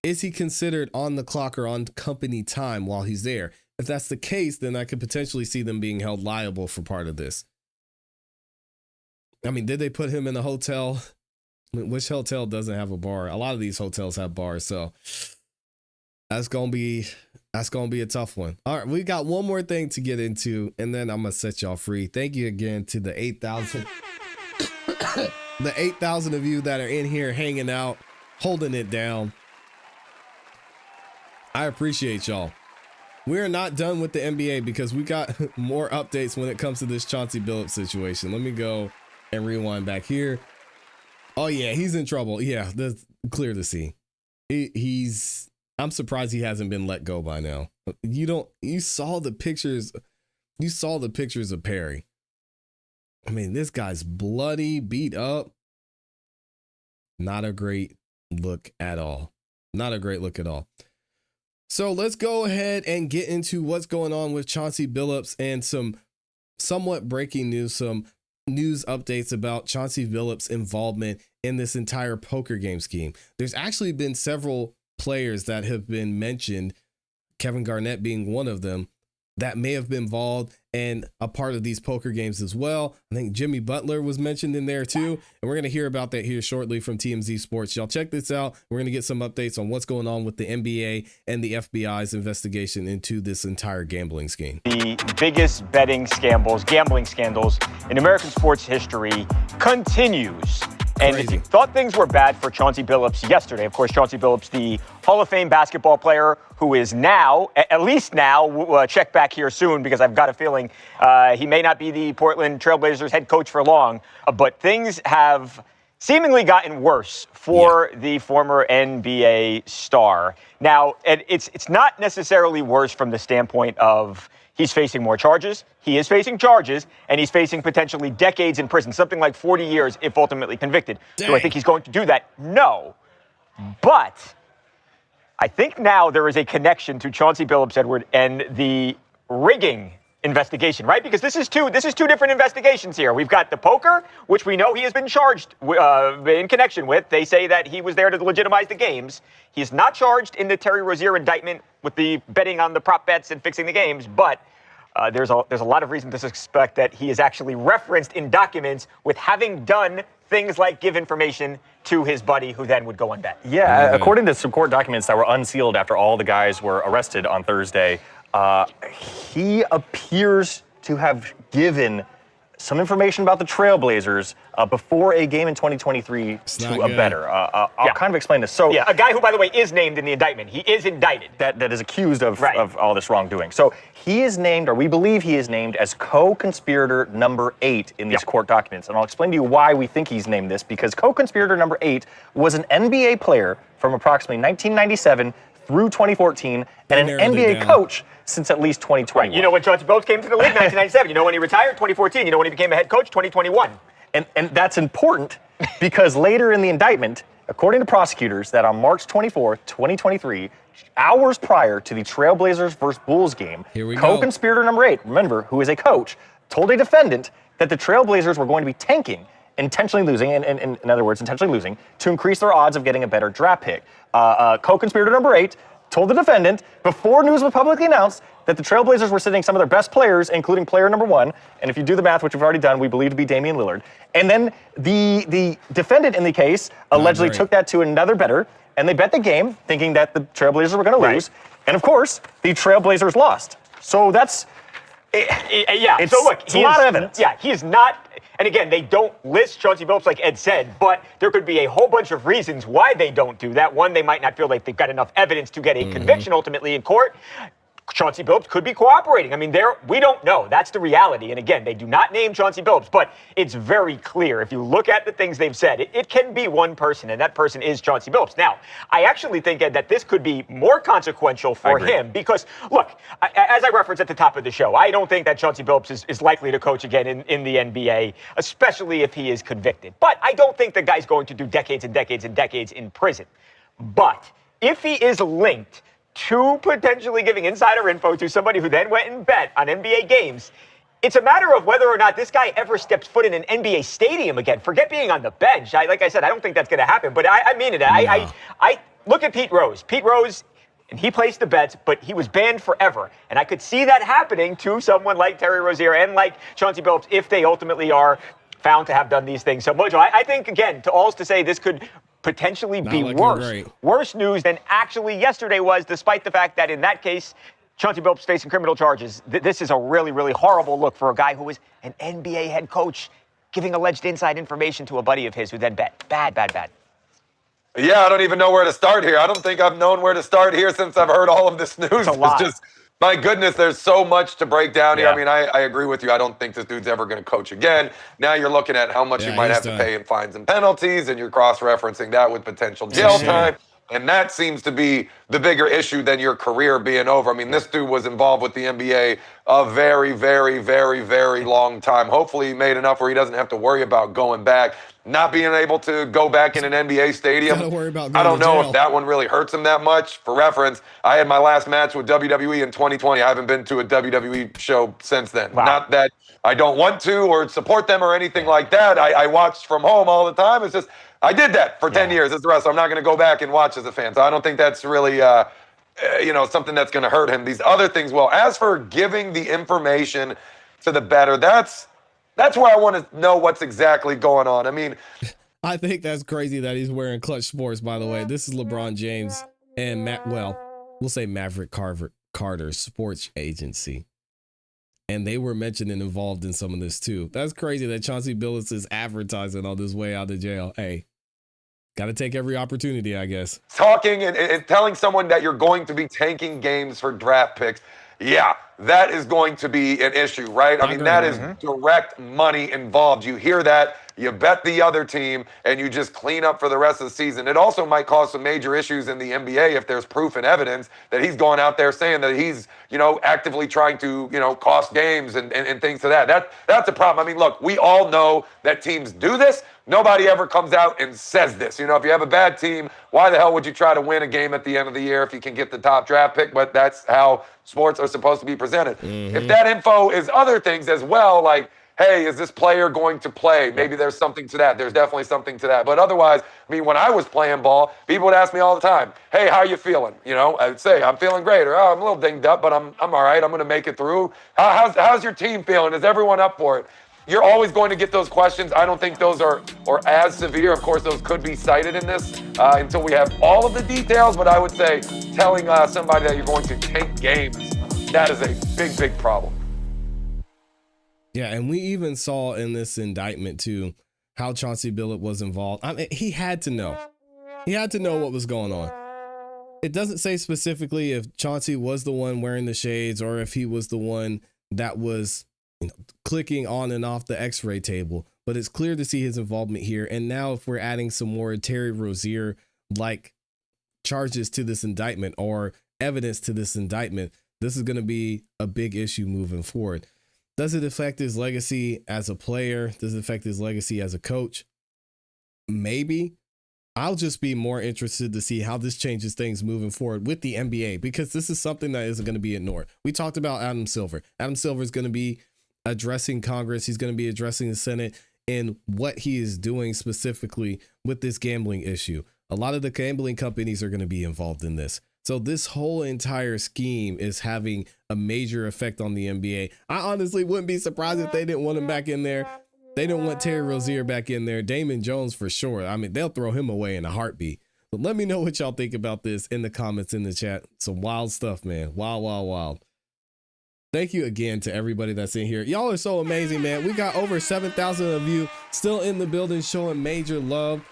is he considered on the clock or on company time while he's there? If that's the case, then I could potentially see them being held liable for part of this. I mean, did they put him in a hotel? I mean, which hotel doesn't have a bar? A lot of these hotels have bars, so that's gonna be That's going to be a tough one. All right, we got one more thing to get into, and then I'm going to set y'all free. Thank you again to the 8,000 the 8,000 of you that are in here hanging out, holding it down. I appreciate y'all. We're not done with the NBA because we got more updates when it comes to this Chauncey Billups situation. Let me go and rewind back here. Oh, yeah, he's in trouble. Yeah, that's clear to see. I'm surprised he hasn't been let go by now. You saw the pictures of Perry. I mean, this guy's bloody, beat up. Not a great look at all. Not a great look at all. So let's go ahead and get into what's going on with Chauncey Billups and some somewhat breaking news, some news updates about Chauncey Billups' involvement in this entire poker game scheme. There's actually been several players that have been mentioned, Kevin Garnett being one of them, that may have been involved and a part of these poker games as well. I think Jimmy Butler was mentioned in there too. And we're going to hear about that here shortly from TMZ Sports. Y'all check this out. We're going to get some updates on what's going on with the NBA and the FBI's investigation into this entire gambling scheme. The biggest betting scandals, gambling scandals in American sports history continues. And if you thought things were bad for Chauncey Billups yesterday, of course, Chauncey Billups, the Hall of Fame basketball player who is now, at least now, check back here soon because I've got a feeling he may not be the Portland Trailblazers head coach for long, but things have seemingly gotten worse for the former NBA star. Now, it's not necessarily worse from the standpoint of he's facing more charges. He is facing charges, and he's facing potentially decades in prison, something like 40 years if ultimately convicted. Dang. Do I think he's going to do that? No. But I think now there is a connection to Chauncey Billups, Edward, and the rigging investigation, right? Because this is two different investigations here. We've got the poker, which we know he has been charged in connection with. They say that he was there to legitimize the games. He's not charged in the Terry Rozier indictment with the betting on the prop bets and fixing the games, but there's a lot of reason to suspect that he is actually referenced in documents with having done things like give information to his buddy who then would go on bet. Yeah, according to some court documents that were unsealed after all the guys were arrested on Thursday, he appears to have given some information about the Trailblazers before a game in 2023 to a bettor. I'll kind of explain this. So, a guy who, by the way, is named in the indictment. He is indicted. That is accused of all this wrongdoing. So he is named, or we believe he is named, as co-conspirator number 8 in these court documents. And I'll explain to you why we think he's named this, because co-conspirator number 8 was an NBA player from approximately 1997 through 2014 and an NBA coach since at least 2021. Right. You know when Chauncey Billups came to the league, 1997. You know when he retired, 2014. You know when he became a head coach, 2021. And that's important because later in the indictment, according to prosecutors, that on March 24th, 2023, hours prior to the Trailblazers versus Bulls game, co-conspirator number 8, remember, who is a coach, told a defendant that the Trailblazers were going to be tanking, intentionally losing, in other words, intentionally losing, to increase their odds of getting a better draft pick. Co-conspirator number 8 told the defendant, before news was publicly announced, that the Trailblazers were sitting some of their best players, including player number 1, and if you do the math, which we've already done, we believe to be Damian Lillard. And then the defendant in the case allegedly took that to another bettor, and they bet the game, thinking that the Trailblazers were going to lose. And of course, the Trailblazers lost. So that's... It's a lot of evidence. Yeah, he is not... And again, they don't list Chauncey Billups like Ed said, but there could be a whole bunch of reasons why they don't do that. One, they might not feel like they've got enough evidence to get a conviction ultimately in court. Chauncey Billups could be cooperating. I mean, we don't know. That's the reality. And again, they do not name Chauncey Billups, but it's very clear. If you look at the things they've said, it can be one person, and that person is Chauncey Billups. Now, I actually think, Ed, that this could be more consequential for him because, look, as I referenced at the top of the show, I don't think that Chauncey Billups is likely to coach again in the NBA, especially if he is convicted. But I don't think the guy's going to do decades and decades and decades in prison. But if he is linked to potentially giving insider info to somebody who then went and bet on NBA games, it's a matter of whether or not this guy ever steps foot in an NBA stadium again. Forget being on the bench. Like I said, I don't think that's going to happen, but I mean it. No. I look at Pete Rose. Pete Rose, and he placed the bets, but he was banned forever. And I could see that happening to someone like Terry Rozier and like Chauncey Billups if they ultimately are found to have done these things. So, Mojo, I think, again, to say this could potentially Not be looking worse. great. Worse news than actually yesterday was, despite the fact that in that case, Chauncey Billups facing criminal charges. This is a really, really horrible look for a guy who was an NBA head coach giving alleged inside information to a buddy of his who then bet. Bad, bad, bad. Yeah, I don't even know where to start here. I don't think I've known where to start here since I've heard all of this news. It's a lot. Just, my goodness, there's so much to break down here. Yeah. I mean, I agree with you. I don't think this dude's ever going to coach again. Now you're looking at how much you might have to pay in fines and penalties, and you're cross-referencing that with potential jail time. And that seems to be the bigger issue than your career being over. I mean, this dude was involved with the NBA a very, very, very, very long time. Hopefully he made enough where he doesn't have to worry about going back. Not being able to go back in an NBA stadium. Gotta worry about I going don't to know jail. if that one really hurts him that much. For reference, I had my last match with WWE in 2020. I haven't been to a WWE show since then. Wow. Not that I don't want to or support them or anything like that. I watched from home all the time. It's just, I did that for 10 years as the wrestler. I'm not going to go back and watch as a fan. So I don't think that's really, something that's going to hurt him. These other things will. As for giving the information to the bettor, that's where I want to know what's exactly going on. I mean, I think that's crazy that he's wearing Clutch Sports, by the way. This is LeBron James and we'll say Maverick Carter's sports agency. And they were mentioned and involved in some of this too. That's crazy that Chauncey Billups is advertising on his way out of jail. Hey, got to take every opportunity, I guess. talking and telling someone that you're going to be tanking games for draft picks, yeah, that is going to be an issue, right? I mean, that is direct money involved. You hear that, you bet the other team, and you just clean up for the rest of the season. It also might cause some major issues in the NBA if there's proof and evidence that he's going out there saying that he's, actively trying to, cost games and things to that. That's a problem. I mean, look, we all know that teams do this. Nobody ever comes out and says this. If you have a bad team, why the hell would you try to win a game at the end of the year if you can get the top draft pick? But that's how sports are supposed to be presented. If that info is other things as well, like, hey, is this player going to play? Maybe there's something to that. There's definitely something to that. But otherwise, I mean, when I was playing ball, people would ask me all the time, hey, how you feeling? I would say, I'm feeling great. Or, oh, I'm a little dinged up, but I'm all right. I'm going to make it through. How's your team feeling? Is everyone up for it? You're always going to get those questions. I don't think those are as severe. Of course, those could be cited in this until we have all of the details. But I would say telling somebody that you're going to tank games, that is a big, big problem. Yeah, and we even saw in this indictment, too, how Chauncey Billups was involved. I mean, he had to know. He had to know what was going on. It doesn't say specifically if Chauncey was the one wearing the shades or if he was the one that was clicking on and off the x-ray table, but it's clear to see his involvement here. And now if we're adding some more Terry Rozier like charges to this indictment or evidence to this indictment, this is going to be a big issue moving forward. Does it affect his legacy as a player? Does it affect his legacy as a coach? Maybe. I'll just be more interested to see how this changes things moving forward with the NBA, because this is something that isn't going to be ignored. We talked about Adam Silver. Adam Silver is going to be addressing Congress. He's going to be addressing the Senate in what he is doing specifically with this gambling issue. A lot of the gambling companies are going to be involved in this. So this whole entire scheme is having a major effect on the NBA. I honestly wouldn't be surprised if they didn't want him back in there. They don't want Terry Rozier back in there. Damon Jones for sure. I mean, they'll throw him away in a heartbeat. But let me know what y'all think about this in the comments in the chat. Some wild stuff, man. Wild, wild, wild. Thank you again to everybody that's in here. Y'all are so amazing, man. We got over 7,000 of you still in the building showing major love.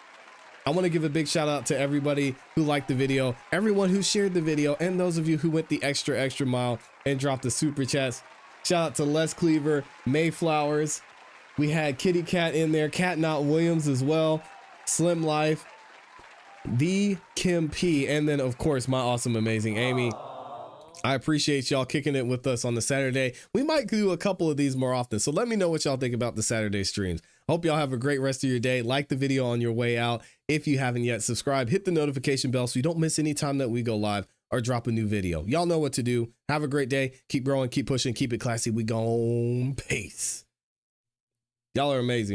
I want to give a big shout out to everybody who liked the video, everyone who shared the video, and those of you who went the extra mile and dropped the super chats. Shout out to Les Cleaver, Mayflowers. We had Kitty Cat in there, Cat Not Williams as well, Slim Life, the Kim P, and then of course my awesome, amazing Amy. I appreciate y'all kicking it with us on the Saturday. We might do a couple of these more often, so let me know what y'all think about the Saturday streams. Hope y'all have a great rest of your day. Like the video on your way out. If you haven't yet, subscribe, hit the notification bell so you don't miss any time that we go live or drop a new video. Y'all know what to do. Have a great day. Keep growing, keep pushing, keep it classy. We gone. Peace. Y'all are amazing.